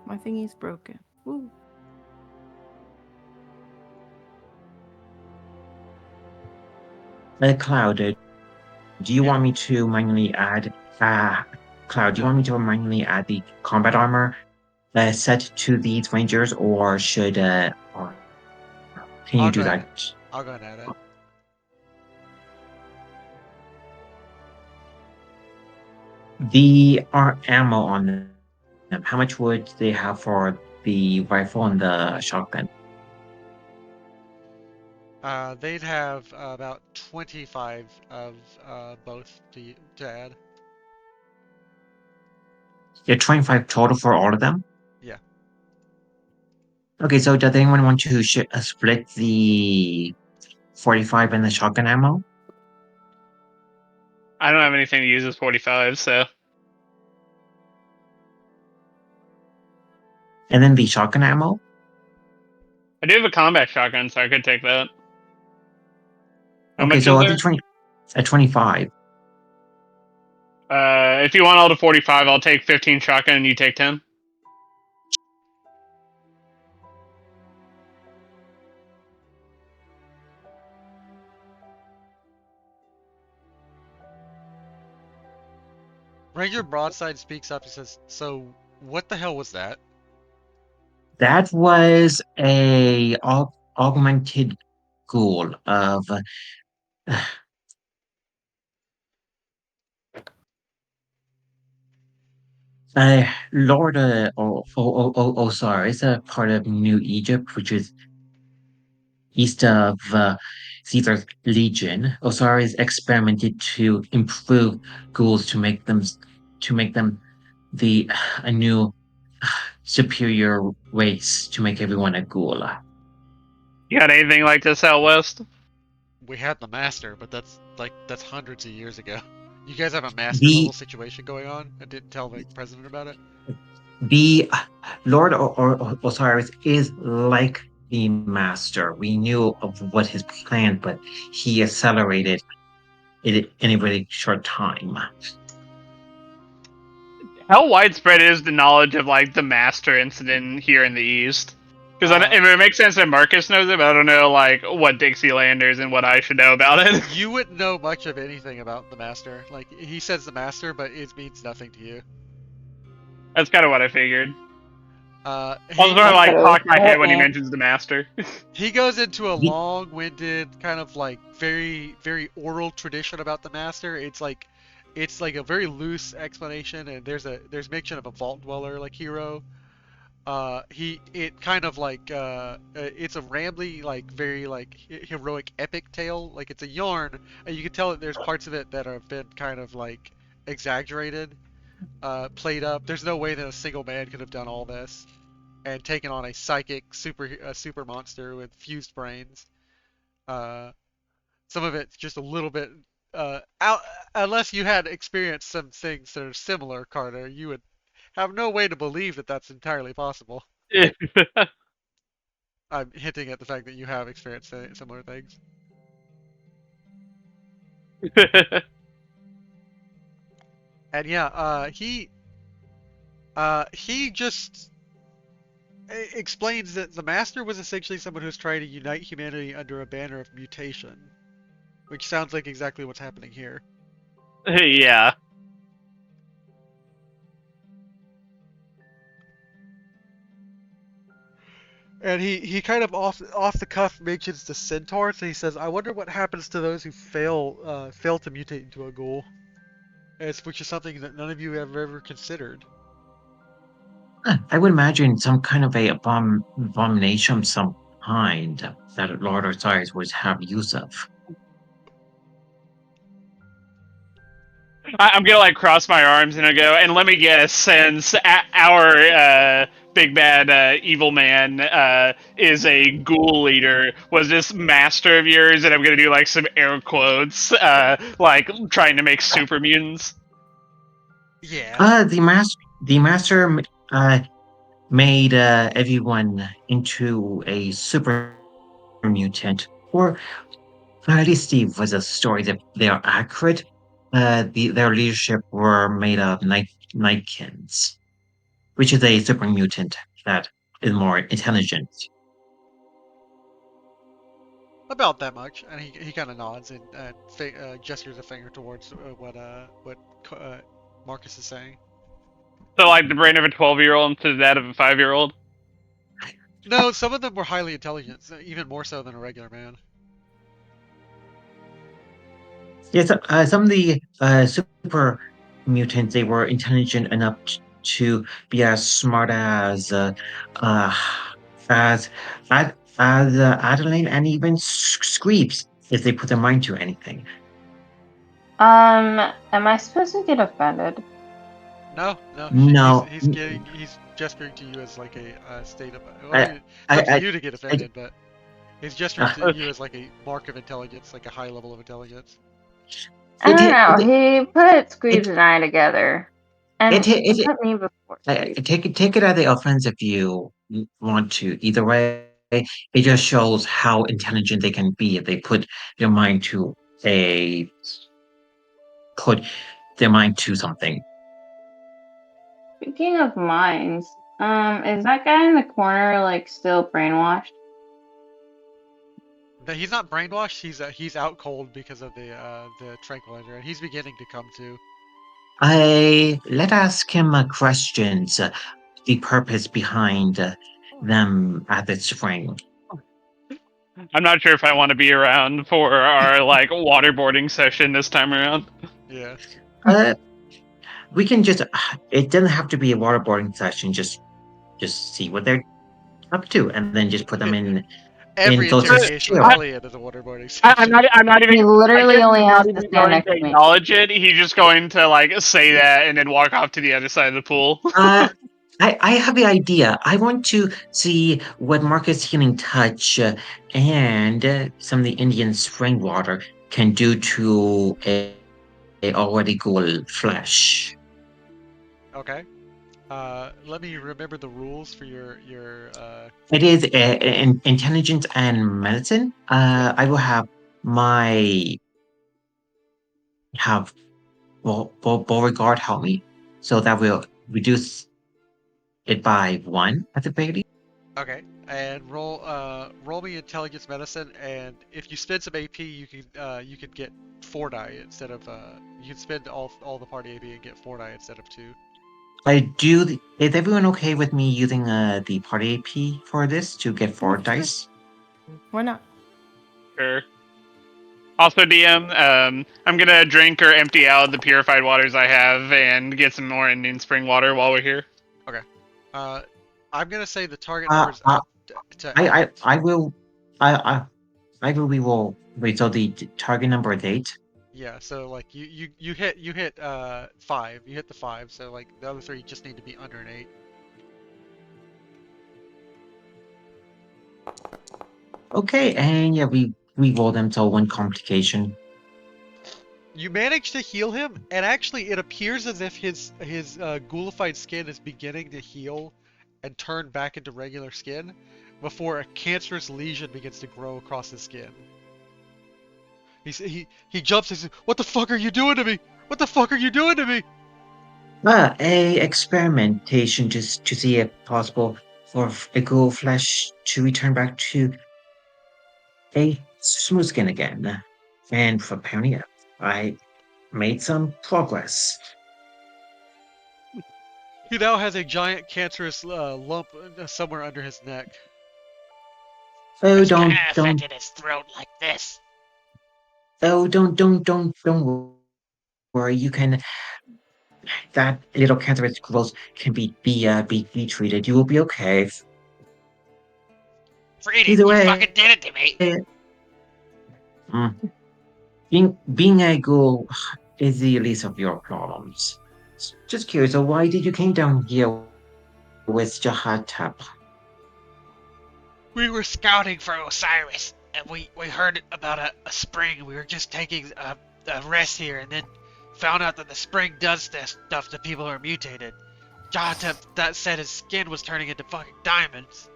My thingy's broken. Woo. Cloud, do you Yeah. want me to manually add uh Cloud, do you want me to manually add the combat armor set to these rangers, or can you I'll do go that? ahead. I'll go ahead and add it. The ammo on them, how much would they have for the rifle and the shotgun? They'd have about 25 of both to add. Yeah, 25 total for all of them? Yeah. Okay, so does anyone want to split the 45 and the shotgun ammo? I don't have anything to use as 45, so And then the shotgun ammo? I do have a combat shotgun, so I could take that. How Okay, much so is I'll do there? 20 at 25. If you want all the 45, I'll take 15 shotgun and you take 10. Ranger Broadside speaks up and says, "So, what the hell was that?" That was a augmented ghoul of Lord Osiris, a part of New Egypt, which is east of Caesar's legion. Osiris experimented to improve ghouls to make them the a new superior race to make everyone a ghoul. You got anything like this out west? We had the master, but that's hundreds of years ago. You guys have a master The level situation going on and didn't tell the president about it? the Lord Osiris is like the master. We knew of what his plan, but he accelerated it in a really short time. How widespread is the knowledge of like the master incident here in the east? Because Uh, it makes sense that Marcus knows it, but I don't know like what Dixielanders and what I should know about it. you wouldn't know much of anything about the master. Like, he says the master, but it means nothing to you. That's kind of what I figured. I was He gonna That's like what I was cock my head when he saying. mentions the master. he goes into a The, long-winded kind of like very very oral tradition about the master. It's like a very loose explanation, and there's mention of a vault dweller like hero. He it kind of like it's a rambly like very like heroic epic tale. Like, it's a yarn, and you can tell that there's parts of it that have been kind of like exaggerated, played up. There's no way that a single man could have done all this and taken on a psychic super monster with fused brains. Uh, some of it's just a little bit out, unless you had experienced some things that are similar, Carter, you would have no way to believe that that's entirely possible. I'm hinting at the fact that you have experienced similar things. And yeah, he just explains that the Master was essentially someone who's trying to unite humanity under a banner of mutation, which sounds like exactly what's happening here. Yeah. And he kind of off the cuff mentions the centaurs, and he says, "I wonder what happens to those who fail to mutate into a ghoul." Which is something that none of you have ever considered. I would imagine some kind of a abomination of some kind that Lord Osiris would have use of. I'm gonna like cross my arms and I go, and let me guess, since our big bad evil man is a ghoul leader, was this master of yours? And I'm gonna do like some air quotes, like trying to make super mutants. Yeah. The master made everyone into a super mutant, or at least it was a story that they are accurate. Their leadership were made of Nightkins, which is a super mutant that is more intelligent. About that much, and he kind of nods and gestures a finger towards what Marcus is saying. So like the brain of a 12-year-old to that of a 5-year-old. No, some of them were highly intelligent, even more so than a regular man. Yes, some of the super mutants they were intelligent enough to be as smart uh, as Adeline and even Screeps if they put their mind to anything. Am I supposed to get offended? No, no, No, he's gesturing to you as like a state of. Well, I I, mean, it's up to I, you to get I, offended, but he's gesturing uh, to you as like a mark of intelligence, like a high level of intelligence. I don't know. it, He put it, Screeves and I together, and he it, put me before Screeves. take it as the offensive you want to. Either way, it just shows how intelligent they can be if they their mind to a put their mind to something. Speaking of minds, is that guy in the corner like still brainwashed? He's not brainwashed. He's out cold because of the tranquilizer, and he's beginning to come to. I let ask him questions. The purpose behind them at the spring. I'm not sure if I want to be around for our like waterboarding session this time around. Yeah. Uh, we can just. It doesn't have to be a waterboarding session. Just see what they're up to, and then just put them in Every closer interrogation with shield. Elliot is a waterboarding session. I'm not even. He I literally guess only he's has not to even stand going next to to me. acknowledge it. He's just going to like say that and then walk off to the other side of the pool. Uh, I have the idea. I want to see what Marcus Healing Touch and some of the Indian spring water can do to a already ghoul flesh. Okay. Let me remember the rules for your. It is intelligence and medicine. Yeah. I will have my have Beauregard help me, so that will reduce it by one at the very least. Okay. And roll me intelligence medicine, and if you spend some AP, you can get 4 die instead of you can spend all the party AP and get 4 die instead of 2. I do. Is everyone okay with me using the party AP for this to get Yeah, four sure. dice? Why not? Sure. Also, DM, I'm gonna drink or empty out the purified waters I have and get some more Indian spring water while we're here. Okay. Uh, I'm gonna say the target Uh, numbers uh to I will. I I will we will wait. So the target number is 8. yeah. So like you hit 5. You hit the 5. So like the other 3 just need to be under an 8. Okay, and yeah, we roll them to one complication. You manage to heal him, and actually, it appears as if his ghoulified skin is beginning to heal and turn back into regular skin before a cancerous lesion begins to grow across his skin. He jumps and says, "What the fuck are you doing to me? What the fuck are you doing to me?" A experimentation just to see if possible for a ghoul flesh to return back to a smooth skin again. And for apparently, I made some progress. He now has a giant cancerous lump somewhere under his neck. Oh, It's kinda affected his throat like this. don't worry. You can that little cancerous growth can be treated. You will be okay. Freedom, Either you way, fucking did it to me. mm, being a ghoul is the least of your problems. Just curious, so why did you came down here with Jahatap? We were scouting for Osiris, and we heard about a spring. We were just taking a rest here, and then found out that the spring does this stuff to people who are mutated. Jotep that said his skin was turning into fucking diamonds.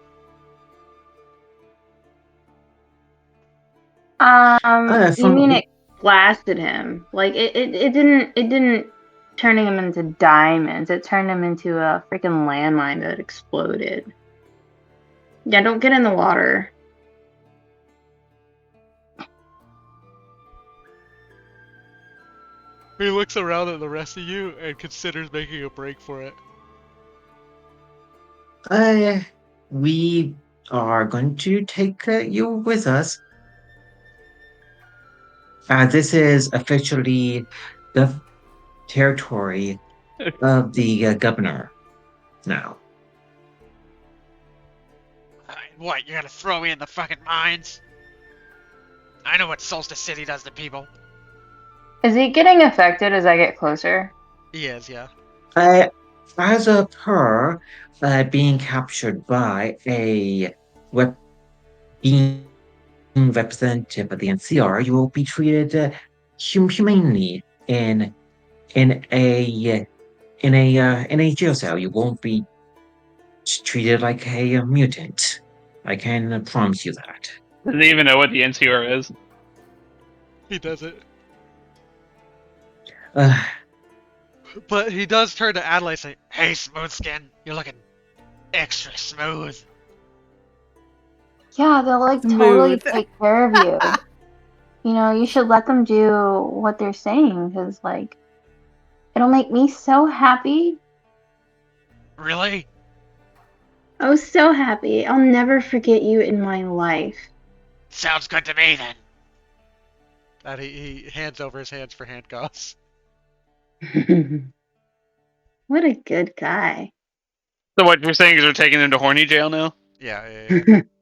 You From mean it blasted him? Like it didn't turning him into diamonds. It turned him into a freaking landmine that exploded. Yeah, don't get in the water. He looks around at the rest of you and considers making a break for it. we are going to take you with us. This is officially the territory of the governor now. What, you're gonna throw me in the fucking mines? I know what Solstice City does to people. Is he getting affected as I get closer? He is, yeah. Uh, as of her being captured by a rep- being representative of the NCR, you will be treated humanely in a in a jail cell. You won't be treated like a mutant. I can promise you that. Doesn't even know what the NCR is. He doesn't. Uh, But he does turn to Adelaide and say, Hey, Smoothskin, you're looking extra smooth. Yeah, they'll like totally Smooth. take care of you. You know, you should let them do what they're saying because, like, it'll make me so happy. Really? Oh, so happy. I'll never forget you in my life. Sounds good to me then. and he hands over his hands for handcuffs. What a good guy. So what you're saying is we're taking him to horny jail now? Yeah.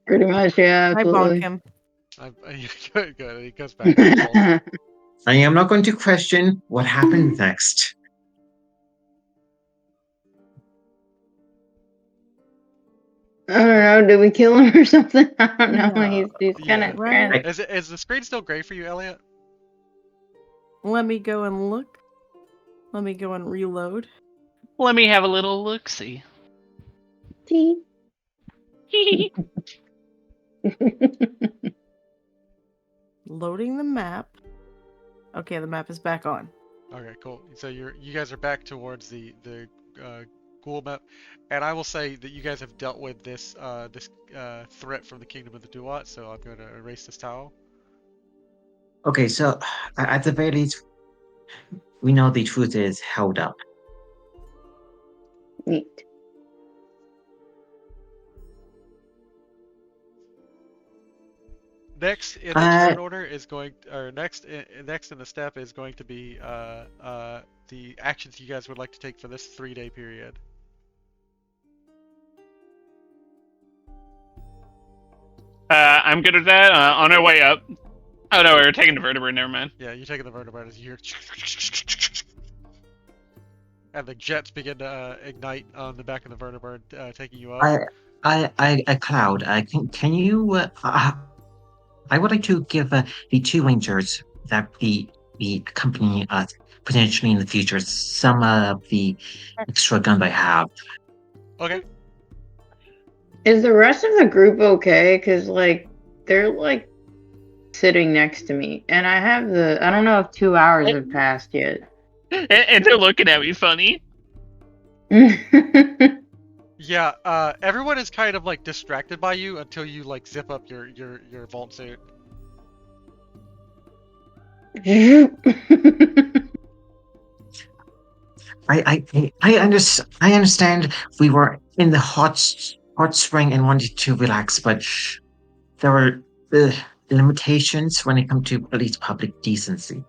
Pretty much, yeah, I bonk absolutely. him. Good. He goes back and rolls. I am not going to question what happened next. I don't know. Did we kill him or something? I don't know. No. He's kind Yeah. of Right. Is the screen still gray for you, Elliot? Let me go and look. Let me go and reload. Let me have a little look-see. Loading the map. Okay, the map is back on. Okay, cool. So you guys are back towards the ghoul map, and I will say that you guys have dealt with this threat from the Kingdom of the Duat. So I'm going to erase this tile. Okay, so at the very least, we know the truth is held up. Neat. Next in the turn order is going, or next in the step is going to be the actions you guys would like to take for this 3-day period. I'm good with that. On our way up. Oh no, we're taking the vertebrae. Never mind. Yeah, you're taking the vertebrae as you hear, and the jets begin to ignite on the back of the vertebrae, taking you up. Cloud. Can you? I would like to give the two rangers that the accompany us potentially in the future some of the extra gun I have. Okay. Is the rest of the group okay? Because, like, they're, like, sitting next to me. And I don't know if 2 hours have passed yet. And they're looking at me funny. Yeah, everyone is kind of like distracted by you until you like zip up your vault suit. I understand we were in the hot spring and wanted to relax, but there were limitations when it comes to at least public decency.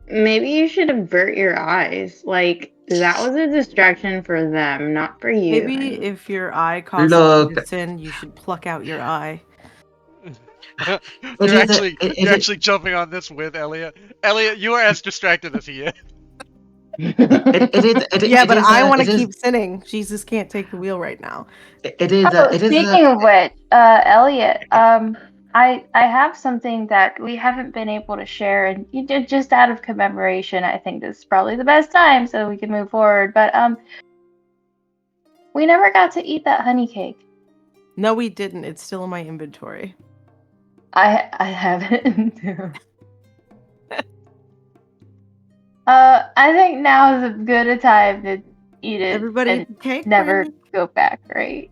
Maybe you should avert your eyes. Like, that was a distraction for them, not for you. Maybe honey. if your eye causes Look. you to sin, you should pluck out your eye. You're actually jumping on this with Elliot. Elliot, you are as distracted as he is. But I want to keep sinning. Jesus can't take the wheel right now. Speaking of which, Elliot, I have something that we haven't been able to share, and just out of commemoration, I think this is probably the best time so we can move forward. But We never got to eat that honey cake. No, we didn't. It's still in my inventory. I have it too. I think now is as good a time to eat it Everybody and eat the cake, never Brandon? go back, right?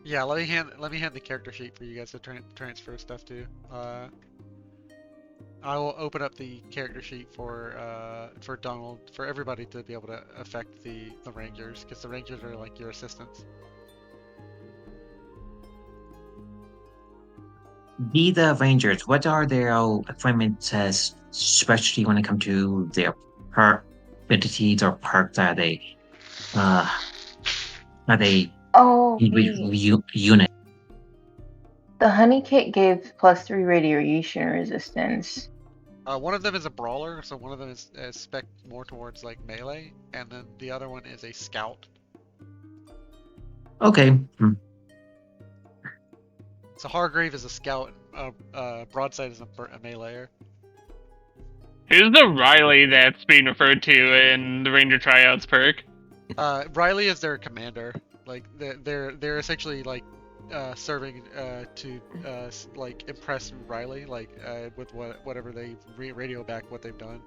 Yeah, let me hand the character sheet for you guys to transfer stuff to. I will open up the character sheet for Donald, for everybody to be able to affect the Rangers, because the Rangers are like your assistants. Be the Rangers. What are their equipment, especially when it comes to their perk abilities or perks uh are they Oh, wait. unit? The honey cake gave +3 radiation resistance. One of them is a brawler, so one of them is spec more towards like melee, and then the other one is a scout. Okay. So Hargrave is a scout, Broadside is a meleeer. Who's the Riley that's being referred to in the Ranger Tryouts perk? Riley is their commander. Like they're essentially like serving to like impress Riley, like with whatever they radio back what they've done,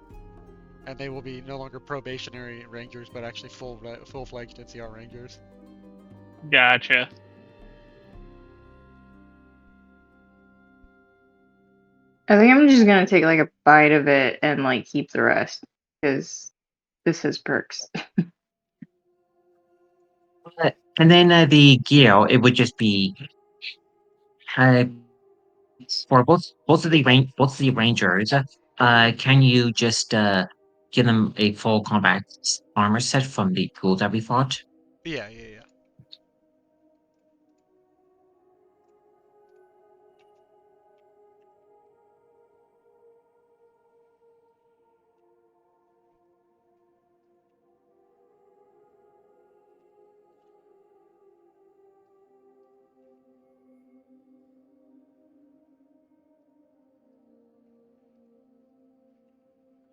and they will be no longer probationary rangers, but actually full-fledged NCR rangers. Gotcha. I think I'm just gonna take like a bite of it and like keep the rest because this has perks. And then the gear, it would just be uh, for both of the Rangers. Can you just give them a full combat armor set from the pool that we fought? Yeah.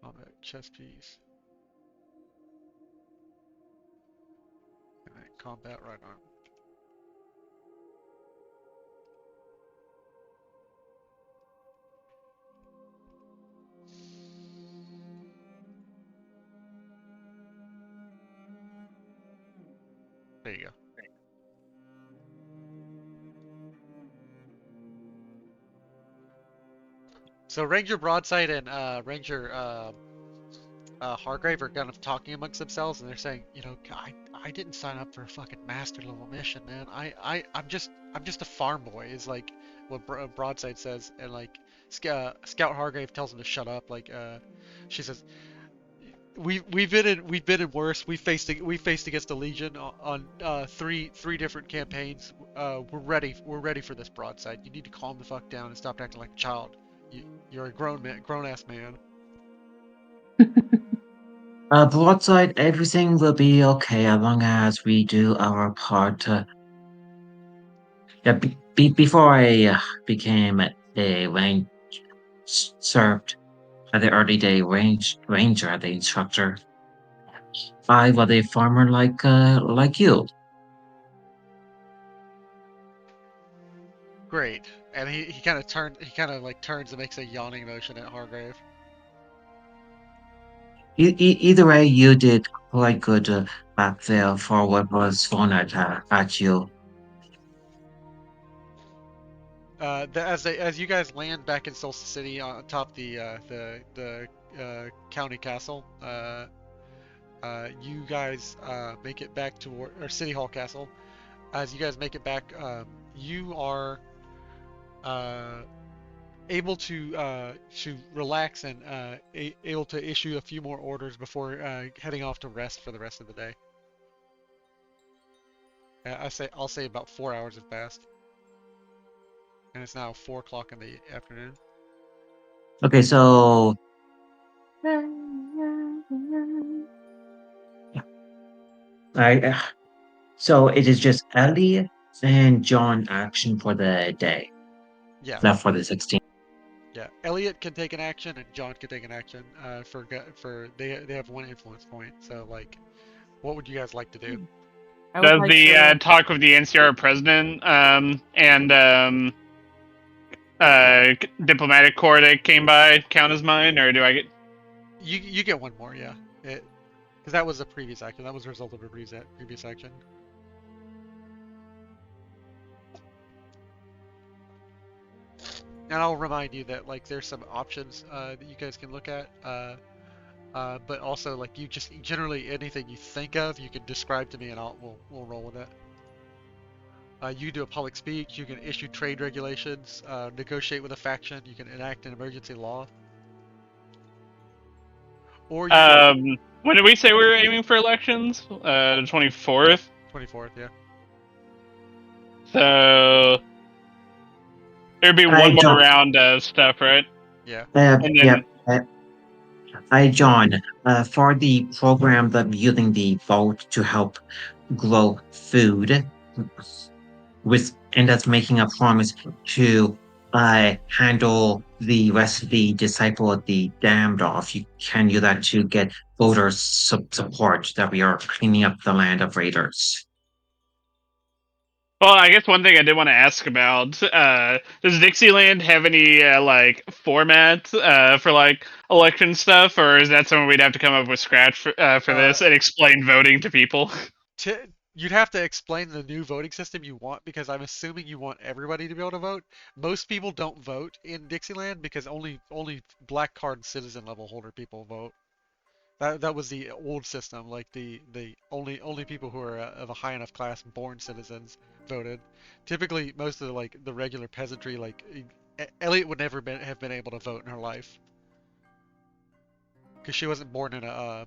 Combat chest piece. And then combat right arm. There you go. So Ranger Broadside and Ranger Hargrave are kind of talking amongst themselves, and they're saying, you know, I didn't sign up for a fucking master level mission, man. I'm just a farm boy. Is like what Broadside says, and like Scout Hargrave tells him to shut up. Like she says, we've been in worse. We faced against the Legion on three different campaigns. We're ready for this, Broadside. You need to calm the fuck down and stop acting like a child. You're a grown ass man. Broadside, everything will be okay as long as we do our part. Yeah, before I became a range served at the early day ranger, the instructor, I was a farmer like you. Great. And he kind of turns and makes a yawning motion at Hargrave. Either way, you did quite good back there for what was thrown at you. As you guys land back in Solstice City on top of the county castle, you guys make it back to or City Hall Castle. As you guys make it back, you are uh, able to relax and able to issue a few more orders before heading off to rest for the rest of the day. I'll say about 4 hours have passed, and it's now 4 o'clock in the afternoon. Okay, so I so it is just Ellie and John action for the day. Yeah, Left for the 16th. yeah. Elliot can take an action, and John can take an action. For they have one influence point. So like, what would you guys like to do? I would Does like the to. talk with the NCR president and diplomatic corps that came by count as mine, or do I get? You get one more, yeah. Because that was a previous action. That was a result of a previous action. And I'll remind you that like there's some options that you guys can look at. But also like you just generally anything you think of, you can describe to me, and we'll roll with it. You do a public speech. You can issue trade regulations, negotiate with a faction. You can enact an emergency law, or you can When did we say we were aiming for elections? The 24th. 24th, yeah. So there'd be I one more don't. round of stuff, right? Yeah. And Yeah. then John, for the program of using the vote to help grow food, and that's making a promise to handle the rest of the disciple of the damned off. You can use that to get voters support that we are cleaning up the land of raiders. well, I guess one thing I did want to ask about, does Dixieland have any like format for like election stuff, or is that something we'd have to come up with scratch for Uh, this and explain voting to people? You'd have to explain the new voting system you want, because I'm assuming you want everybody to be able to vote. Most people don't vote in Dixieland because only black card citizen level holder people vote. That was the old system. Like the only people who are of a high enough class, born citizens, voted. Typically, most of the regular peasantry, like Elliot would never have been able to vote in her life because she wasn't born in a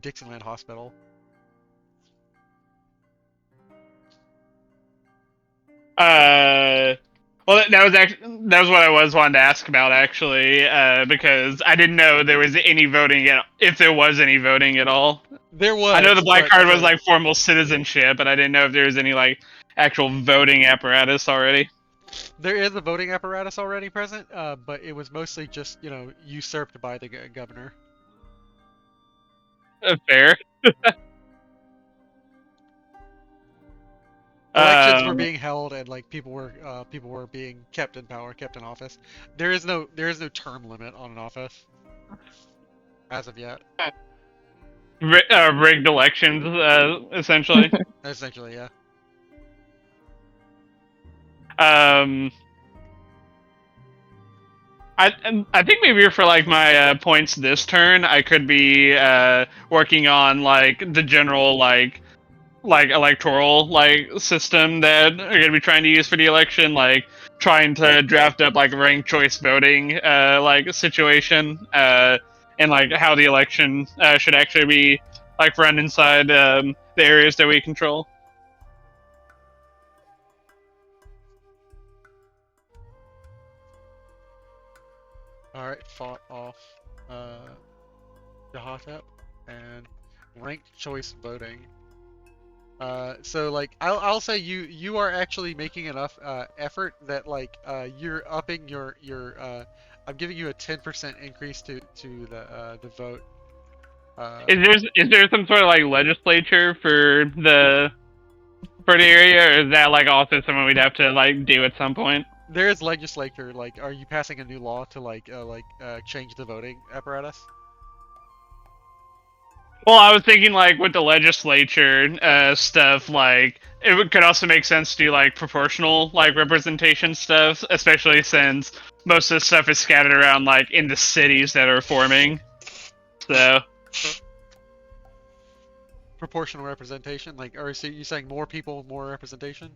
Dixieland hospital. Well, that was what I was wanting to ask about actually, because I didn't know there was any voting if there was any voting at all. There I know the was, black but card was like formal citizenship, but I didn't know if there was any like actual voting apparatus already. there is a voting apparatus already present, but it was mostly just usurped by the governor. Fair. Elections were Um, being held, and like people were being kept in power, kept in office. There is no term limit on an office as of yet. rigged elections, essentially. Essentially, yeah. Um, I think maybe for like my points this turn, I could be working on like the general like electoral like system that are gonna be trying to use for the election, like trying to draft up like a ranked choice voting like situation, and like how the election should actually be like run inside the areas that we control. All right, fought off Jehoshaphat and ranked choice voting. So like I'll say you are actually making enough effort that like you're upping your I'm giving you a 10% increase to the vote. Is there some sort of like legislature for the area, or is that like also something we'd have to like do at some point? There is legislature. Like, are you passing a new law to change the voting apparatus? Well, I was thinking like with the legislature stuff, like could also make sense to do like proportional like representation stuff, especially since most of the stuff is scattered around like in the cities that are forming. So Proportional representation, like, or so you saying more people, more representation?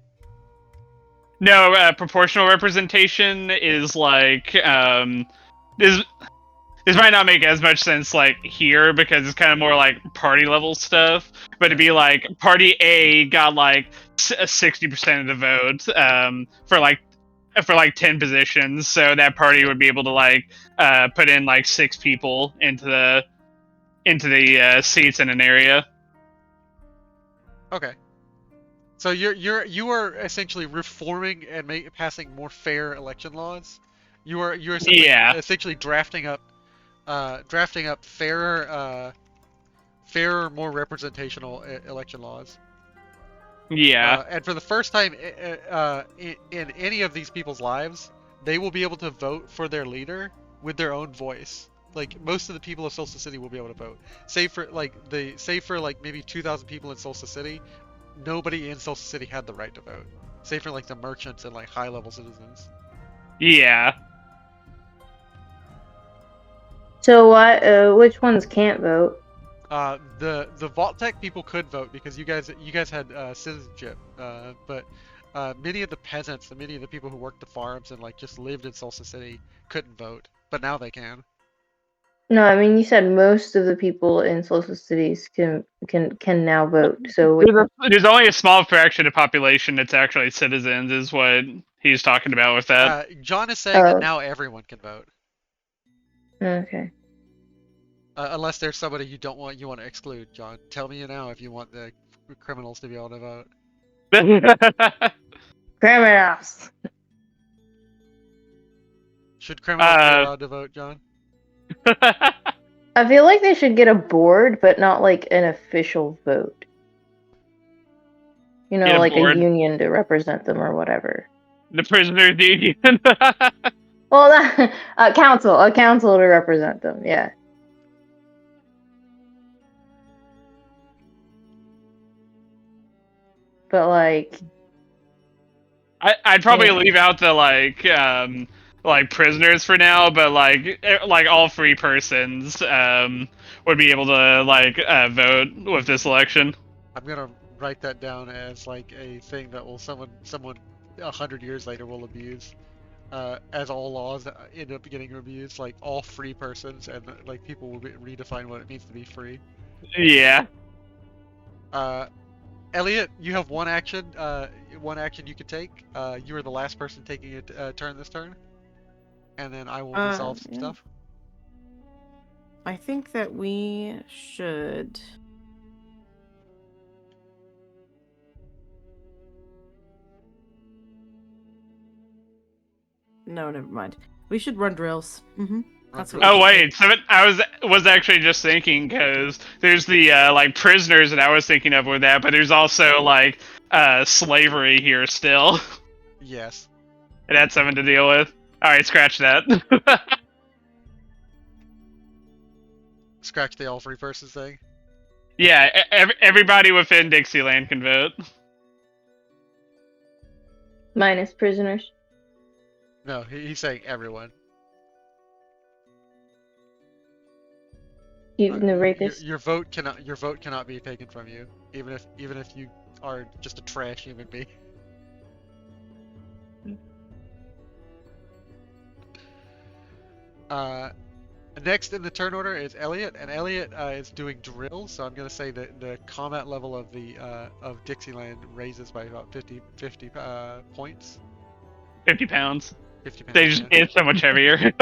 no, proportional representation is like this might not make as much sense like here because it's kind of more like party level stuff. But it'd be like party A got like 60% of the vote for like 10 positions, so that party would be able to like put in like 6 people into the seats in an area. Okay. So you are essentially reforming and passing more fair election laws. You're essentially drafting up fairer, more representational election laws. Yeah. And for the first time in any of these people's lives, they will be able to vote for their leader with their own voice. Like most of the people of Solstice City will be able to vote. Save for maybe 2,000 people in Solstice City, nobody in Solstice City had the right to vote. Save for like the merchants and like high level citizens. Yeah. So what? Which ones can't vote? The Vault Tech people could vote because you guys had citizenship, but many of the peasants and many of the people who worked the farms and like just lived in Solstice City couldn't vote, but now they can. No, I mean you said most of the people in social cities can now vote. So which There's only a small fraction of population that's actually citizens, is what he's talking about with that. John is saying that Oh. now everyone can vote, Okay. unless there's somebody you want to exclude. John, tell me now if you want the criminals to be able to vote. Criminals. Should criminals be allowed to vote, John? I feel like they should get a board, but not like an official vote. You know, Get a like board. a union to represent them or whatever. The prisoners union. Well, a council to represent them. Yeah. But like, I'd probably Yeah. leave out the like prisoners for now, but like all free persons would be able to vote with this election. I'm gonna write that down as like a thing that will someone 100 years later will abuse. As all laws end up getting abused, like all free persons, and like people will redefine what it means to be free. Yeah. Elliot, you have one action you can take. You are the last person taking a turn this turn, and then I will resolve some Yeah. stuff. I think that we should. No, never mind. We should run drills. That's what we Oh should wait, do. so I was actually just thinking because there's the like prisoners that I was thinking of with that, but there's also like slavery here still. Yes. And that's something to deal with. All right, scratch that. Scratch the all free persons thing. Yeah, everybody within Dixieland can vote. minus prisoners. No, he's saying everyone. Even the rapists. Your vote cannot be taken from you, even if you are just a trash human being. Next in the turn order is Elliot, and Elliot is doing drills. So I'm gonna say that the combat level of the of Dixieland raises by about 50 points. 50 pounds. 50 pounds. They just Yeah. it's so much heavier.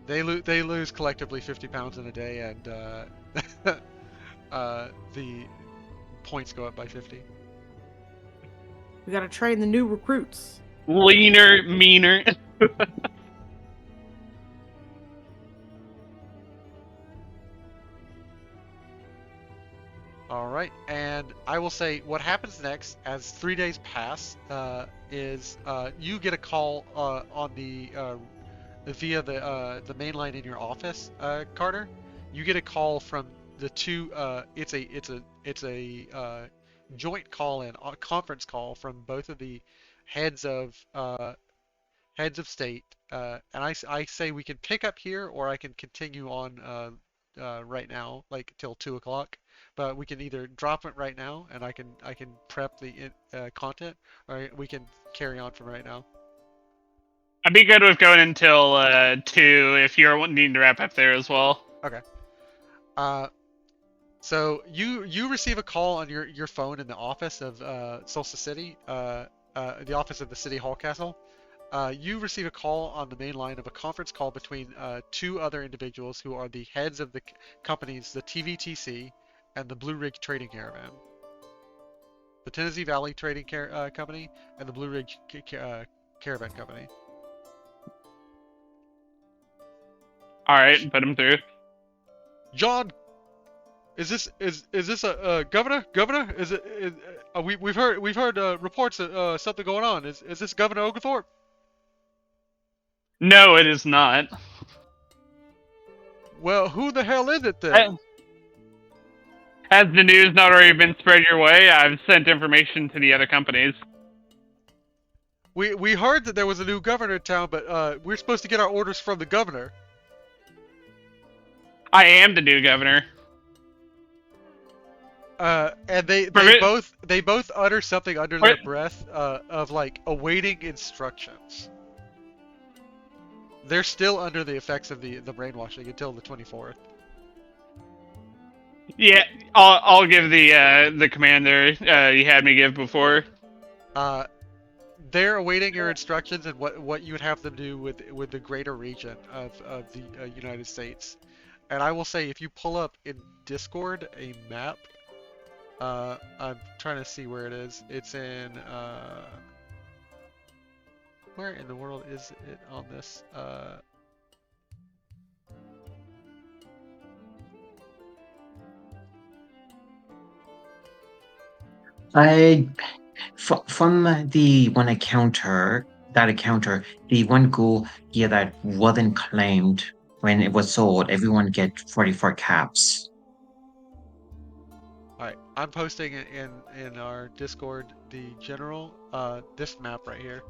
They lose collectively 50 pounds in a day, and the points go up by 50. We gotta train the new recruits. Leaner, meaner. All right, and I will say what happens next as 3 days pass is you get a call on the via the main line in your office, Carter. You get a call from the two. It's a joint call and a conference call from both of the heads of state. And I say we can pick up here, or I can continue on right now, like till 2 o'clock. But we can either drop it right now, and I can prep the content, or we can carry on from right now. I'd be good with going until 2 if you're needing to wrap up there as well. Okay. So you receive a call on your phone in the office of Solstice City, the office of the City Hall Castle. You receive a call on the main line of a conference call between two other individuals who are the heads of the companies, the TVTC and the Blue Ridge Trading Caravan. The Tennessee Valley Trading Company and the Blue Ridge Caravan Company. All right, put him through. John Is this a governor? Governor? Is it? We've heard reports of something going on. Is this Governor Oglethorpe? No, it is not. Well, who the hell is it then? Has the news not already been spread your way? I've sent information to the other companies. We heard that there was a new governor in town, but we're supposed to get our orders from the governor. I am the new governor. And they both utter something under their breath of like awaiting instructions. They're still under the effects of the brainwashing until the 24th. Yeah, I'll give the commander you had me give before. They're awaiting your instructions and what you would have them do with the greater region of the United States. And I will say, if you pull up in Discord a map, I'm trying to see where it is. It's in where in the world is it on this? I from the one encounter, the one ghoul gear that wasn't claimed when it was sold, everyone get 44 caps. Alright, I'm posting it in our Discord the general this map right here.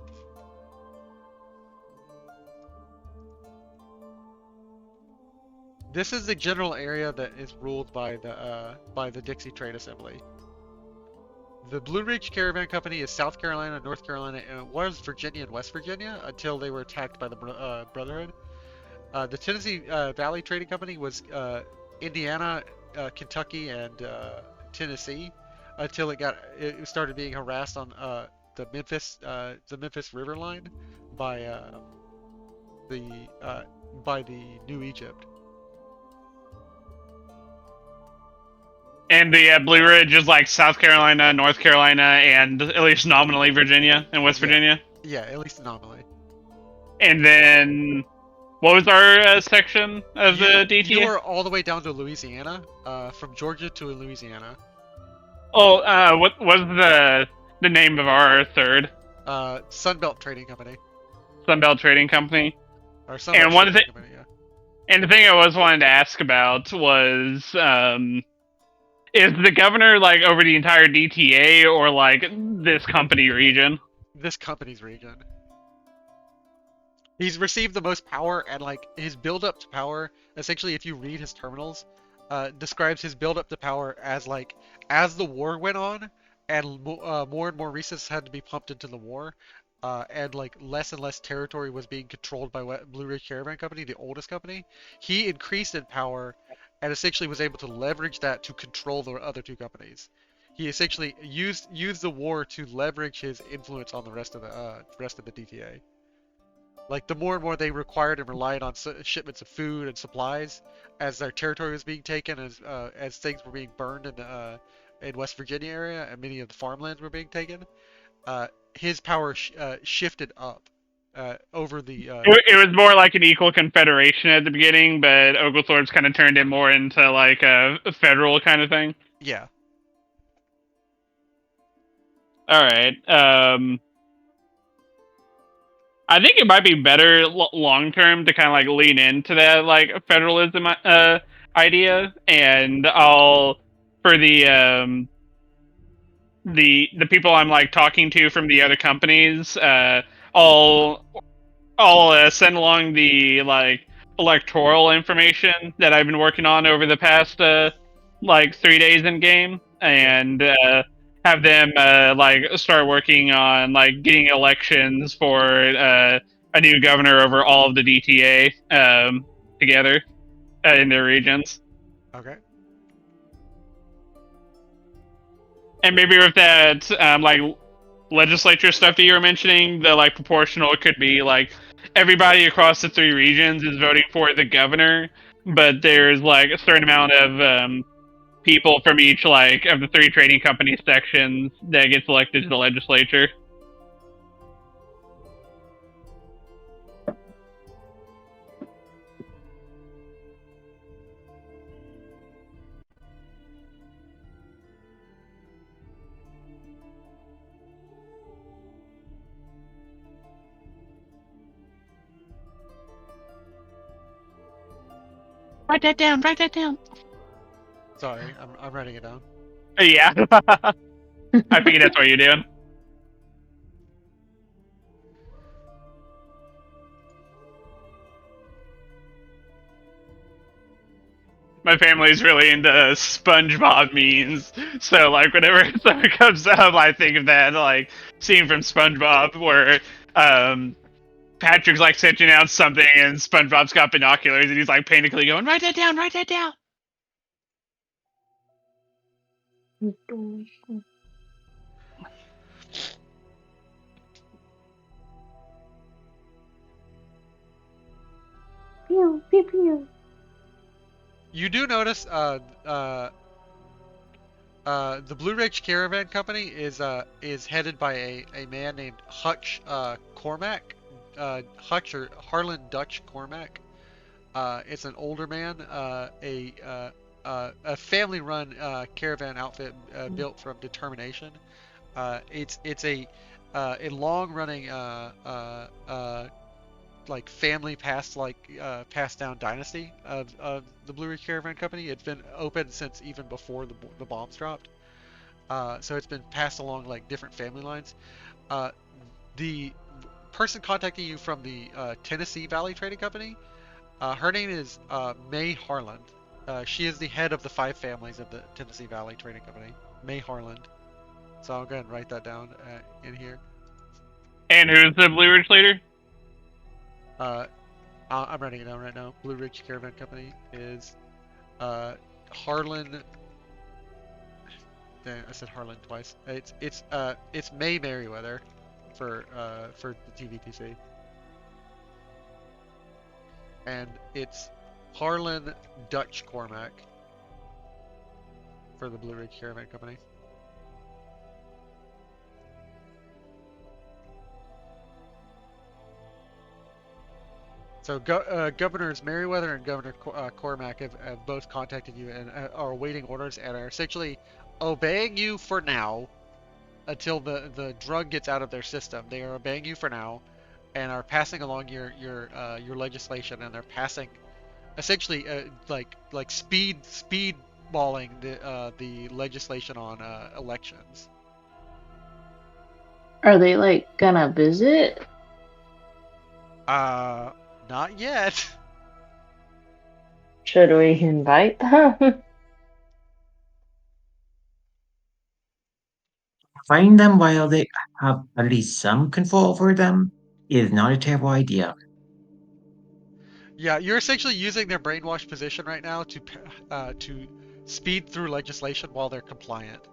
This is the general area that is ruled by the Dixie Trade Assembly. The Blue Ridge Caravan Company is South Carolina, North Carolina, and it was Virginia and West Virginia until they were attacked by the Brotherhood. The Tennessee Valley Trading Company was Indiana, Kentucky, and Tennessee until it started being harassed on the Memphis River line by the New Egypt. And the Blue Ridge is like South Carolina, North Carolina, and at least nominally Virginia and West Virginia. Yeah, at least nominally. And then, what was our section of the DTA? You were all the way down to Louisiana, from Georgia to Louisiana. Oh, what was the name of our third? Sunbelt Trading Company. Sunbelt Trading Company. Or Sunbelt Trading Company, yeah. And the thing I was wanting to ask about was, is the governor like over the entire DTA or like this company region? This company's region. He's received the most power, and like his build up to power, essentially if you read his terminals, describes his build up to power as like, as the war went on and more and more resources had to be pumped into the war, and like less and less territory was being controlled by Blue Ridge Caravan Company, the oldest company, he increased in power and essentially was able to leverage that to control the other two companies. He essentially used the war to leverage his influence on the rest of the DTA. Like the more and more they required and relied on shipments of food and supplies, as their territory was being taken, as things were being burned in West Virginia area, and many of the farmlands were being taken, his power shifted up over the. It was more like an equal confederation at the beginning, but Oglethorpe's kind of turned it more into like a federal kind of thing. Yeah. All right. I think it might be better long term to kind of like lean into that like federalism idea, and I'll for the people I'm like talking to from the other companies, I'll send along the like electoral information that I've been working on over the past like 3 days in game, and have them like start working on like getting elections for a new governor over all of the DTA together in their regions. Okay. And maybe with that like legislature stuff that you were mentioning, the like proportional could be like everybody across the 3 regions is voting for the governor, but there's like a certain amount of people from each like of the 3 trading company sections that gets elected to the legislature. Write that down. Write that down. Sorry, I'm writing it down. Yeah. I figured that's what you're doing. My family's really into SpongeBob memes, so like whenever something comes up, I think of that like scene from SpongeBob where Patrick's like searching out something and SpongeBob's got binoculars and he's like panically going, "Write that down, write that down." Pew pew pew. You do notice the Blue Ridge Caravan Company is headed by a man named Hutch Cormack, Hutch or Harlan Dutch Cormack. It's an older man, a family-run caravan outfit built from determination. It's a long-running like family passed down dynasty of the Blue Ridge Caravan Company. It's been open since even before the bombs dropped. So it's been passed along like different family lines. Uh, the person contacting you from the Tennessee Valley Trading Company, her name is May Harland. She is the head of the 5 families of the Tennessee Valley Trading Company. May Harland. So I'll go ahead and write that down in here. And who's the Blue Ridge leader? I'm writing it down right now. Blue Ridge Caravan Company is Harlan. I said Harlan twice. It's May Merriweather for the TVPC, and it's Harlan Dutch Cormack for the Blue Ridge Caravan Company. So Governors Merriweather and Governor Cormack have both contacted you and are awaiting orders and are essentially obeying you for now until the drug gets out of their system. They are obeying you for now and are passing along your legislation, and they're passing essentially like speedballing the legislation on elections. Are they like gonna visit? Not yet. Should we invite them? Find them while they have at least some control over them is not a terrible idea. Yeah, you're essentially using their brainwashed position right now to speed through legislation while they're compliant.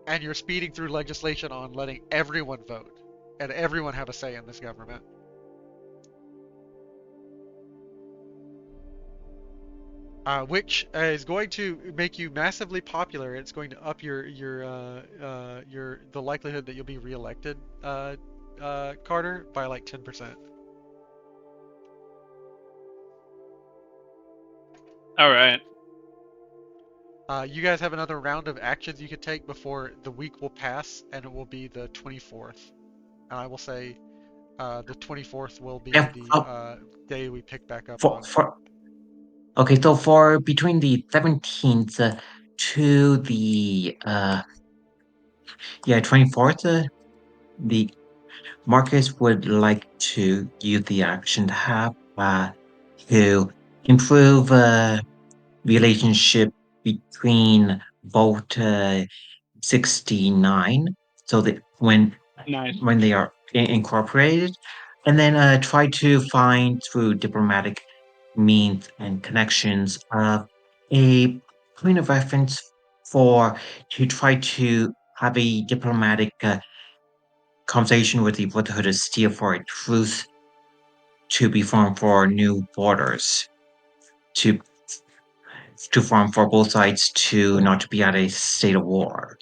And you're speeding through legislation on letting everyone vote and everyone have a say in this government. Which is going to make you massively popular. It's going to up the likelihood that you'll be reelected, Carter, by like 10%. All right. You guys have another round of actions you can take before the week will pass, and it will be the 24th. And I will say, the 24th will be Yep. the day we pick back up For on. for okay, so for between the 17th to the 24th, the Marcus would like to use the action to have to improve relationship between both 69, so that Nice. when they are incorporated, and then try to find through diplomatic means and connections a point of reference for to try to have a diplomatic conversation with the Brotherhood of Steel for a truce to be formed for new borders to form for both sides to not to be at a state of war.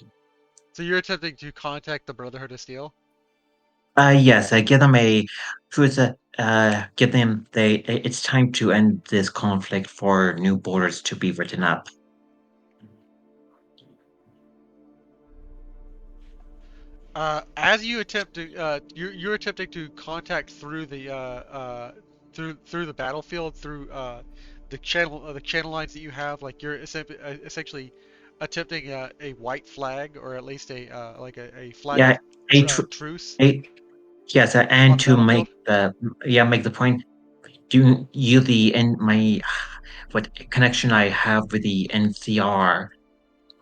So you're attempting to contact the Brotherhood of Steel? Yes, give them a truce. Give them it's time to end this conflict for new borders to be written up. As you attempt to, you're attempting to contact through through the battlefield, through the channel lines that you have. Like you're essentially attempting a white flag, or at least a flag Yeah, of a, tr- truce a yes, on and the to battlefield. make the point, do you the and my what connection I have with the NCR,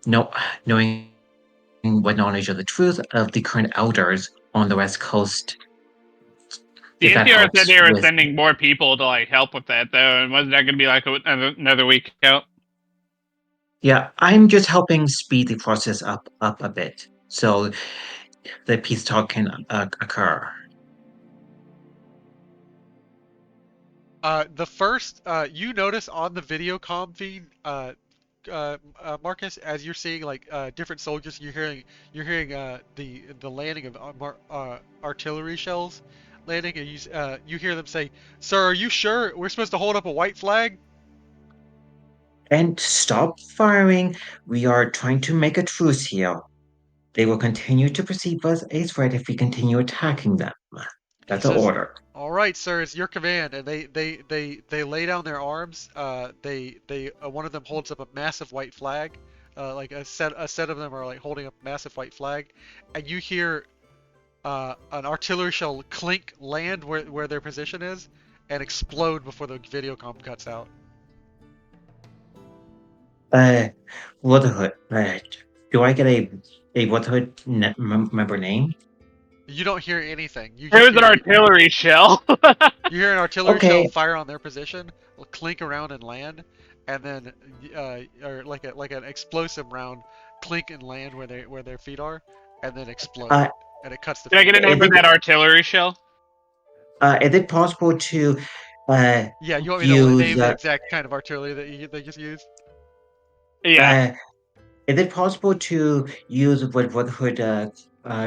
no, knowing what knowledge of the truth of the current elders on the West Coast, The if that NCR said helps they were with. sending more people to like help with that though, and wasn't that going to be like another week out? Yeah, I'm just helping speed the process up a bit so the peace talk can occur. The first you notice on the video comm feed, Marcus, as you're seeing like different soldiers, you're hearing the landing of artillery shells landing, and you hear them say, "Sir, are you sure we're supposed to hold up a white flag?" And stop firing. We are trying to make a truce here. They will continue to perceive us as a threat if we continue attacking them. He That's the says, order. "All right, sir, it's your command." And they lay down their arms. They one of them holds up a massive white flag. Like a set of them are like holding up a massive white flag, and you hear an artillery shell clink land where their position is, and explode before the video comm cuts out. Uh, Brotherhood. Do I get a Brotherhood member name? You don't hear anything. You It just was an hear artillery shell. you hear an artillery shell Okay, fire on their position, clink around and land, and then or like an explosive round clink and land where their feet are, and then explode, uh, and it cuts the Can I feed get a off. name is for it that artillery shell? is it possible to uh Yeah, you want me to use name the exact kind of artillery that they just used? Yeah. uh is it possible to use what Brotherhood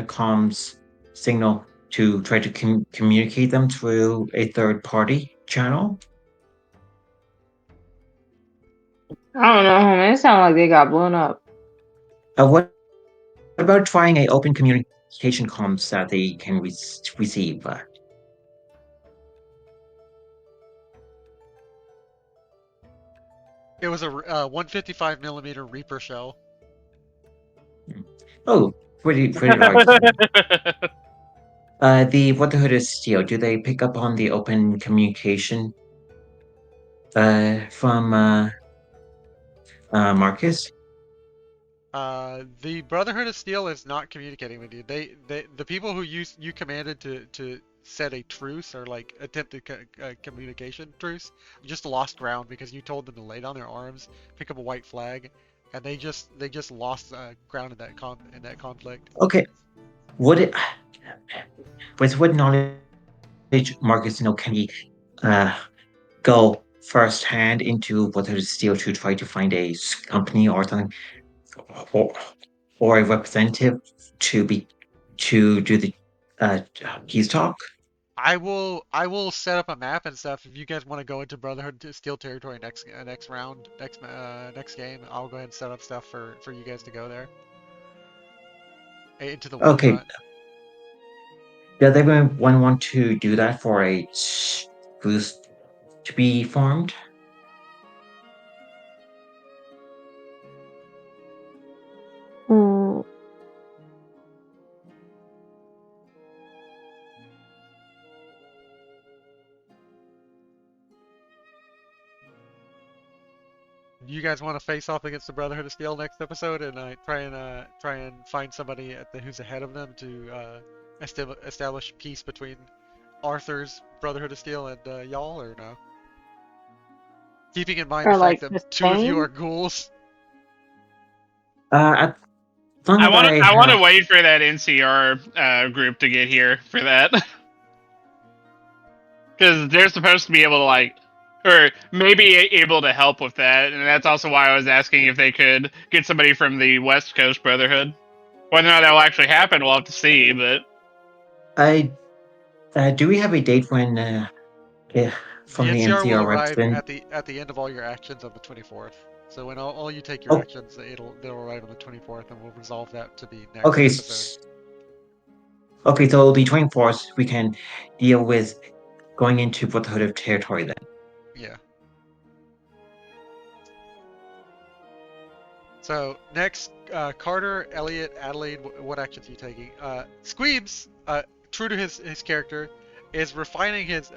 comms signal to try to communicate them through a third party channel? I don't know, man. It sounds like they got blown up. What about trying a open communication comms that they can receive? It was a 155 millimeter Reaper shell. Oh, pretty large. The Brotherhood of Steel, do they pick up on the open communication from Marcus? The Brotherhood of Steel is not communicating with you. The people who you commanded to set a truce, or like attempted communication truce, just lost ground because you told them to lay down their arms, pick up a white flag, and they just lost ground in that conflict. Okay, would it with what knowledge Marcus can he uh go firsthand into Brotherhood of Steel to try to find a company or something, or or a representative to be to do the uh peace talk? I will set up a map and stuff if you guys want to go into Brotherhood to Steel territory next round, next game. I'll go ahead and set up stuff for you guys to go there into the war Okay, front. does everyone want to do that for a boost to be formed? Mm, You guys want to face off against the Brotherhood of Steel next episode, and try and find somebody who's ahead of them to establish peace between Arthur's Brotherhood of Steel and y'all, or no? Keeping in mind the or fact like that the two of you same? are ghouls. As long I as want I to. I want have to wait for that NCR group to get here for that, because they're supposed to be able to like, or maybe able to help with that, and that's also why I was asking if they could get somebody from the West Coast Brotherhood. Whether or not that will actually happen, we'll have to see. But I do we have a date when eh, The from the NCR will NCR arrive represent? at the end of all your actions on the 24th. So when all you take your Oh, actions, they'll arrive on the 24th, and we'll resolve that to be next okay. episode. Okay, so the 24th we can deal with. going into Brotherhood of territory then. Yeah. So next, Carter, Elliot, Adelaide, what actions are you taking? Squeebs, true to his character, is refining his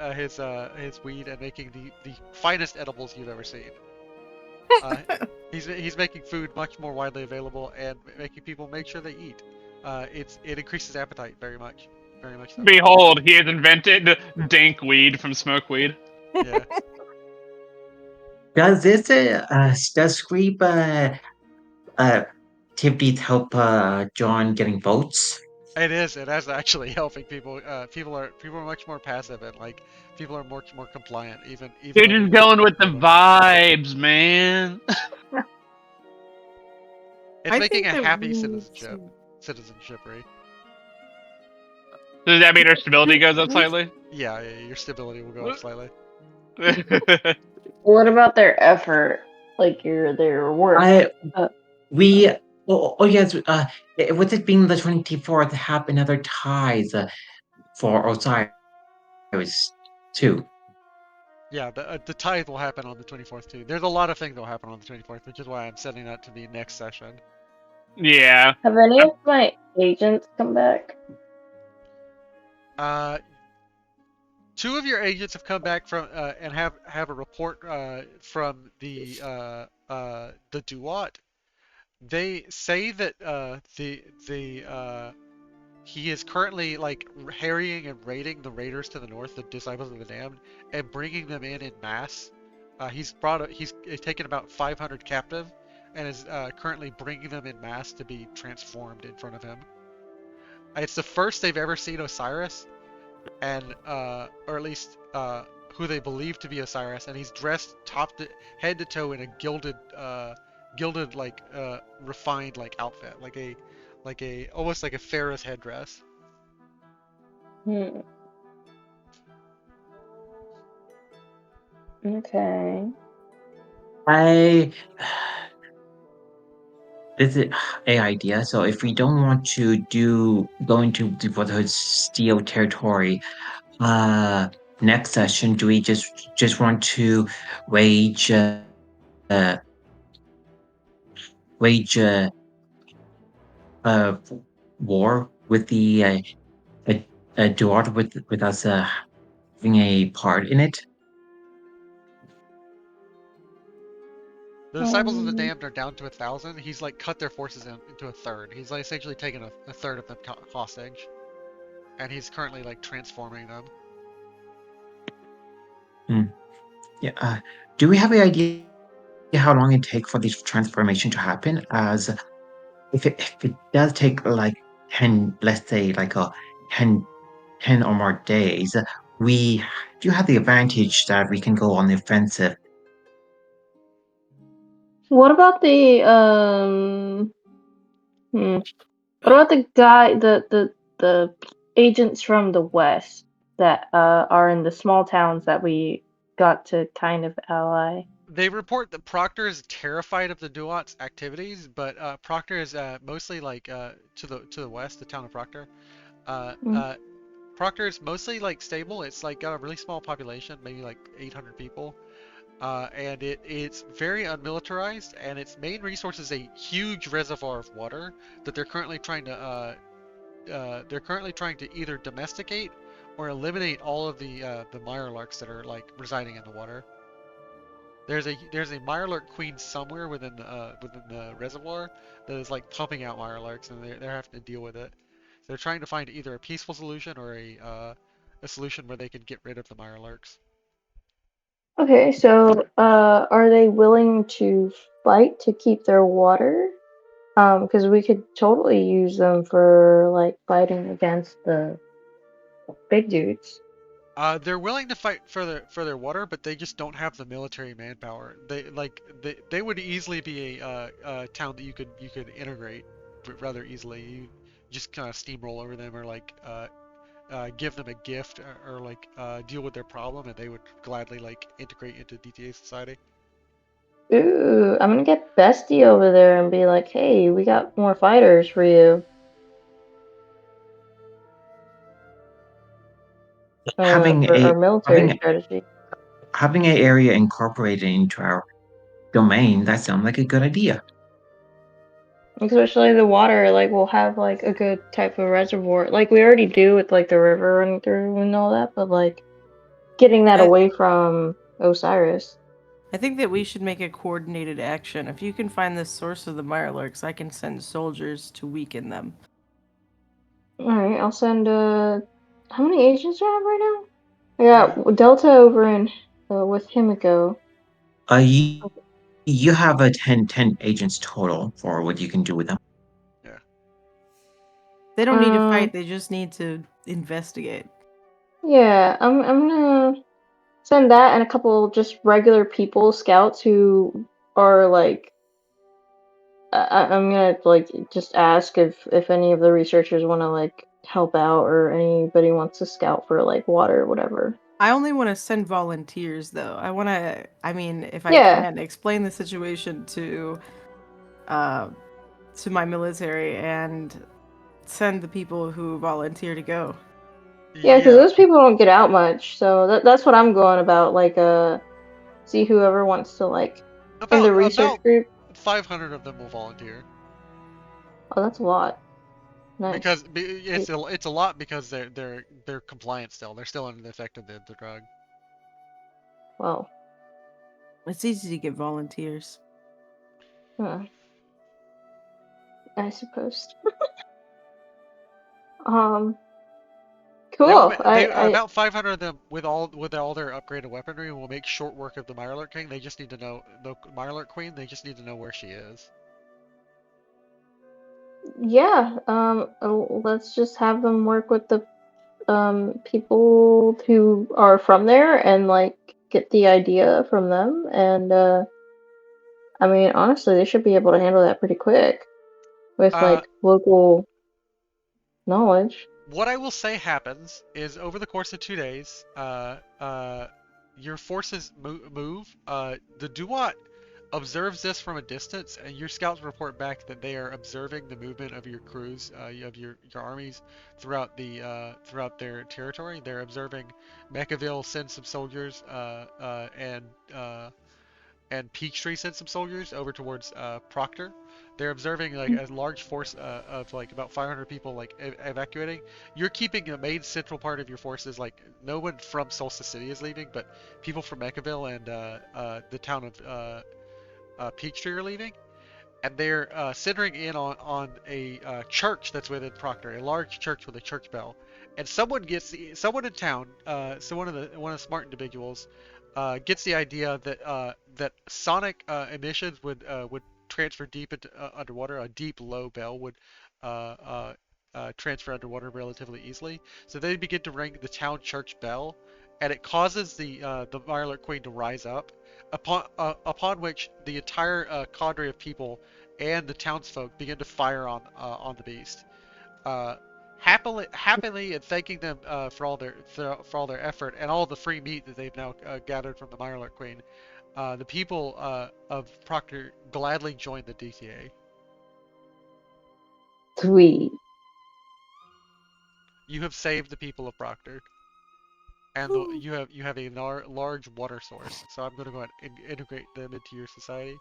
weed and making the finest edibles you've ever seen. He's making food much more widely available and making people make sure they eat. It increases appetite very much so. Behold, he has invented dank weed from smokeweed. Yeah, Does this does Screep activities help John getting votes? it is. It is actually helping people. People are much more passive and like people are much more compliant. Even You're though just they going with the kill them. vibes, man. It's I making think a that happy we citizenship, right? Does that mean our stability goes up slightly? Yeah, your stability will go up slightly. What about their effort? Like their work? I Uh, we oh yes with it being the 24th, have another ties for Osiris too. Yeah, the tithe will happen on the 24th too. There's a lot of things that will happen on the 24th, which is why I'm setting that to be next session. Yeah. have any of my agents come back? Uh, two of your agents have come back from and have a report from the Duat. They say that he is currently like harrying and raiding the raiders to the north, the disciples of the damned, and bringing them in mass. He's taken about 500 captive, and is currently bringing them in mass to be transformed in front of him. It's the first they've ever seen Osiris, and or at least who they believe to be Osiris, and he's dressed head to toe in a gilded like refined like outfit, like a almost like a pharaoh's headdress. Hmm. Okay. I This is a idea. So if we don't want to go into the Brotherhood Steel territory, uh, next session, do we just want to wage uh wage uh war with the Duarte with us having a part in it? The disciples of the damned are down to 1,000. He's like cut their forces into a third. He's like essentially taken a third of them hostage, and he's currently like transforming them. Hmm. Yeah. Do we have any idea how long it take for this transformation to happen? As if it does take like 10, let's say like a 10, 10 or more days, we do have the advantage that we can go on the offensive. What about the What about the guy the agents from the west that are in the small towns that we got to kind of ally? They report that Proctor is terrified of the Duat's activities, but Proctor is mostly like to the west, the town of Proctor. Uh, Mm. uh, Proctor is mostly like stable. It's like got a really small population, maybe like 800 people, and it's very unmilitarized. And its main resource is a huge reservoir of water that they're currently trying to either domesticate or eliminate all of the Mirelurks that are like residing in the water. There's a Mirelurk queen somewhere within the reservoir that is like pumping out Mirelurks, and they're having to deal with it. They're trying to find either a peaceful solution or a solution where they can get rid of the Mirelurks. Okay, so are they willing to fight to keep their water? Because we could totally use them for like fighting against the big dudes. They're willing to fight for their water, but they just don't have the military manpower. They would easily be a town that you could integrate rather easily. You just kind of steamroll over them, or like give them a gift, or like deal with their problem, and they would gladly like integrate into DTA society. Ooh, I'm gonna get Bestie over there and be like, hey, we got more fighters for you. having for a our military having strategy. having an area incorporated into our domain, that sounds like a good idea. Especially the water, like we'll have like a good type of reservoir, like we already do with like the river running through and all that, but like getting that I, away from Osiris. I think that we should make a coordinated action. If you can find the source of the Mirelurks, I can send soldiers to weaken them. All right, I'll send. How many agents do I have right now? I Yeah. got Delta over in with Himiko. You, you have a 10 agents total for what you can do with them. Yeah. They don't need to Um, fight, they just need to investigate. yeah, I'm gonna send that and a couple just regular people, scouts who are like. I'm gonna like just ask if any of the researchers want to like help out or anybody wants to scout for like water or whatever. I only want to send volunteers, though. I mean, if I Yeah, can, explain the situation uh, to my military and send the people who volunteer to go. yeah, because Yeah. those people don't get out much, so that's what I'm going about. Like, see whoever wants to like in the research About group. 500 of them will volunteer Oh, that's a lot. Nice. because it's a lot because they're compliant still. They're still under the effect of the drug. Well, It's easy to get volunteers. huh, I suppose. Um, cool. They I about 500 of them with all their upgraded weaponry will make short work of the Mirelurk King. They just need to know the Mirelurk Queen. They just need to know where she is. yeah. Let's just have them work with the people who are from there and like get the idea from them. And I mean, honestly, they should be able to handle that pretty quick with Uh, like local knowledge. what I will say happens is over the course of 2 days, your forces move. The Duat observes this from a distance, and your scouts report back that they are observing the movement of your crews, of your armies throughout their territory. They're observing Mechaville send some soldiers, and Peachtree sent some soldiers over towards Proctor. They're observing like a large force of like about 500 people like evacuating. You're keeping the main central part of your forces like no one from Solstice City is leaving, but people from Mechaville and the town of Peachtree are leaving, and they're centering in on a church that's within Proctor, a large church with a church bell. And someone in town, so one of the smart individuals, gets the idea that that sonic emissions would transfer deep into underwater. A deep low bell would uh, uh, transfer underwater relatively easily. So they begin to ring the town church bell, and it causes the Violet Queen to rise up. Upon which the entire cadre of people and the townsfolk begin to fire on the beast. Uh, happily, and thanking them for all their effort and all the free meat that they've now gathered from the Mirelurk Queen. The people of Proctor gladly join the DTA. Sweet. You have saved the people of Proctor, and you have a large water source. So I'm going to go ahead and integrate them into your society.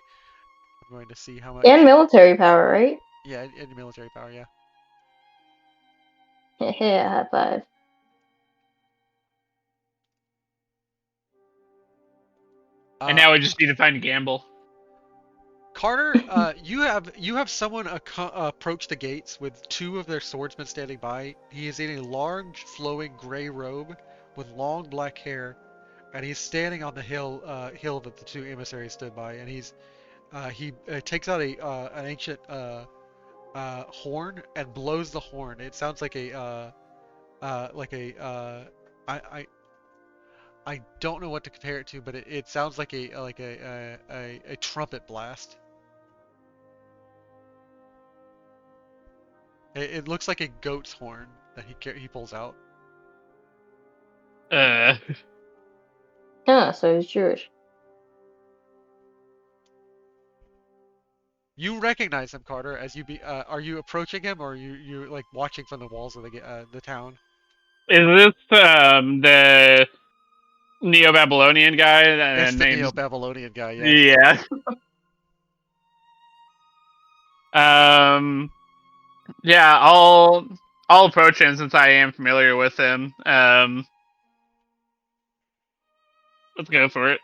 I'm going to see how And much. military power, right? Yeah, in military power. Yeah. Yeah, high five. And Uh, now we just need to find Gamble. Carter, you have someone approach the gates with two of their swordsmen standing by. He is in a large, flowing gray robe with long black hair, and he's standing on the hill that the two emissaries stood by. And he takes out a an ancient horn and blows the horn. It sounds like a I, I I don't know what to compare it to, but it sounds like a trumpet blast. It looks like a goat's horn that he pulls out. Uh, Yeah, so he's Jewish. You recognize him, Carter, as are you approaching him or are you like watching from the walls of the town? Is this the Neo-Babylonian guy It's the named? Neo-Babylonian guy, yes. Yeah. Um. Yeah. I'll approach him since I am familiar with him. Let's go for it.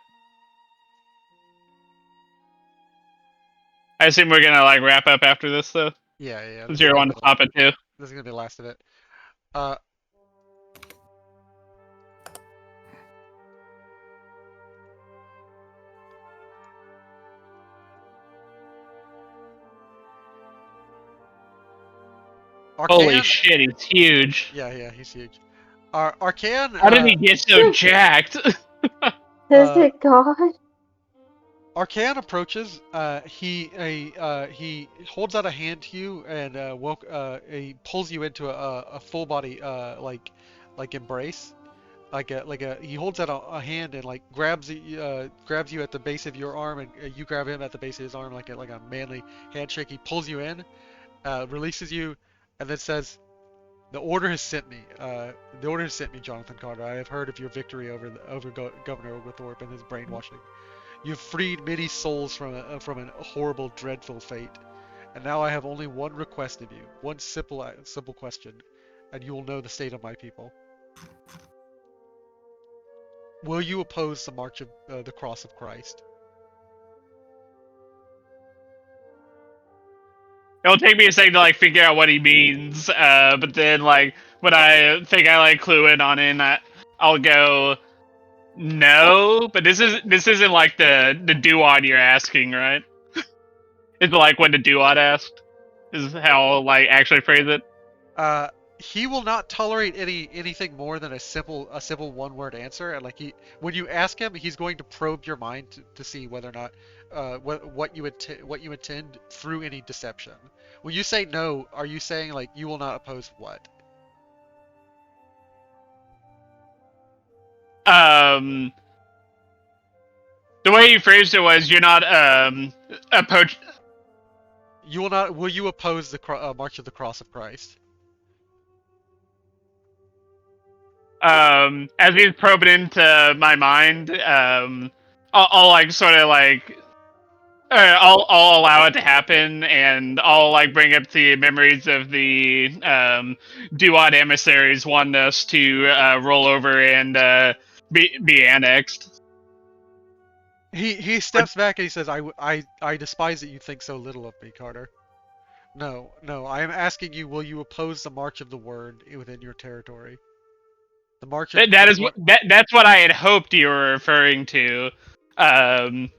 I assume we're gonna like wrap up after this though. Yeah. Since This is you're gonna on be to pop it too. this is gonna be the last of it. Uh, Holy Arcan. shit, he's huge. Yeah, he's huge. Arcan. How did he get so jacked? Is Uh, it God? Arcan approaches. He holds out a hand to you and he pulls you into a full body like embrace. He holds out a hand and like grabs you at the base of your arm, and you grab him at the base of his arm like a manly handshake. He pulls you in, releases you, and then says, "The order has sent me. The order has sent me, Jonathan Carter. I have heard of your victory over Governor Oglethorpe and his brainwashing. You've freed many souls from a horrible, dreadful fate. And now I have only one request of you, one simple question, and you will know the state of my people. Will you oppose the march of the cross of Christ?" It'll take me a second to like figure out what he means, but then like when I think I like clue in on it, I'll go no. But this isn't like the duod you're asking, right? It's like when the duod asked is how I'll like actually phrase it. Uh, he will not tolerate anything more than a simple one-word answer. And when you ask him, he's going to probe your mind to see whether or not what you intend through any deception. When you say no, are you saying like you will not oppose what? Um, the way you phrased it was you're not approach. You will not. Will you oppose the March of the Cross of Christ? As he's probing into my mind, I'll like sort of like I'll allow it to happen, and I'll like bring up the memories of the Duat emissaries wanting us to roll over and be annexed. He steps back and he says, I despise that you think so little of me, Carter. No, I am asking you, will you oppose the march of the word within your territory? The march of That the is what that's what I had hoped you were referring to. Um,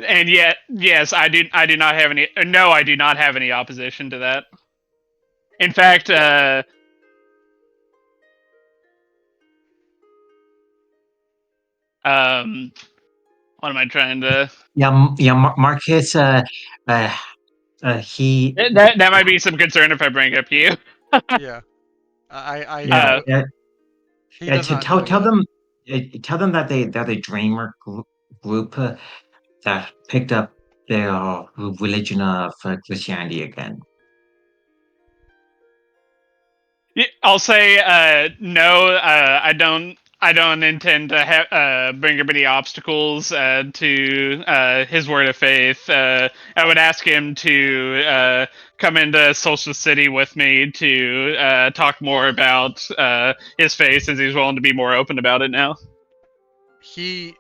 and yet, yes, I do not have any. No, I do not have any opposition to that. In fact, what am I trying to? Marcus, uh, he, That might be some concern if I bring up you. Yeah, I yeah, Uh, know he yeah, does to not know tell yet. them, tell them that they're the dreamer group that picked up their religion of Christianity again. I'll say no. I don't intend to bring up any obstacles to his word of faith. I would ask him to come into Social City with me to talk more about his faith, since he's willing to be more open about it now. He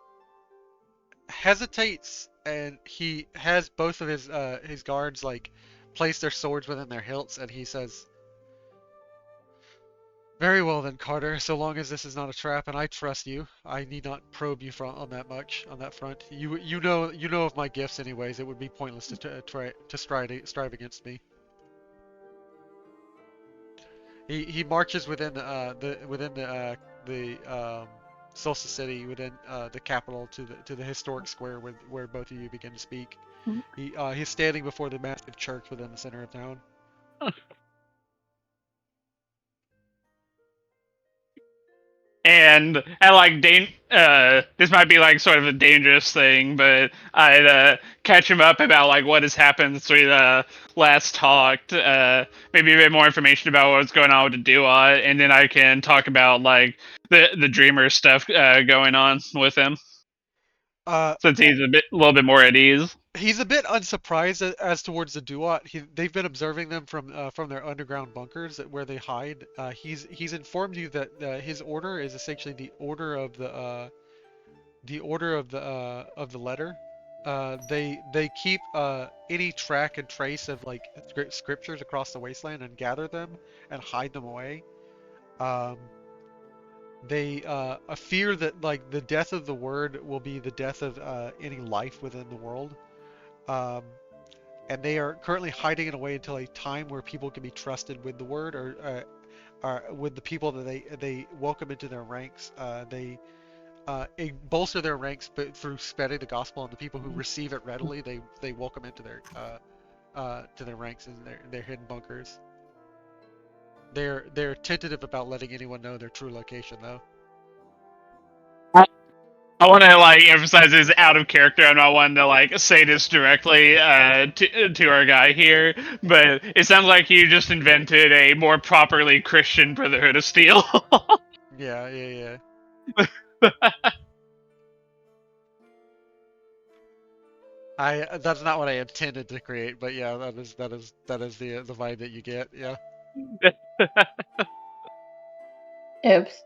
hesitates and he has both of his guards like place their swords within their hilts, and he says, "Very well then, Carter. So long as this is not a trap, and I trust you, I need not probe you on that front. You know of my gifts anyways. It would be pointless to try to strive against me." He marches within the Solstice City, within the capital, to the historic square where both of you begin to speak. He's standing before the massive church within the center of town. like this might be like sort of a dangerous thing, but I'd catch him up about like what has happened since we last talked, maybe a bit more information about what's going on with the Duat, and then I can talk about like the Dreamer stuff going on with him, Uh, since he's a little bit more at ease. he's a bit unsurprised as towards the Duat. They've been observing them from their underground bunkers where they hide. He's informed you that his order is essentially the order of the letter. They keep any track and trace of like scriptures across the wasteland and gather them and hide them away. Um, they fear that like the death of the word will be the death of any life within the world. Um, and they are currently hiding it away until a time where people can be trusted with the word or with the people that they welcome into their ranks. They bolster their ranks, but through spreading the gospel, and the people who receive it readily, they welcome into their to their ranks in their hidden bunkers. They're tentative about letting anyone know their true location, though. I want to like emphasize this out of character. I'm not wanting to like say this directly to our guy here, but it sounds like you just invented a more properly Christian Brotherhood of Steel. Yeah. That's not what I intended to create, but yeah, that is the vibe that you get. Yeah. Oops.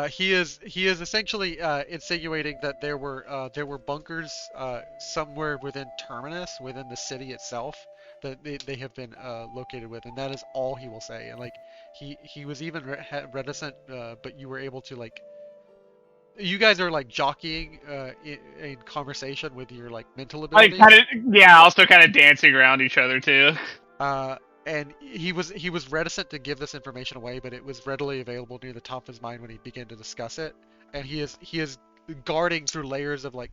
He is essentially insinuating that there were bunkers somewhere within Terminus, within the city itself, that they have been located with, and that is all he will say. And like he was even reticent, but you were able to like. You guys are like jockeying in conversation with your like mental Like abilities. kind of, yeah. Also, kind of dancing around each other too. And he was reticent to give this information away, but it was readily available near the top of his mind when he began to discuss it. And he is guarding through layers of like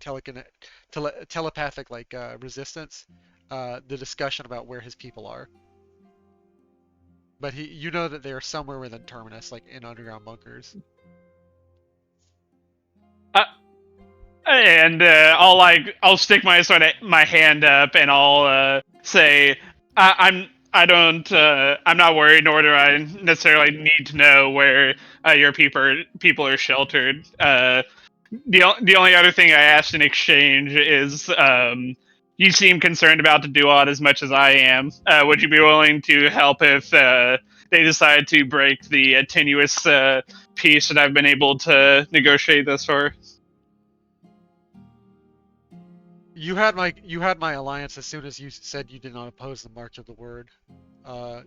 telepathic like resistance, the discussion about where his people are. But you know that they are somewhere within Terminus, like in underground bunkers. And I'll stick my hand up and I'll say I'm not worried, nor do I necessarily need to know where your people are sheltered. The only other thing I asked in exchange is you seem concerned about the Duat as much as I am. Would you be willing to help if they decide to break the tenuous peace that I've been able to negotiate thus far? You had my alliance as soon as you said you did not oppose the March of the Word. Uh,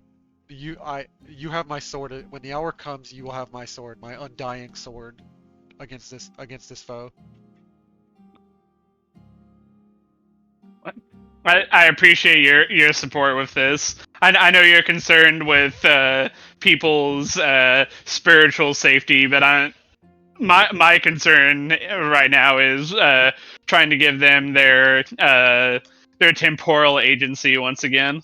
you have my sword. When the hour comes, you will have my sword, my undying sword, against this foe. I appreciate your support with this. I know you're concerned with people's spiritual safety, but my concern right now is trying to give them their temporal agency once again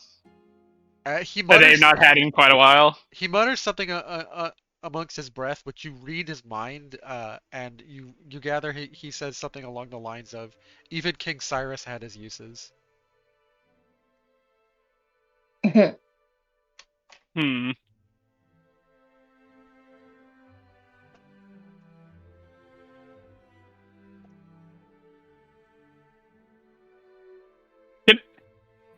He that they've mutters not had in quite a while. he mutters something amongst his breath, but you read his mind, and you gather he says something along the lines of, "Even King Cyrus had his uses." Hmm. Can,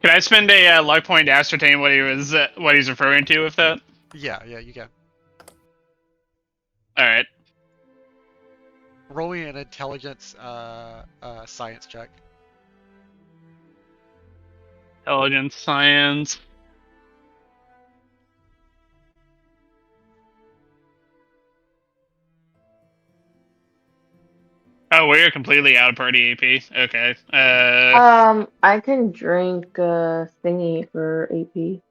can I spend a luck point to ascertain what he's referring to with that? Yeah, you can. All right. Roll me an intelligence science check. Intelligence, science. Oh, we're completely out of party AP. Okay. I can drink thingy for AP.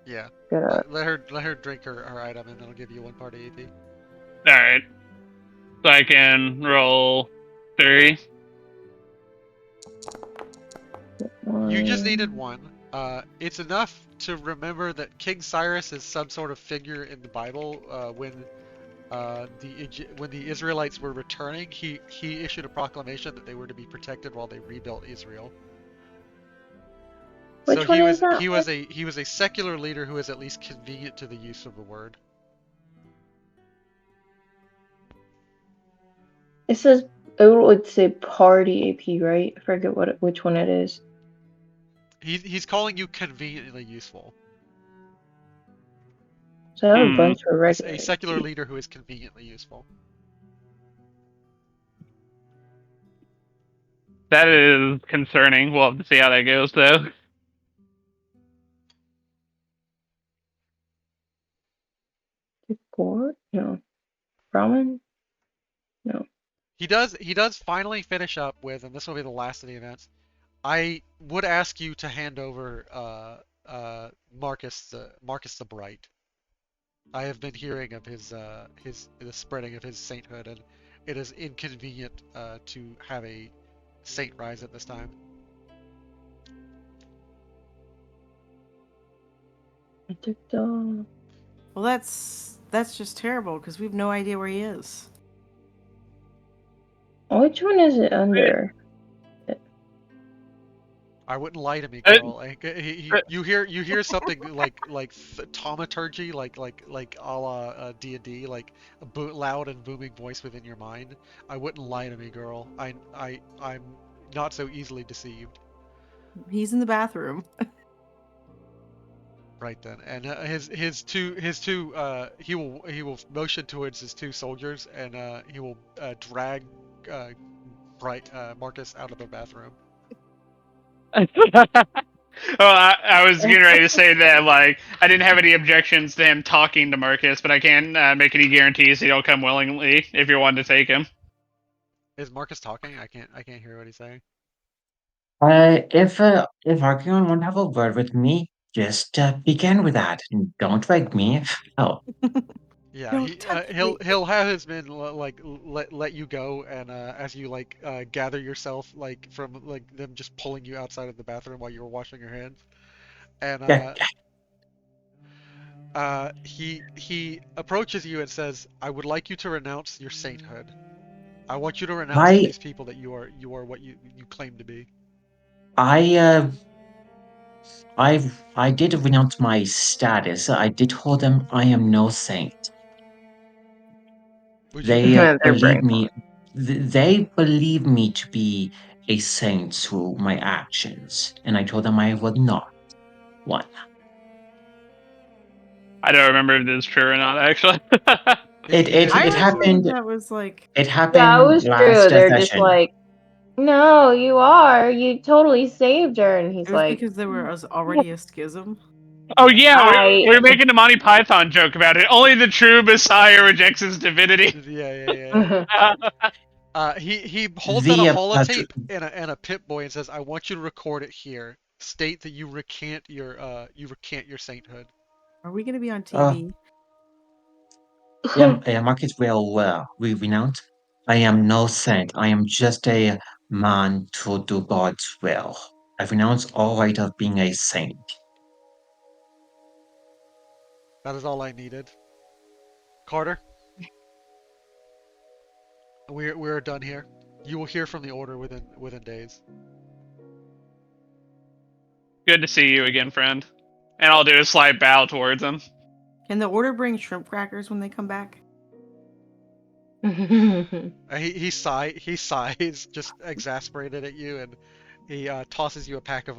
Yeah. Get up. Let her drink her item, and that'll give you one party AP. All right. So I can roll 3. You just needed one. It's enough to remember that King Cyrus is some sort of figure in the Bible. When the Israelites were returning, he issued a proclamation that they were to be protected while they rebuilt Israel. So Which one is that one? he was a secular leader who was at least convenient to the use of the word. It says it would say party AP, right? I forget which one it is. He's calling you conveniently useful. So I have a bunch of A regular secular AP. leader who is conveniently useful. That is concerning. We'll have to see how that goes, though. Support? No. Ramen? No. He does finally finish up with, and this will be the last of the events. I would ask you to hand over Marcus the Bright. I have been hearing of the spreading of his sainthood, and it is inconvenient to have a saint rise at this time. Well, that's just terrible because we have no idea where he is. Which one is it under? I wouldn't lie to me, girl. You hear something like thaumaturgy, like a la D&D, like a loud and booming voice within your mind. I wouldn't lie to me, girl. I'm not so easily deceived. He's in the bathroom. Right then, and he will motion towards his two soldiers, and he will drag Marcus out of the bathroom. I was getting ready to say that, like, I didn't have any objections to him talking to Marcus, but I can't make any guarantees he'll come willingly if you're wanting to take him. Is Marcus talking? I can't hear what he's saying. If Archeon won't have a word with me, just begin with that. Don't wake me. Oh, Yeah, Don't touch me. he'll have his men let you go, and as you gather yourself from them just pulling you outside of the bathroom while you were washing your hands, and yeah. he approaches you and says, "I would like you to renounce your sainthood. I want you to renounce to I these people that you are what you claim to be." I I did renounce my status. I did told them I am no saint. Would you? They Their believe brain. me. They believe me to be a saint through my actions, and I told them I was not one. I don't remember if this is true or not, actually. It it It I it is true. assumed happened. that was like It Yeah, it happened was true. last They're just session. like, no, you are. You totally saved her. And it he's was like, because there was already a schism. Oh Yes. yeah, I. we're making a Monty Python joke about it. Only the true Messiah rejects his divinity. Yeah. He holds out a The holotape and a Pip-Boy and says, "I want you to record it here. State that you recant your sainthood." Are we gonna be on uh, TV? Marcus will renounce. I am no saint. I am just a man to do God's will. I renounce all right of being a saint. That is all I needed. Carter, we're done here. You will hear from the Order within days. Good to see you again, friend. And I'll do a slight bow towards him. Can the order bring shrimp crackers when they come back? He sighs, just exasperated at you, and he tosses you a pack of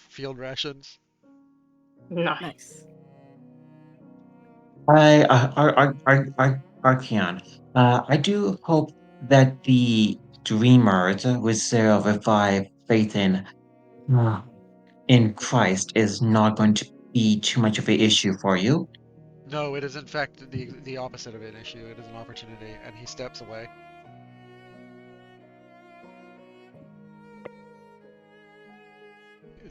field rations. Nice. Nice. Archeon, I do hope that the dreamers with their revived faith uh, in Christ is not going to be too much of an issue for you. No, it is in fact the opposite of an issue. It is an opportunity, and he steps away.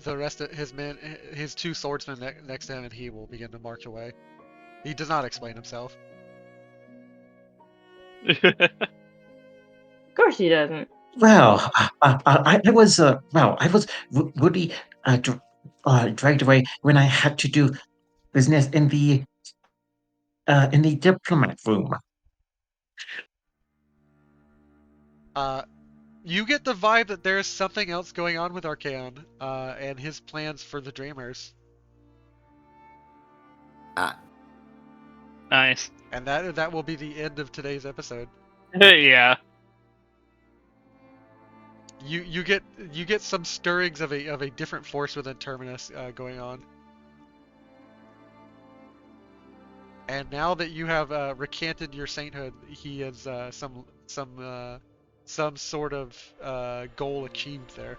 The rest of his men, his two swordsmen next to him, and he will begin to march away. He does not explain himself. Of course he doesn't. Well, I was really dragged away when I had to do business in the diplomat room. You get the vibe that there's something else going on with Archaon, and his plans for the Dreamers. Nice. And that will be the end of today's episode. Yeah. You get some stirrings of a different force within Terminus going on. And now that you have recanted your sainthood, he has some sort of goal achieved there.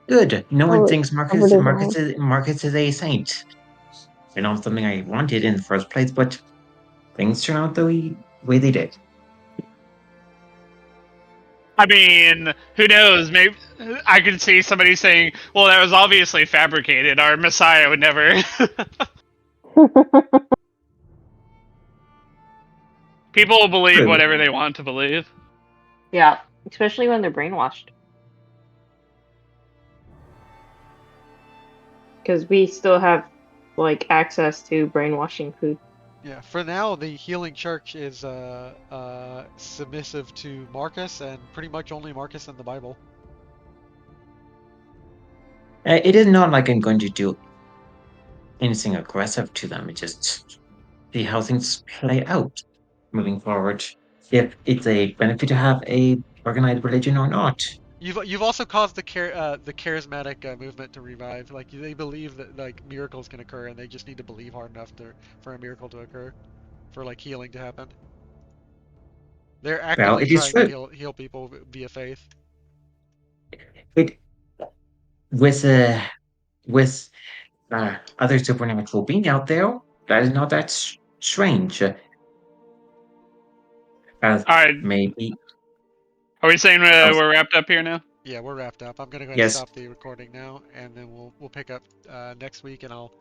Good. No one Oh, thinks covered his own. Marcus is a saint. You know, something I wanted in the first place, but things turn out the way they did. I mean, who knows? Maybe I could see somebody saying, "Well, that was obviously fabricated. Our Messiah would never." People will believe True. whatever they want to believe. Yeah, especially when they're brainwashed. Because we still have like access to brainwashing food. Yeah, for now the healing church is submissive to Marcus and pretty much only Marcus in the Bible. It is not like I'm going to do anything aggressive to them. It's just see how things play out moving forward. If it's a benefit to have a organized religion or not. You've also caused the charismatic movement to revive. Like they believe that like miracles can occur, and they just need to believe hard enough for a miracle to occur, for like healing to happen. They're Well, actively it is trying to true. heal people via faith. It with uh, with other supernatural being out there, that is not that strange. As All right, maybe are we saying else. we're wrapped up here now? Yeah, we're wrapped up. I'm gonna go ahead and Yes, stop the recording now, and then we'll pick up next week, and I'll